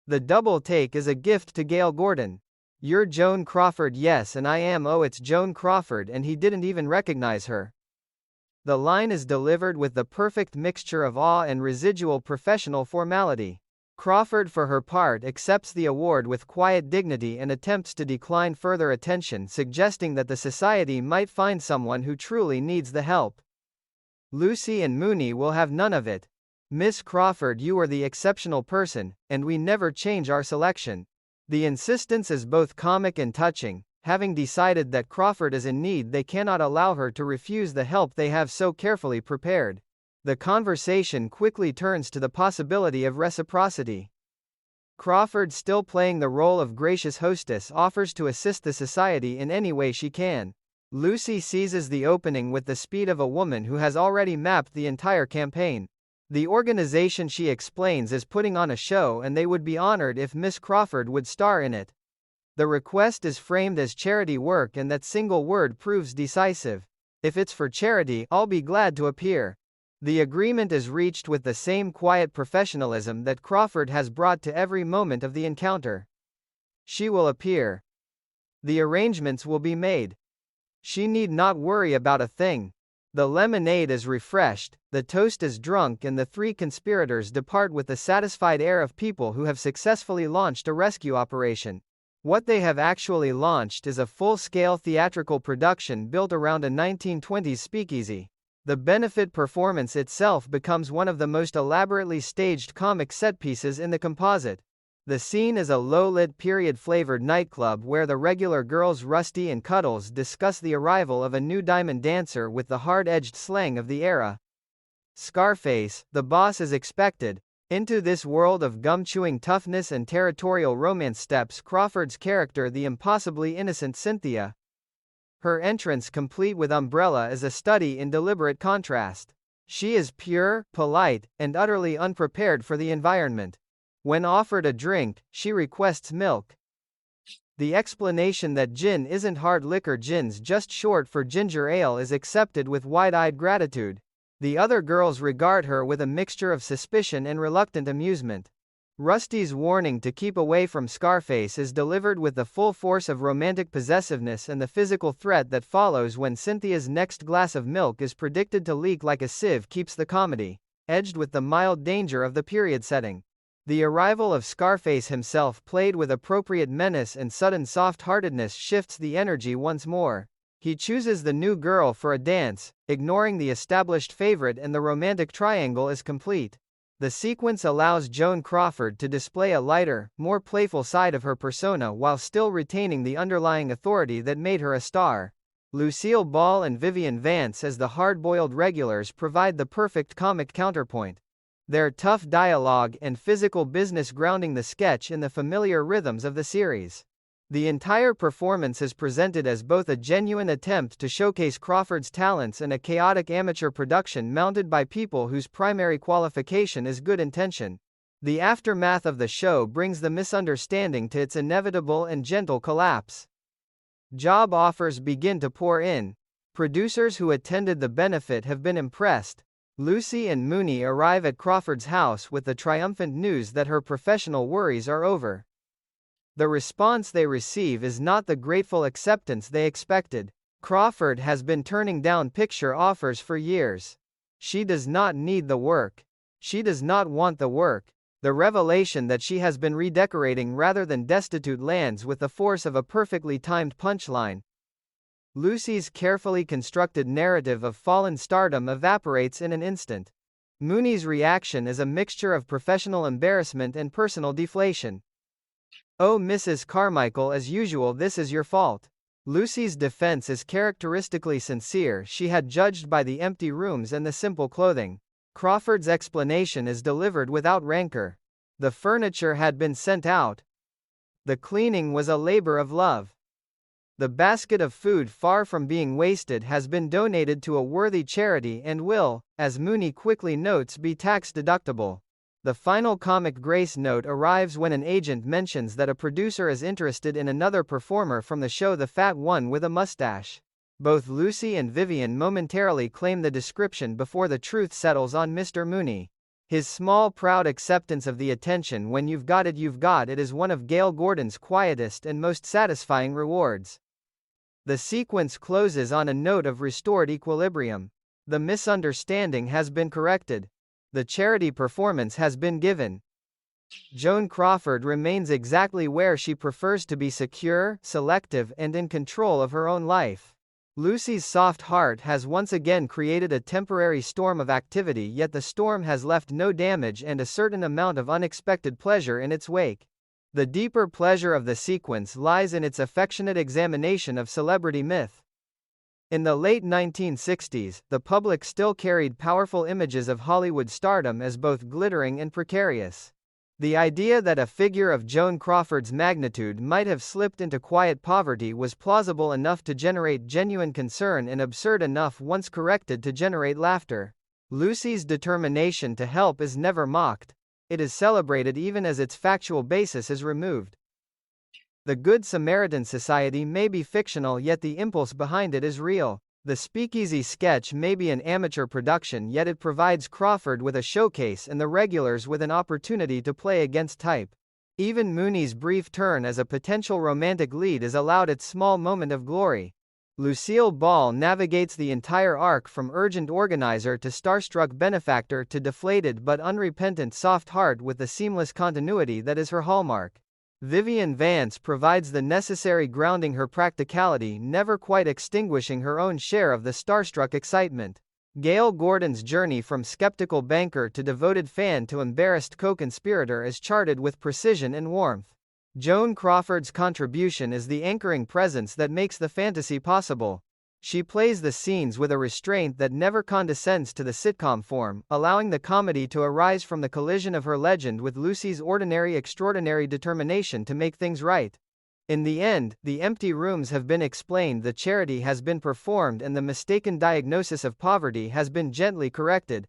The double take is a gift to Gail Gordon. "You're Joan Crawford." "Yes, and I am. Oh, it's Joan Crawford," and he didn't even recognize her. The line is delivered with the perfect mixture of awe and residual professional formality. Crawford, for her part, accepts the award with quiet dignity and attempts to decline further attention, suggesting that the society might find someone who truly needs the help. Lucy and Mooney will have none of it. "Miss Crawford, you are the exceptional person, and we never change our selection." The insistence is both comic and touching. Having decided that Crawford is in need, they cannot allow her to refuse the help they have so carefully prepared. The conversation quickly turns to the possibility of reciprocity. Crawford, still playing the role of gracious hostess, offers to assist the society in any way she can. Lucy seizes the opening with the speed of a woman who has already mapped the entire campaign. The organization, she explains, is putting on a show, and they would be honored if Miss Crawford would star in it. The request is framed as charity work, and that single word proves decisive. "If it's for charity, I'll be glad to appear." The agreement is reached with the same quiet professionalism that Crawford has brought to every moment of the encounter. She will appear. The arrangements will be made. She need not worry about a thing. The lemonade is refreshed, the toast is drunk, and the three conspirators depart with the satisfied air of people who have successfully launched a rescue operation. What they have actually launched is a full-scale theatrical production built around a 1920s speakeasy. The benefit performance itself becomes one of the most elaborately staged comic set pieces in the composite. The scene is a low-lit, period-flavored nightclub where the regular girls Rusty and Cuddles discuss the arrival of a new diamond dancer with the hard-edged slang of the era. Scarface, the boss, is expected. Into this world of gum-chewing toughness and territorial romance steps Crawford's character, the impossibly innocent Cynthia. Her entrance, complete with umbrella, is a study in deliberate contrast. She is pure, polite, and utterly unprepared for the environment. When offered a drink, she requests milk. The explanation that gin isn't hard liquor, gin's just short for ginger ale, is accepted with wide-eyed gratitude. The other girls regard her with a mixture of suspicion and reluctant amusement. Rusty's warning to keep away from Scarface is delivered with the full force of romantic possessiveness, and the physical threat that follows when Cynthia's next glass of milk is predicted to leak like a sieve keeps the comedy edged with the mild danger of the period setting. The arrival of Scarface himself, played with appropriate menace and sudden soft-heartedness, shifts the energy once more. He chooses the new girl for a dance, ignoring the established favorite, and the romantic triangle is complete. The sequence allows Joan Crawford to display a lighter, more playful side of her persona while still retaining the underlying authority that made her a star. Lucille Ball and Vivian Vance as the hard-boiled regulars provide the perfect comic counterpoint. Their tough dialogue and physical business grounding the sketch in the familiar rhythms of the series. The entire performance is presented as both a genuine attempt to showcase Crawford's talents and a chaotic amateur production mounted by people whose primary qualification is good intention. The aftermath of the show brings the misunderstanding to its inevitable and gentle collapse. Job offers begin to pour in. Producers who attended the benefit have been impressed. Lucy and Mooney arrive at Crawford's house with the triumphant news that her professional worries are over. The response they receive is not the grateful acceptance they expected. Crawford has been turning down picture offers for years. She does not need the work. She does not want the work. The revelation that she has been redecorating rather than destitute lands with the force of a perfectly timed punchline. Lucy's carefully constructed narrative of fallen stardom evaporates in an instant. Mooney's reaction is a mixture of professional embarrassment and personal deflation. "Oh, Mrs. Carmichael, as usual, this is your fault." Lucy's defense is characteristically sincere. She had judged by the empty rooms and the simple clothing. Crawford's explanation is delivered without rancor. The furniture had been sent out. The cleaning was a labor of love. The basket of food, far from being wasted, has been donated to a worthy charity and will, as Mooney quickly notes, be tax deductible. The final comic grace note arrives when an agent mentions that a producer is interested in another performer from the show, The Fat One with a Mustache. Both Lucy and Vivian momentarily claim the description before the truth settles on Mr. Mooney. His small, proud acceptance of the attention "when you've got it, you've got it" is one of Gale Gordon's quietest and most satisfying rewards. The sequence closes on a note of restored equilibrium. The misunderstanding has been corrected. The charity performance has been given. Joan Crawford remains exactly where she prefers to be: secure, selective, and in control of her own life. Lucy's soft heart has once again created a temporary storm of activity, yet the storm has left no damage and a certain amount of unexpected pleasure in its wake. The deeper pleasure of the sequence lies in its affectionate examination of celebrity myth. In the late 1960s, the public still carried powerful images of Hollywood stardom as both glittering and precarious. The idea that a figure of Joan Crawford's magnitude might have slipped into quiet poverty was plausible enough to generate genuine concern and absurd enough, once corrected, to generate laughter. Lucy's determination to help is never mocked. It is celebrated even as its factual basis is removed. The Good Samaritan Society may be fictional, yet the impulse behind it is real. The Speakeasy sketch may be an amateur production, yet it provides Crawford with a showcase and the regulars with an opportunity to play against type. Even Mooney's brief turn as a potential romantic lead is allowed its small moment of glory. Lucille Ball navigates the entire arc from urgent organizer to starstruck benefactor to deflated but unrepentant soft heart with the seamless continuity that is her hallmark. Vivian Vance provides the necessary grounding, her practicality never quite extinguishing her own share of the starstruck excitement. Gale Gordon's journey from skeptical banker to devoted fan to embarrassed co-conspirator is charted with precision and warmth. Joan Crawford's contribution is the anchoring presence that makes the fantasy possible. She plays the scenes with a restraint that never condescends to the sitcom form, allowing the comedy to arise from the collision of her legend with Lucy's ordinary extraordinary determination to make things right. In the end, the empty rooms have been explained, the charity has been performed, and the mistaken diagnosis of poverty has been gently corrected.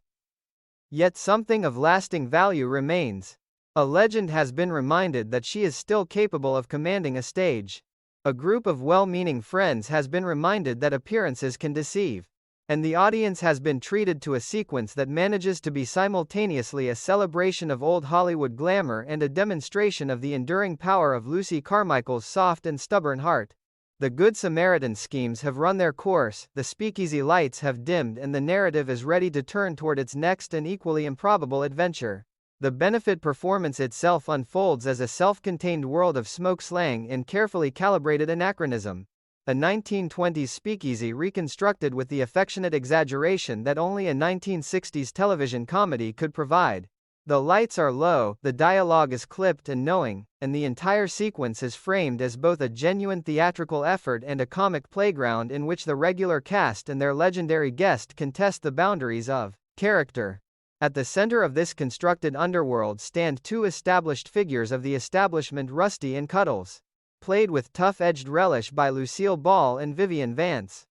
Yet something of lasting value remains. A legend has been reminded that she is still capable of commanding a stage. A group of well-meaning friends has been reminded that appearances can deceive. And the audience has been treated to a sequence that manages to be simultaneously a celebration of old Hollywood glamour and a demonstration of the enduring power of Lucy Carmichael's soft and stubborn heart. The Good Samaritan schemes have run their course, the Speakeasy lights have dimmed, and the narrative is ready to turn toward its next and equally improbable adventure. The benefit performance itself unfolds as a self-contained world of smoke slang and carefully calibrated anachronism. A 1920s speakeasy reconstructed with the affectionate exaggeration that only a 1960s television comedy could provide. The lights are low, the dialogue is clipped and knowing, and the entire sequence is framed as both a genuine theatrical effort and a comic playground in which the regular cast and their legendary guest contest the boundaries of character. At the center of this constructed underworld stand two established figures of the establishment, Rusty and Cuddles, played with tough-edged relish by Lucille Ball and Vivian Vance.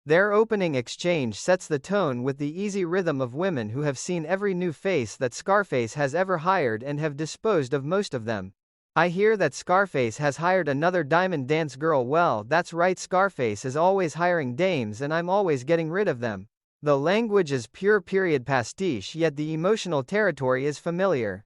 Their opening exchange sets the tone with the easy rhythm of women who have seen every new face that Scarface has ever hired and have disposed of most of them. "I hear that Scarface has hired another diamond dance girl." "Well, that's right, Scarface is always hiring dames and I'm always getting rid of them." The language is pure period pastiche, yet the emotional territory is familiar.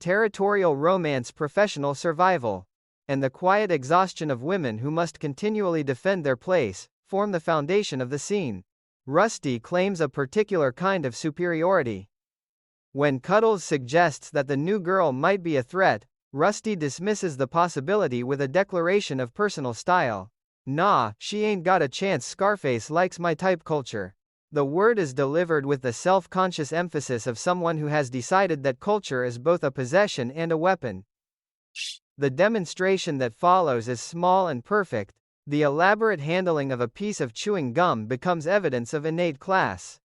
Territorial romance, professional survival, and the quiet exhaustion of women who must continually defend their place, form the foundation of the scene. Rusty claims a particular kind of superiority. When Cuddles suggests that the new girl might be a threat, Rusty dismisses the possibility with a declaration of personal style. "Nah, she ain't got a chance. Scarface likes my type culture." The word is delivered with the self-conscious emphasis of someone who has decided that culture is both a possession and a weapon. The demonstration that follows is small and perfect. The elaborate handling of a piece of chewing gum becomes evidence of innate class.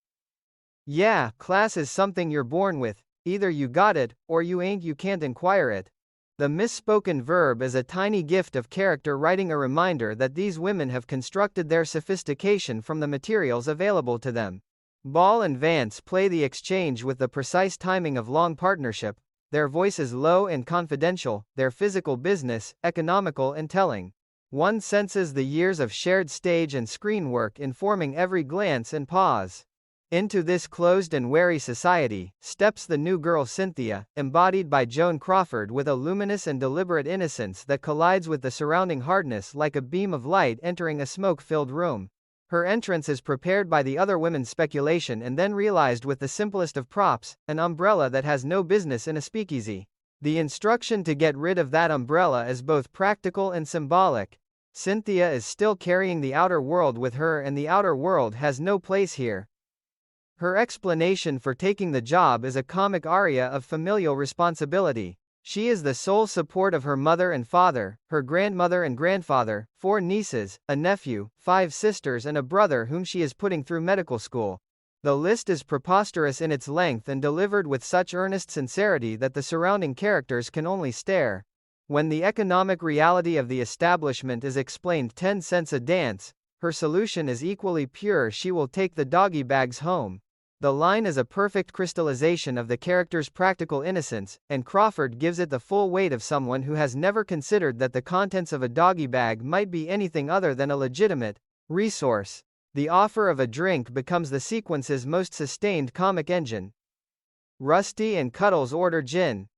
Yeah, class is something you're born with. Either you got it, or you can't acquire it. The misspoken verb is a tiny gift of character writing, a reminder that these women have constructed their sophistication from the materials available to them. Ball and Vance play the exchange with the precise timing of long partnership, their voices low and confidential, their physical business, economical and telling. One senses the years of shared stage and screen work informing every glance and pause. Into this closed and wary society steps the new girl Cynthia, embodied by Joan Crawford with a luminous and deliberate innocence that collides with the surrounding hardness like a beam of light entering a smoke-filled room. Her entrance is prepared by the other women's speculation and then realized with the simplest of props, an umbrella that has no business in a speakeasy. The instruction to get rid of that umbrella is both practical and symbolic. Cynthia is still carrying the outer world with her, and the outer world has no place here. Her explanation for taking the job is a comic aria of familial responsibility. She is the sole support of her mother and father, her grandmother and grandfather, 4 nieces, a nephew, 5 sisters and a brother whom she is putting through medical school. The list is preposterous in its length and delivered with such earnest sincerity that the surrounding characters can only stare. When the economic reality of the establishment is explained 10 cents a dance, her solution is equally pure: she will take the doggy bags home. The line is a perfect crystallization of the character's practical innocence, and Crawford gives it the full weight of someone who has never considered that the contents of a doggy bag might be anything other than a legitimate resource. The offer of a drink becomes the sequence's most sustained comic engine. Rusty and Cuddles order gin.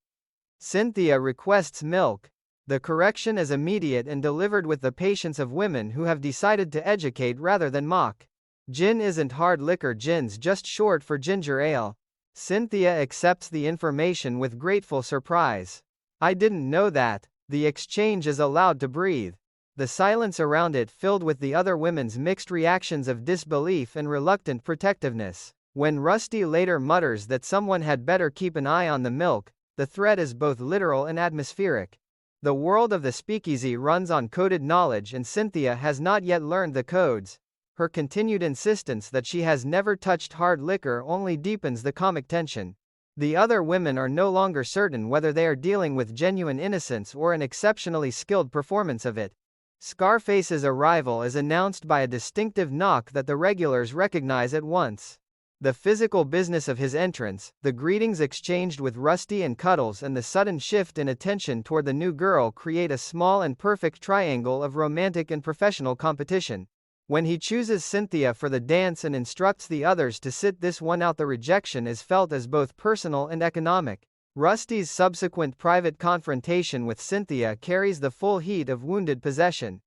Cynthia requests milk. The correction is immediate and delivered with the patience of women who have decided to educate rather than mock. Gin isn't hard liquor, gin's just short for ginger ale. Cynthia accepts the information with grateful surprise. I didn't know that. The exchange is allowed to breathe. The silence around it filled with the other women's mixed reactions of disbelief and reluctant protectiveness. When Rusty later mutters that someone had better keep an eye on the milk, the threat is both literal and atmospheric. The world of the speakeasy runs on coded knowledge, and Cynthia has not yet learned the codes. Her continued insistence that she has never touched hard liquor only deepens the comic tension. The other women are no longer certain whether they are dealing with genuine innocence or an exceptionally skilled performance of it. Scarface's arrival is announced by a distinctive knock that the regulars recognize at once. The physical business of his entrance, the greetings exchanged with Rusty and Cuddles, and the sudden shift in attention toward the new girl create a small and perfect triangle of romantic and professional competition. When he chooses Cynthia for the dance and instructs the others to sit this one out, the rejection is felt as both personal and economic. Rusty's subsequent private confrontation with Cynthia carries the full heat of wounded possession.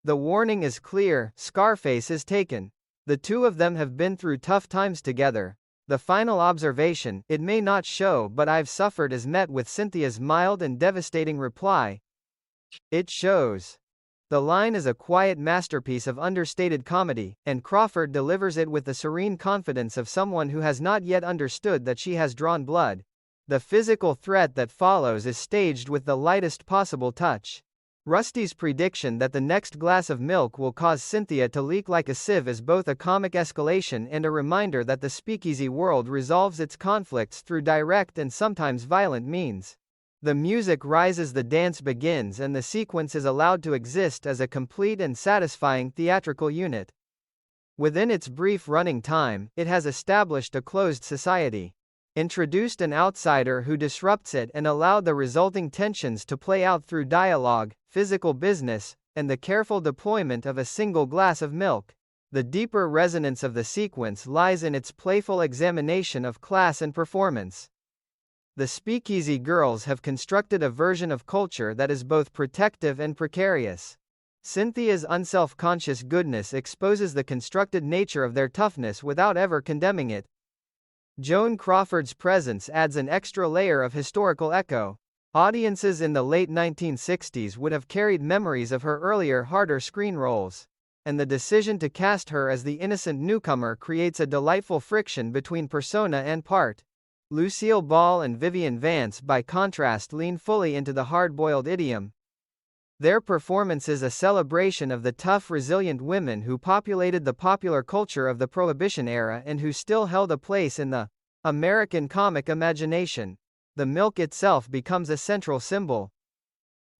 The warning is clear: Scarface is taken. The two of them have been through tough times together. The final observation, "It may not show, but I've suffered," is met with Cynthia's mild and devastating reply, "It shows." The line is a quiet masterpiece of understated comedy, and Crawford delivers it with the serene confidence of someone who has not yet understood that she has drawn blood. The physical threat that follows is staged with the lightest possible touch. Rusty's prediction that the next glass of milk will cause Cynthia to leak like a sieve is both a comic escalation and a reminder that the speakeasy world resolves its conflicts through direct and sometimes violent means. The music rises, the dance begins, and the sequence is allowed to exist as a complete and satisfying theatrical unit. Within its brief running time, it has established a closed society, introduced an outsider who disrupts it, and allowed the resulting tensions to play out through dialogue, physical business, and the careful deployment of a single glass of milk. The deeper resonance of the sequence lies in its playful examination of class and performance. The Speakeasy Girls have constructed a version of culture that is both protective and precarious. Cynthia's unself-conscious goodness exposes the constructed nature of their toughness without ever condemning it. Joan Crawford's presence adds an extra layer of historical echo. Audiences in the late 1960s would have carried memories of her earlier, harder screen roles. And the decision to cast her as the innocent newcomer creates a delightful friction between persona and part. Lucille Ball and Vivian Vance, by contrast, lean fully into the hard-boiled idiom. Their performance is a celebration of the tough, resilient women who populated the popular culture of the Prohibition era and who still held a place in the American comic imagination. The milk itself becomes a central symbol.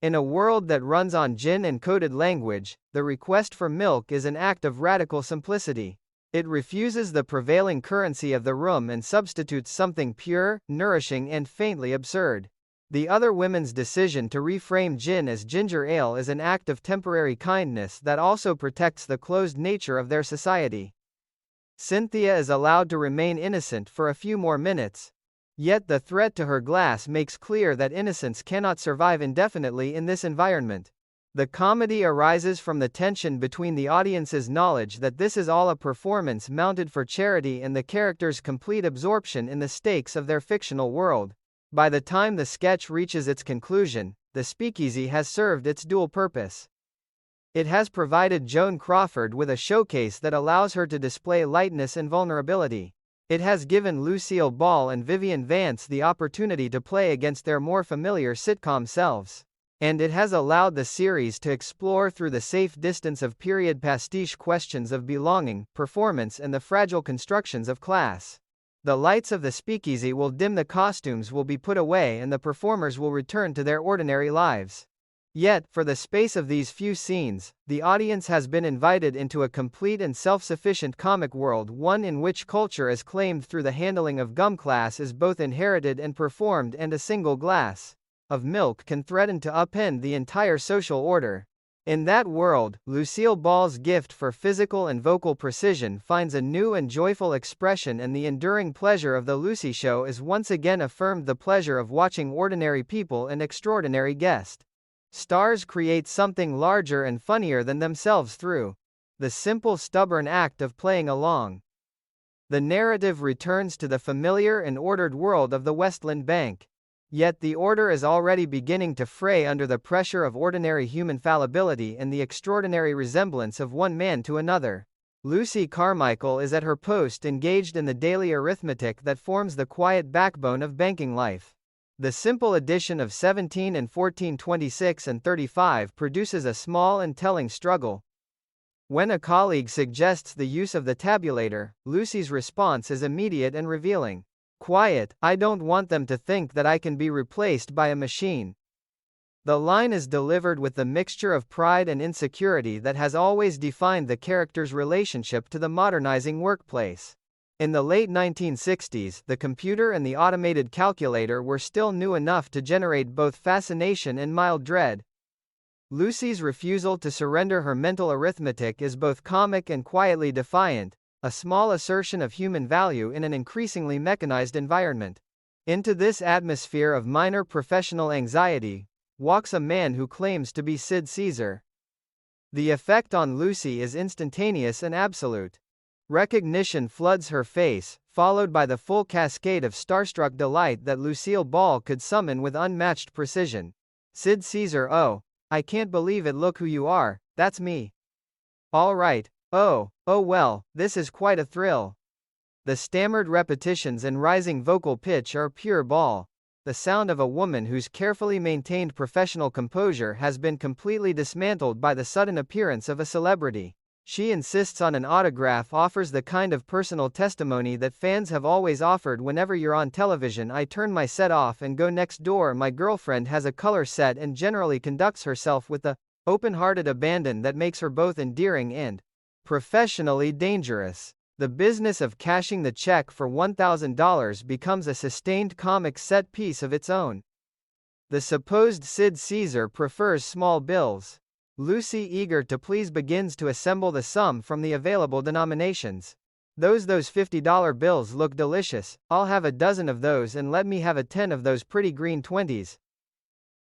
In a world that runs on gin and coded language, the request for milk is an act of radical simplicity. It refuses the prevailing currency of the room and substitutes something pure, nourishing, and faintly absurd. The other women's decision to reframe gin as ginger ale is an act of temporary kindness that also protects the closed nature of their society. Cynthia is allowed to remain innocent for a few more minutes. Yet the threat to her glass makes clear that innocence cannot survive indefinitely in this environment. The comedy arises from the tension between the audience's knowledge that this is all a performance mounted for charity and the characters' complete absorption in the stakes of their fictional world. By the time the sketch reaches its conclusion, the speakeasy has served its dual purpose. It has provided Joan Crawford with a showcase that allows her to display lightness and vulnerability. It has given Lucille Ball and Vivian Vance the opportunity to play against their more familiar sitcom selves. And it has allowed the series to explore through the safe distance of period pastiche questions of belonging, performance, and the fragile constructions of class. The lights of the speakeasy will dim, the costumes will be put away, and the performers will return to their ordinary lives. Yet, for the space of these few scenes, the audience has been invited into a complete and self-sufficient comic world, one in which culture is claimed through the handling of gum. Class is both inherited and performed, and a single glass of milk can threaten to upend the entire social order. In that world, Lucille Ball's gift for physical and vocal precision finds a new and joyful expression, and the enduring pleasure of The Lucy Show is once again affirmed, the pleasure of watching ordinary people and extraordinary guests. Stars create something larger and funnier than themselves through the simple, stubborn act of playing along. The narrative returns to the familiar and ordered world of the Westland Bank. Yet the order is already beginning to fray under the pressure of ordinary human fallibility and the extraordinary resemblance of one man to another. Lucy Carmichael is at her post, engaged in the daily arithmetic that forms the quiet backbone of banking life. The simple addition of 17 and 14, 26 and 35 produces a small and telling struggle. When a colleague suggests the use of the tabulator, Lucy's response is immediate and revealing. "Quiet, I don't want them to think that I can be replaced by a machine." The line is delivered with the mixture of pride and insecurity that has always defined the character's relationship to the modernizing workplace. In the late 1960s, the computer and the automated calculator were still new enough to generate both fascination and mild dread. Lucy's refusal to surrender her mental arithmetic is both comic and quietly defiant, a small assertion of human value in an increasingly mechanized environment. Into this atmosphere of minor professional anxiety walks a man who claims to be Sid Caesar. The effect on Lucy is instantaneous and absolute. Recognition floods her face, followed by the full cascade of starstruck delight that Lucille Ball could summon with unmatched precision. "Sid Caesar, oh, I can't believe it, look who you are, that's me. All right, oh well, this is quite a thrill." The stammered repetitions and rising vocal pitch are pure Ball. The sound of a woman whose carefully maintained professional composure has been completely dismantled by the sudden appearance of a celebrity. She insists on an autograph, offers the kind of personal testimony that fans have always offered whenever you're on television. "I turn my set off and go next door. My girlfriend has a color set and generally conducts herself with the open-hearted abandon that makes her both endearing and professionally dangerous." The business of cashing the check for $1,000 becomes a sustained comic set piece of its own. The supposed Sid Caesar prefers small bills. Lucy, eager to please, begins to assemble the sum from the available denominations. Those $50 bills look delicious, I'll have a dozen of those, and let me have a 10 of those pretty green 20s.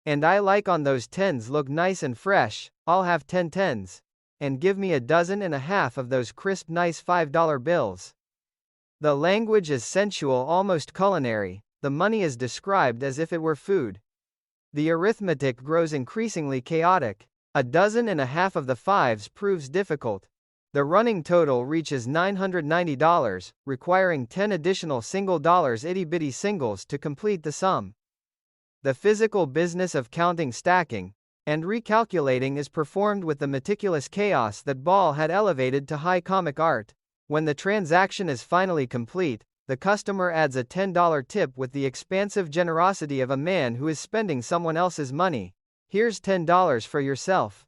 And I like on those 10s, look nice and fresh, I'll have 10 10s. And give me a dozen and a half of those crisp nice $5 bills. The language is sensual, almost culinary, the money is described as if it were food. The arithmetic grows increasingly chaotic. A dozen and a half of the 5s proves difficult. The running total reaches $990, requiring 10 additional single dollars itty-bitty singles to complete the sum. The physical business of counting, stacking, and recalculating is performed with the meticulous chaos that Ball had elevated to high comic art. When the transaction is finally complete, the customer adds a $10 tip with the expansive generosity of a man who is spending someone else's money. Here's $10 for yourself.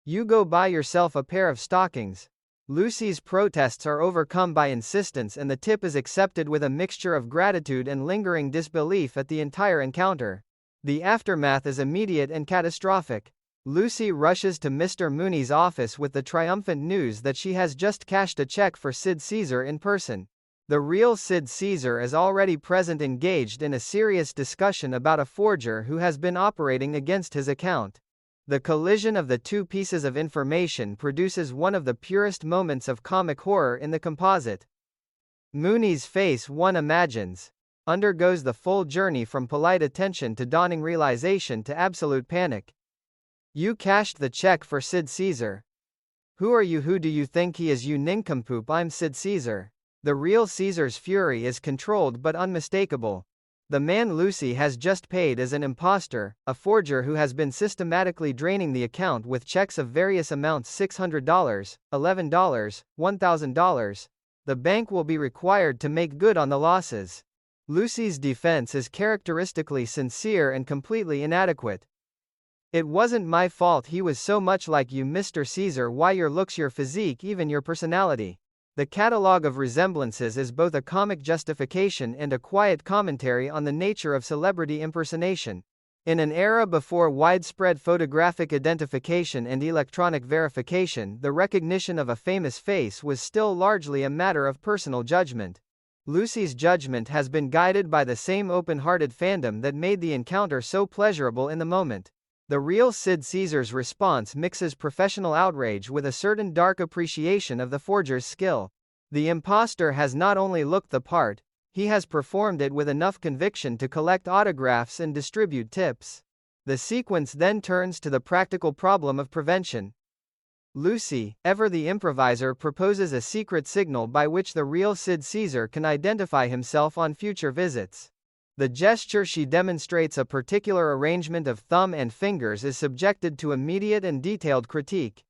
You go buy yourself a pair of stockings. Lucy's protests are overcome by insistence, and the tip is accepted with a mixture of gratitude and lingering disbelief at the entire encounter. The aftermath is immediate and catastrophic. Lucy rushes to Mr. Mooney's office with the triumphant news that she has just cashed a check for Sid Caesar in person. The real Sid Caesar is already present, engaged in a serious discussion about a forger who has been operating against his account. The collision of the two pieces of information produces one of the purest moments of comic horror in the composite. Mooney's face, one imagines, undergoes the full journey from polite attention to dawning realization to absolute panic. You cashed the check for Sid Caesar. Who are you? Who do you think he is, you nincompoop? I'm Sid Caesar. The real Caesar's fury is controlled but unmistakable. The man Lucy has just paid is an imposter, a forger who has been systematically draining the account with checks of various amounts: $600, $11, $1,000. The bank will be required to make good on the losses. Lucy's defense is characteristically sincere and completely inadequate. It wasn't my fault. He was so much like you, Mr. Caesar. Why, your looks, your physique, even your personality. The catalogue of resemblances is both a comic justification and a quiet commentary on the nature of celebrity impersonation. In an era before widespread photographic identification and electronic verification, the recognition of a famous face was still largely a matter of personal judgment. Lucy's judgment has been guided by the same open-hearted fandom that made the encounter so pleasurable in the moment. The real Sid Caesar's response mixes professional outrage with a certain dark appreciation of the forger's skill. The imposter has not only looked the part, he has performed it with enough conviction to collect autographs and distribute tips. The sequence then turns to the practical problem of prevention. Lucy, ever the improviser, proposes a secret signal by which the real Sid Caesar can identify himself on future visits. The gesture she demonstrates, a particular arrangement of thumb and fingers, is subjected to immediate and detailed critique.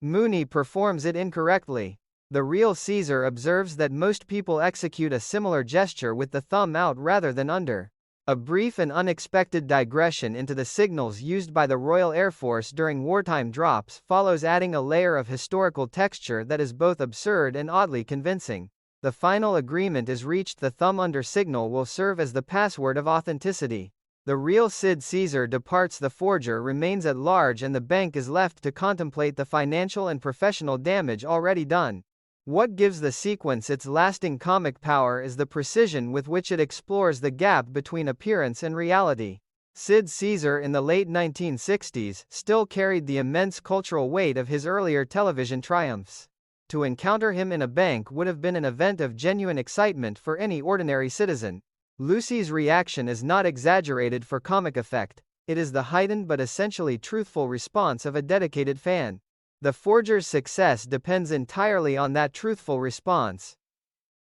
Mooney performs it incorrectly. The real Caesar observes that most people execute a similar gesture with the thumb out rather than under. A brief and unexpected digression into the signals used by the Royal Air Force during wartime drops follows, adding a layer of historical texture that is both absurd and oddly convincing. The final agreement is reached: the thumb under signal will serve as the password of authenticity. The real Sid Caesar departs, the forger remains at large, and the bank is left to contemplate the financial and professional damage already done. What gives the sequence its lasting comic power is the precision with which it explores the gap between appearance and reality. Sid Caesar in the late 1960s still carried the immense cultural weight of his earlier television triumphs. To encounter him in a bank would have been an event of genuine excitement for any ordinary citizen. Lucy's reaction is not exaggerated for comic effect. It is the heightened but essentially truthful response of a dedicated fan. The forger's success depends entirely on that truthful response.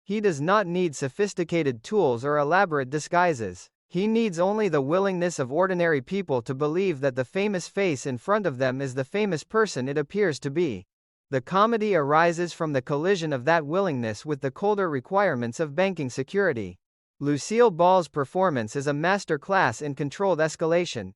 He does not need sophisticated tools or elaborate disguises. He needs only the willingness of ordinary people to believe that the famous face in front of them is the famous person it appears to be. The comedy arises from the collision of that willingness with the colder requirements of banking security. Lucille Ball's performance is a master class in controlled escalation.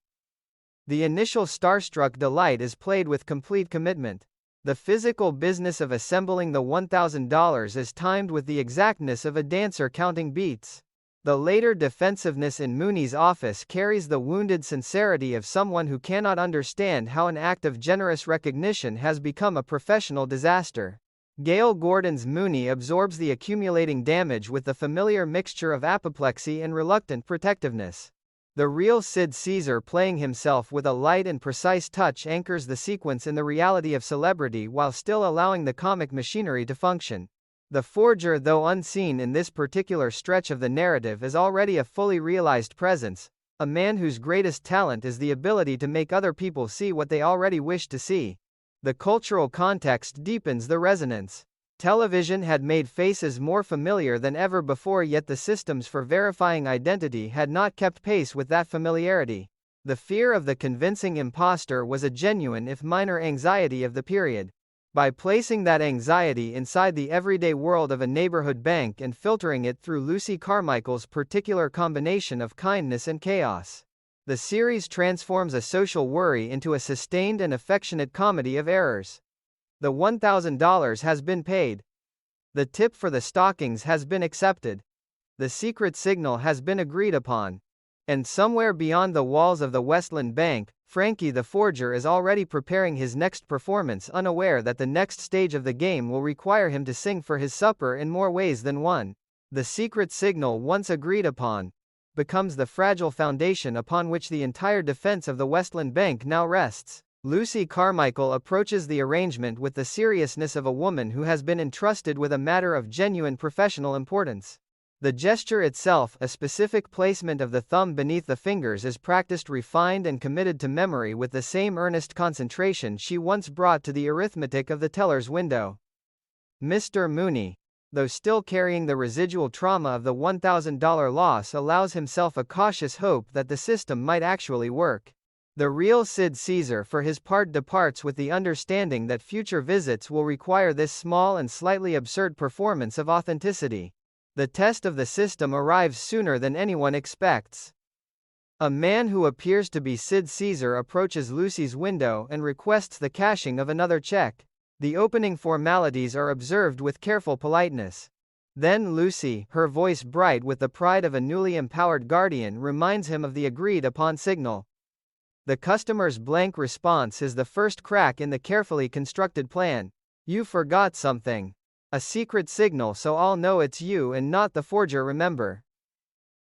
The initial starstruck delight is played with complete commitment. The physical business of assembling the $1,000 is timed with the exactness of a dancer counting beats. The later defensiveness in Mooney's office carries the wounded sincerity of someone who cannot understand how an act of generous recognition has become a professional disaster. Gail Gordon's Mooney absorbs the accumulating damage with the familiar mixture of apoplexy and reluctant protectiveness. The real Sid Caesar, playing himself with a light and precise touch, anchors the sequence in the reality of celebrity while still allowing the comic machinery to function. The forger, though unseen in this particular stretch of the narrative, is already a fully realized presence, a man whose greatest talent is the ability to make other people see what they already wish to see. The cultural context deepens the resonance. Television had made faces more familiar than ever before, yet the systems for verifying identity had not kept pace with that familiarity. The fear of the convincing imposter was a genuine if minor anxiety of the period. By placing that anxiety inside the everyday world of a neighborhood bank and filtering it through Lucy Carmichael's particular combination of kindness and chaos, the series transforms a social worry into a sustained and affectionate comedy of errors. The $1,000 has been paid. The tip for the stockings has been accepted. The secret signal has been agreed upon. And somewhere beyond the walls of the Westland Bank, Frankie the forger is already preparing his next performance, unaware that the next stage of the game will require him to sing for his supper in more ways than one. The secret signal, once agreed upon, becomes the fragile foundation upon which the entire defense of the Westland Bank now rests. Lucy Carmichael approaches the arrangement with the seriousness of a woman who has been entrusted with a matter of genuine professional importance. The gesture itself, a specific placement of the thumb beneath the fingers, is practiced, refined and committed to memory with the same earnest concentration she once brought to the arithmetic of the teller's window. Mr. Mooney, though still carrying the residual trauma of the $1,000 loss, allows himself a cautious hope that the system might actually work. The real Sid Caesar, for his part, departs with the understanding that future visits will require this small and slightly absurd performance of authenticity. The test of the system arrives sooner than anyone expects. A man who appears to be Sid Caesar approaches Lucy's window and requests the cashing of another check. The opening formalities are observed with careful politeness. Then Lucy, her voice bright with the pride of a newly empowered guardian, reminds him of the agreed-upon signal. The customer's blank response is the first crack in the carefully constructed plan. "You forgot something. A secret signal, so I'll know it's you and not the forger, remember."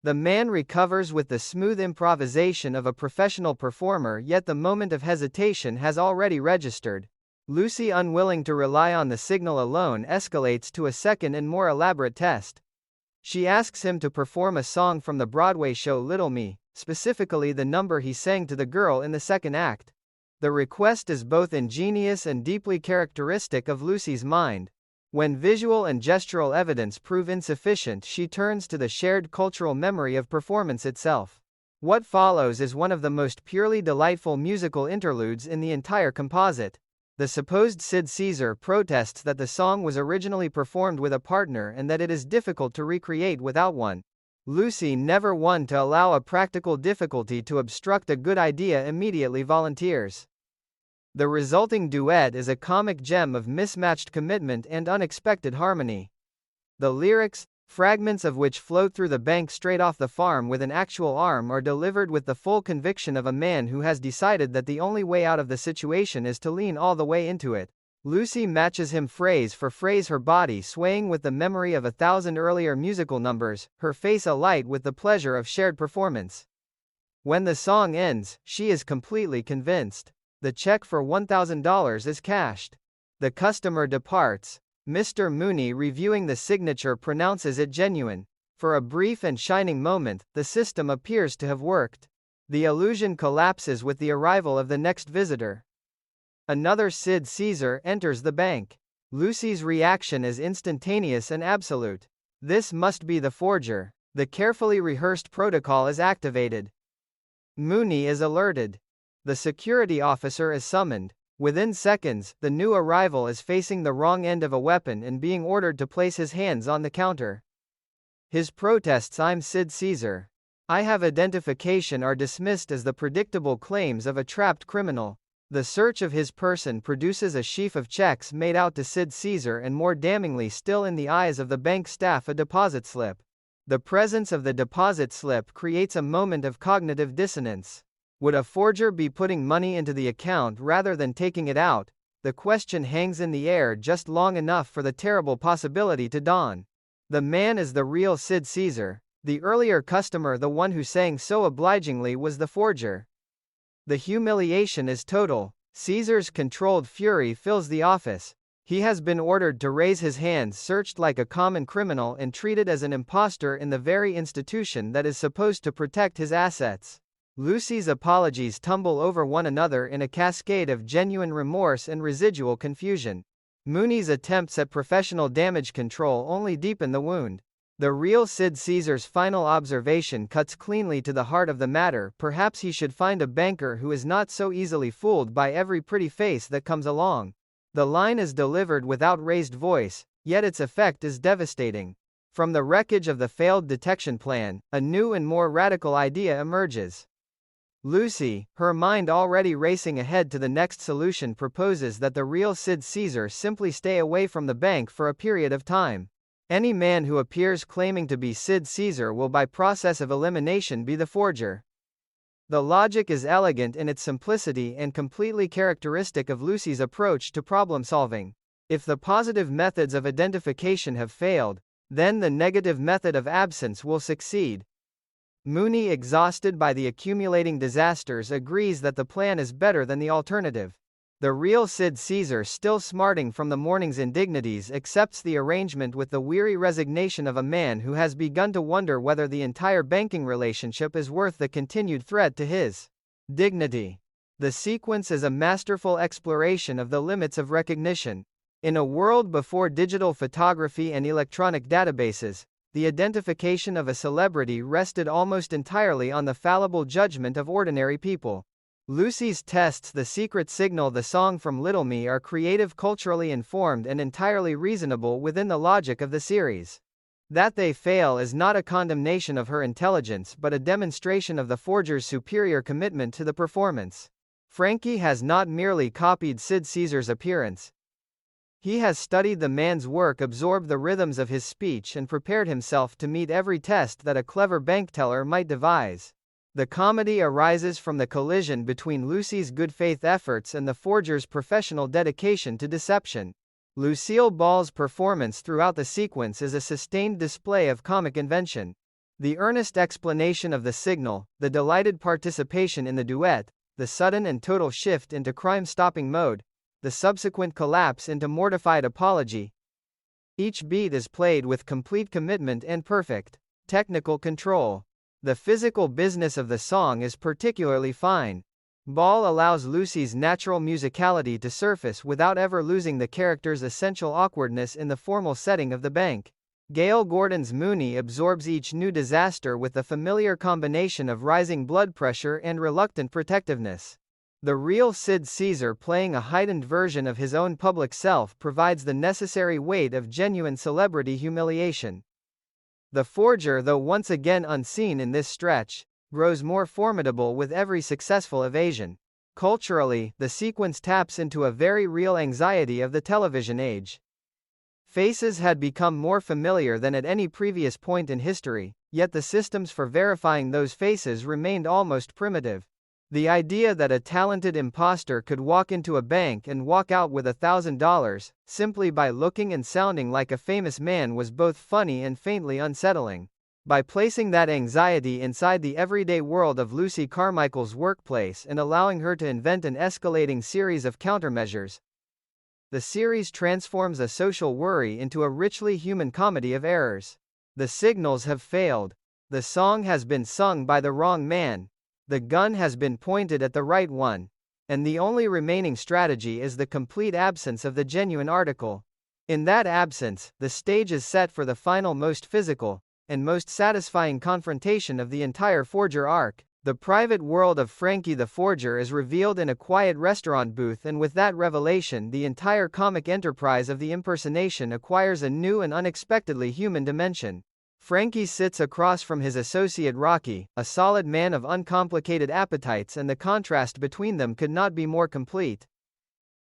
The man recovers with the smooth improvisation of a professional performer, yet the moment of hesitation has already registered. Lucy, unwilling to rely on the signal alone, escalates to a second and more elaborate test. She asks him to perform a song from the Broadway show Little Me, specifically the number he sang to the girl in the second act. The request is both ingenious and deeply characteristic of Lucy's mind. When visual and gestural evidence prove insufficient, she turns to the shared cultural memory of performance itself. What follows is one of the most purely delightful musical interludes in the entire composite. The supposed Sid Caesar protests that the song was originally performed with a partner and that it is difficult to recreate without one. Lucy, never one to allow a practical difficulty to obstruct a good idea, immediately volunteers. The resulting duet is a comic gem of mismatched commitment and unexpected harmony. The lyrics, fragments of which float through the bank straight off the farm with an actual arm, are delivered with the full conviction of a man who has decided that the only way out of the situation is to lean all the way into it. Lucy matches him phrase for phrase, her body swaying with the memory of 1,000 earlier musical numbers, her face alight with the pleasure of shared performance. When the song ends, she is completely convinced. The check for $1,000 is cashed. The customer departs. Mr. Mooney, reviewing the signature, pronounces it genuine. For a brief and shining moment, the system appears to have worked. The illusion collapses with the arrival of the next visitor. Another Sid Caesar enters the bank. Lucy's reaction is instantaneous and absolute. This must be the forger. The carefully rehearsed protocol is activated. Mooney is alerted. The security officer is summoned. Within seconds, the new arrival is facing the wrong end of a weapon and being ordered to place his hands on the counter. His protests, "I'm Sid Caesar. I have identification," are dismissed as the predictable claims of a trapped criminal. The search of his person produces a sheaf of checks made out to Sid Caesar, and more damningly still in the eyes of the bank staff, a deposit slip. The presence of the deposit slip creates a moment of cognitive dissonance. Would a forger be putting money into the account rather than taking it out? The question hangs in the air just long enough for the terrible possibility to dawn. The man is the real Sid Caesar. The earlier customer, the one who sang so obligingly, was the forger. The humiliation is total. Caesar's controlled fury fills the office. He has been ordered to raise his hands, searched like a common criminal, and treated as an impostor in the very institution that is supposed to protect his assets. Lucy's apologies tumble over one another in a cascade of genuine remorse and residual confusion. Mooney's attempts at professional damage control only deepen the wound. The real Sid Caesar's final observation cuts cleanly to the heart of the matter. Perhaps he should find a banker who is not so easily fooled by every pretty face that comes along. The line is delivered without raised voice, yet its effect is devastating. From the wreckage of the failed detection plan, a new and more radical idea emerges. Lucy, her mind already racing ahead to the next solution, proposes that the real Sid Caesar simply stay away from the bank for a period of time. Any man who appears claiming to be Sid Caesar will by process of elimination be the forger. The logic is elegant in its simplicity and completely characteristic of Lucy's approach to problem solving. If the positive methods of identification have failed, then the negative method of absence will succeed. Mooney, exhausted by the accumulating disasters, agrees that the plan is better than the alternative. The real Sid Caesar, still smarting from the morning's indignities, accepts the arrangement with the weary resignation of a man who has begun to wonder whether the entire banking relationship is worth the continued threat to his dignity. The sequence is a masterful exploration of the limits of recognition. In a world before digital photography and electronic databases, the identification of a celebrity rested almost entirely on the fallible judgment of ordinary people. Lucy's tests, the secret signal, the song from Little Me, are creative, culturally informed, and entirely reasonable within the logic of the series. That they fail is not a condemnation of her intelligence but a demonstration of the forger's superior commitment to the performance. Frankie has not merely copied Sid Caesar's appearance. He has studied the man's work, absorbed the rhythms of his speech, and prepared himself to meet every test that a clever bank teller might devise. The comedy arises from the collision between Lucy's good faith efforts and the forger's professional dedication to deception. Lucille Ball's performance throughout the sequence is a sustained display of comic invention. The earnest explanation of the signal, the delighted participation in the duet, the sudden and total shift into crime-stopping mode, the subsequent collapse into mortified apology. Each beat is played with complete commitment and perfect technical control. The physical business of the song is particularly fine. Ball allows Lucy's natural musicality to surface without ever losing the character's essential awkwardness in the formal setting of the bank. Gail Gordon's Mooney absorbs each new disaster with the familiar combination of rising blood pressure and reluctant protectiveness. The real Sid Caesar, playing a heightened version of his own public self, provides the necessary weight of genuine celebrity humiliation. The forger, though once again unseen in this stretch, grows more formidable with every successful evasion. Culturally, the sequence taps into a very real anxiety of the television age. Faces had become more familiar than at any previous point in history, yet the systems for verifying those faces remained almost primitive. The idea that a talented imposter could walk into a bank and walk out with $1,000, simply by looking and sounding like a famous man, was both funny and faintly unsettling. By placing that anxiety inside the everyday world of Lucy Carmichael's workplace and allowing her to invent an escalating series of countermeasures, the series transforms a social worry into a richly human comedy of errors. The signals have failed. The song has been sung by the wrong man. The gun has been pointed at the right one. And the only remaining strategy is the complete absence of the genuine article. In that absence, the stage is set for the final, most physical, and most satisfying confrontation of the entire forger arc. The private world of Frankie the Forger is revealed in a quiet restaurant booth, and with that revelation, the entire comic enterprise of the impersonation acquires a new and unexpectedly human dimension. Frankie sits across from his associate Rocky, a solid man of uncomplicated appetites, and the contrast between them could not be more complete.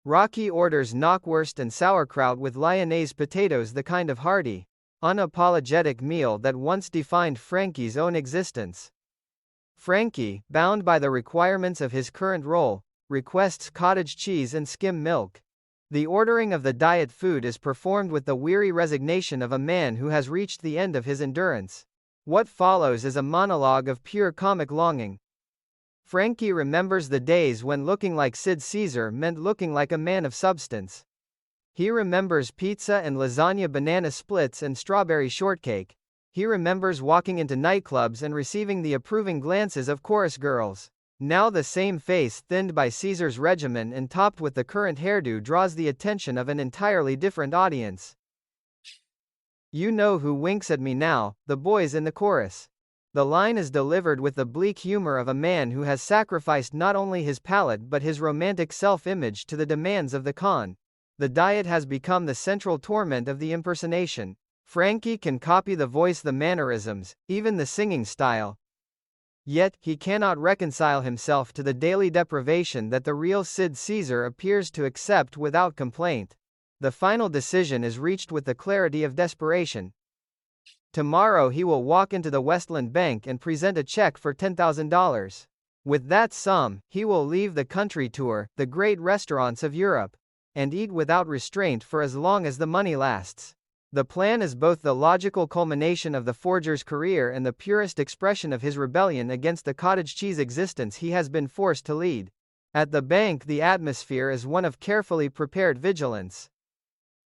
Rocky orders knockwurst and sauerkraut with lyonnaise potatoes, the kind of hearty, unapologetic meal that once defined Frankie's own existence. Frankie, bound by the requirements of his current role, requests cottage cheese and skim milk. The ordering of the diet food is performed with the weary resignation of a man who has reached the end of his endurance. What follows is a monologue of pure comic longing. Frankie remembers the days when looking like Sid Caesar meant looking like a man of substance. He remembers pizza and lasagna, banana splits and strawberry shortcake. He remembers walking into nightclubs and receiving the approving glances of chorus girls. Now the same face, thinned by Caesar's regimen and topped with the current hairdo, draws the attention of an entirely different audience. "You know who winks at me now," the boys in the chorus. The line is delivered with the bleak humor of a man who has sacrificed not only his palate but his romantic self-image to the demands of the con. The diet has become the central torment of the impersonation. Frankie can copy the voice, the mannerisms, even the singing style. Yet, he cannot reconcile himself to the daily deprivation that the real Sid Caesar appears to accept without complaint. The final decision is reached with the clarity of desperation. Tomorrow he will walk into the Westland Bank and present a check for $10,000. With that sum, he will leave the country tour, the great restaurants of Europe, and eat without restraint for as long as the money lasts. The plan is both the logical culmination of the forger's career and the purest expression of his rebellion against the cottage cheese existence he has been forced to lead. At the bank, the atmosphere is one of carefully prepared vigilance.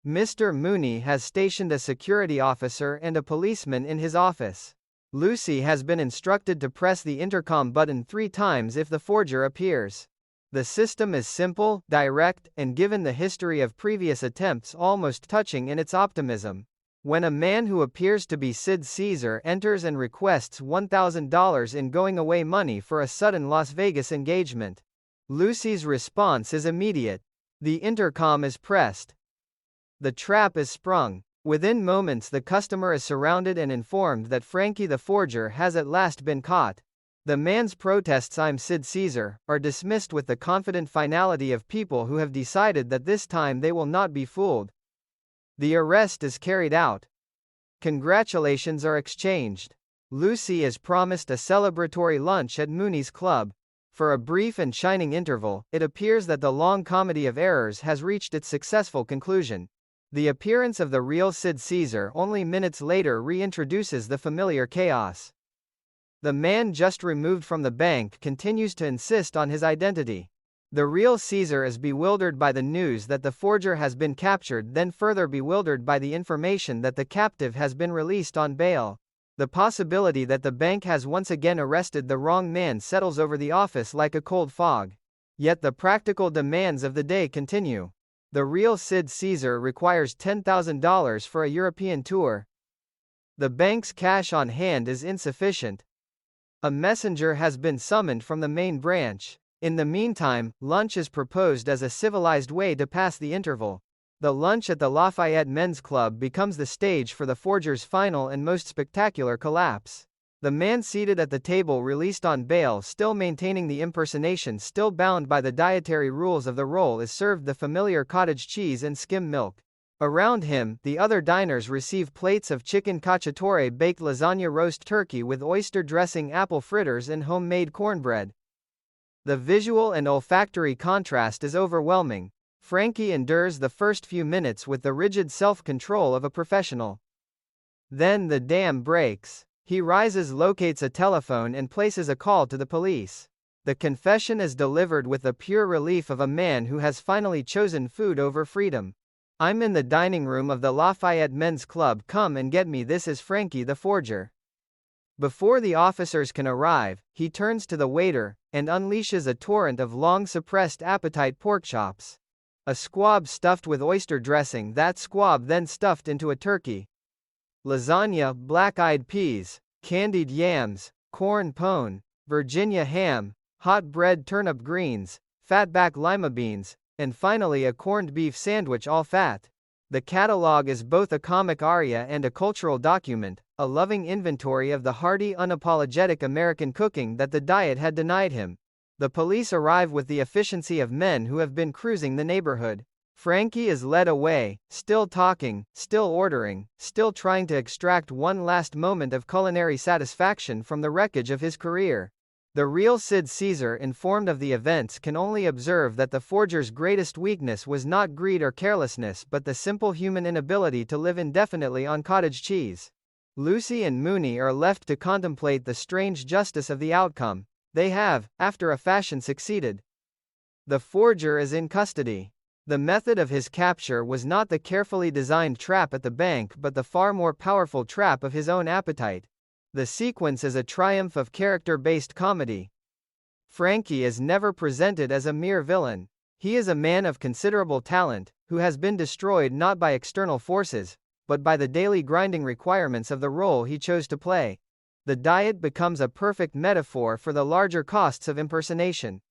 Mr. Mooney has stationed a security officer and a policeman in his office. Lucy has been instructed to press the intercom button 3 times if the forger appears. The system is simple, direct, and given the history of previous attempts, almost touching in its optimism. When a man who appears to be Sid Caesar enters and requests $1,000 in going-away money for a sudden Las Vegas engagement, Lucy's response is immediate. The intercom is pressed. The trap is sprung. Within moments the customer is surrounded and informed that Frankie the forger has at last been caught. The man's protests, "I'm Sid Caesar," are dismissed with the confident finality of people who have decided that this time they will not be fooled. The arrest is carried out. Congratulations are exchanged. Lucy is promised a celebratory lunch at Mooney's club. For a brief and shining interval, it appears that the long comedy of errors has reached its successful conclusion. The appearance of the real Sid Caesar only minutes later reintroduces the familiar chaos. The man just removed from the bank continues to insist on his identity. The real Caesar is bewildered by the news that the forger has been captured, then further bewildered by the information that the captive has been released on bail. The possibility that the bank has once again arrested the wrong man settles over the office like a cold fog. Yet the practical demands of the day continue. The real Sid Caesar requires $10,000 for a European tour. The bank's cash on hand is insufficient. A messenger has been summoned from the main branch. In the meantime, lunch is proposed as a civilized way to pass the interval. The lunch at the Lafayette Men's Club becomes the stage for the forger's final and most spectacular collapse. The man seated at the table, released on bail, still maintaining the impersonation, still bound by the dietary rules of the role, is served the familiar cottage cheese and skim milk. Around him, the other diners receive plates of chicken cacciatore, baked lasagna, roast turkey with oyster dressing, apple fritters, and homemade cornbread. The visual and olfactory contrast is overwhelming. Frankie endures the first few minutes with the rigid self-control of a professional. Then the dam breaks. He rises, locates a telephone, and places a call to the police. The confession is delivered with the pure relief of a man who has finally chosen food over freedom. "I'm in the dining room of the Lafayette Men's Club. Come and get me. This is Frankie the forger." Before the officers can arrive, he turns to the waiter and unleashes a torrent of long-suppressed appetite: pork chops, a squab stuffed with oyster dressing, that squab then stuffed into a turkey, lasagna, black-eyed peas, candied yams, corn pone, Virginia ham, hot bread, turnip greens, fatback lima beans, and finally a corned beef sandwich, all fat. The catalog is both a comic aria and a cultural document, a loving inventory of the hearty, unapologetic American cooking that the diet had denied him. The police arrive with the efficiency of men who have been cruising the neighborhood. Frankie is led away, still talking, still ordering, still trying to extract one last moment of culinary satisfaction from the wreckage of his career. The real Sid Caesar, informed of the events, can only observe that the forger's greatest weakness was not greed or carelessness but the simple human inability to live indefinitely on cottage cheese. Lucy and Mooney are left to contemplate the strange justice of the outcome. They have, after a fashion, succeeded. The forger is in custody. The method of his capture was not the carefully designed trap at the bank but the far more powerful trap of his own appetite. The sequence is a triumph of character-based comedy. Frankie is never presented as a mere villain. He is a man of considerable talent, who has been destroyed not by external forces, but by the daily grinding requirements of the role he chose to play. The diet becomes a perfect metaphor for the larger costs of impersonation.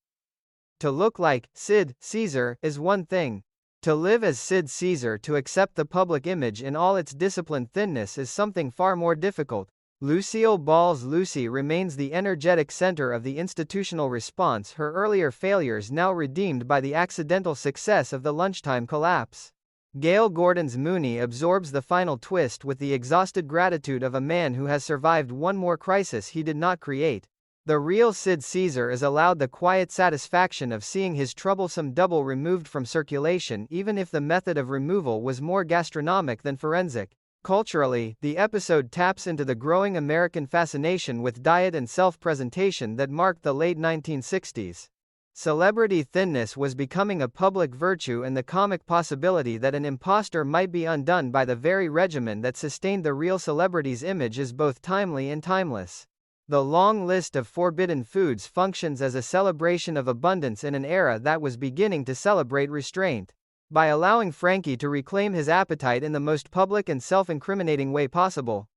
To look like Sid Caesar is one thing. To live as Sid Caesar, to accept the public image in all its disciplined thinness, is something far more difficult. Lucille Ball's Lucy remains the energetic center of the institutional response, her earlier failures now redeemed by the accidental success of the lunchtime collapse. Gail Gordon's Mooney absorbs the final twist with the exhausted gratitude of a man who has survived one more crisis he did not create. The real Sid Caesar is allowed the quiet satisfaction of seeing his troublesome double removed from circulation, even if the method of removal was more gastronomic than forensic. Culturally, the episode taps into the growing American fascination with diet and self-presentation that marked the late 1960s. Celebrity thinness was becoming a public virtue, and the comic possibility that an imposter might be undone by the very regimen that sustained the real celebrity's image is both timely and timeless. The long list of forbidden foods functions as a celebration of abundance in an era that was beginning to celebrate restraint. By allowing Frankie to reclaim his appetite in the most public and self-incriminating way possible,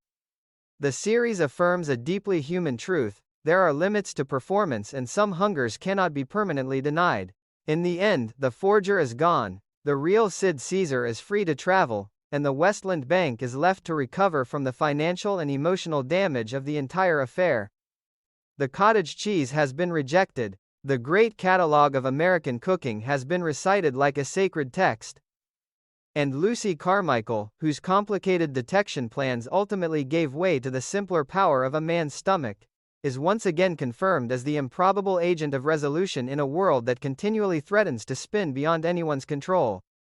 the series affirms a deeply human truth: there are limits to performance and some hungers cannot be permanently denied. In the end, the forger is gone, the real Sid Caesar is free to travel, and the Westland Bank is left to recover from the financial and emotional damage of the entire affair. The cottage cheese has been rejected. The great catalogue of American cooking has been recited like a sacred text. And Lucy Carmichael, whose complicated detection plans ultimately gave way to the simpler power of a man's stomach, is once again confirmed as the improbable agent of resolution in a world that continually threatens to spin beyond anyone's control.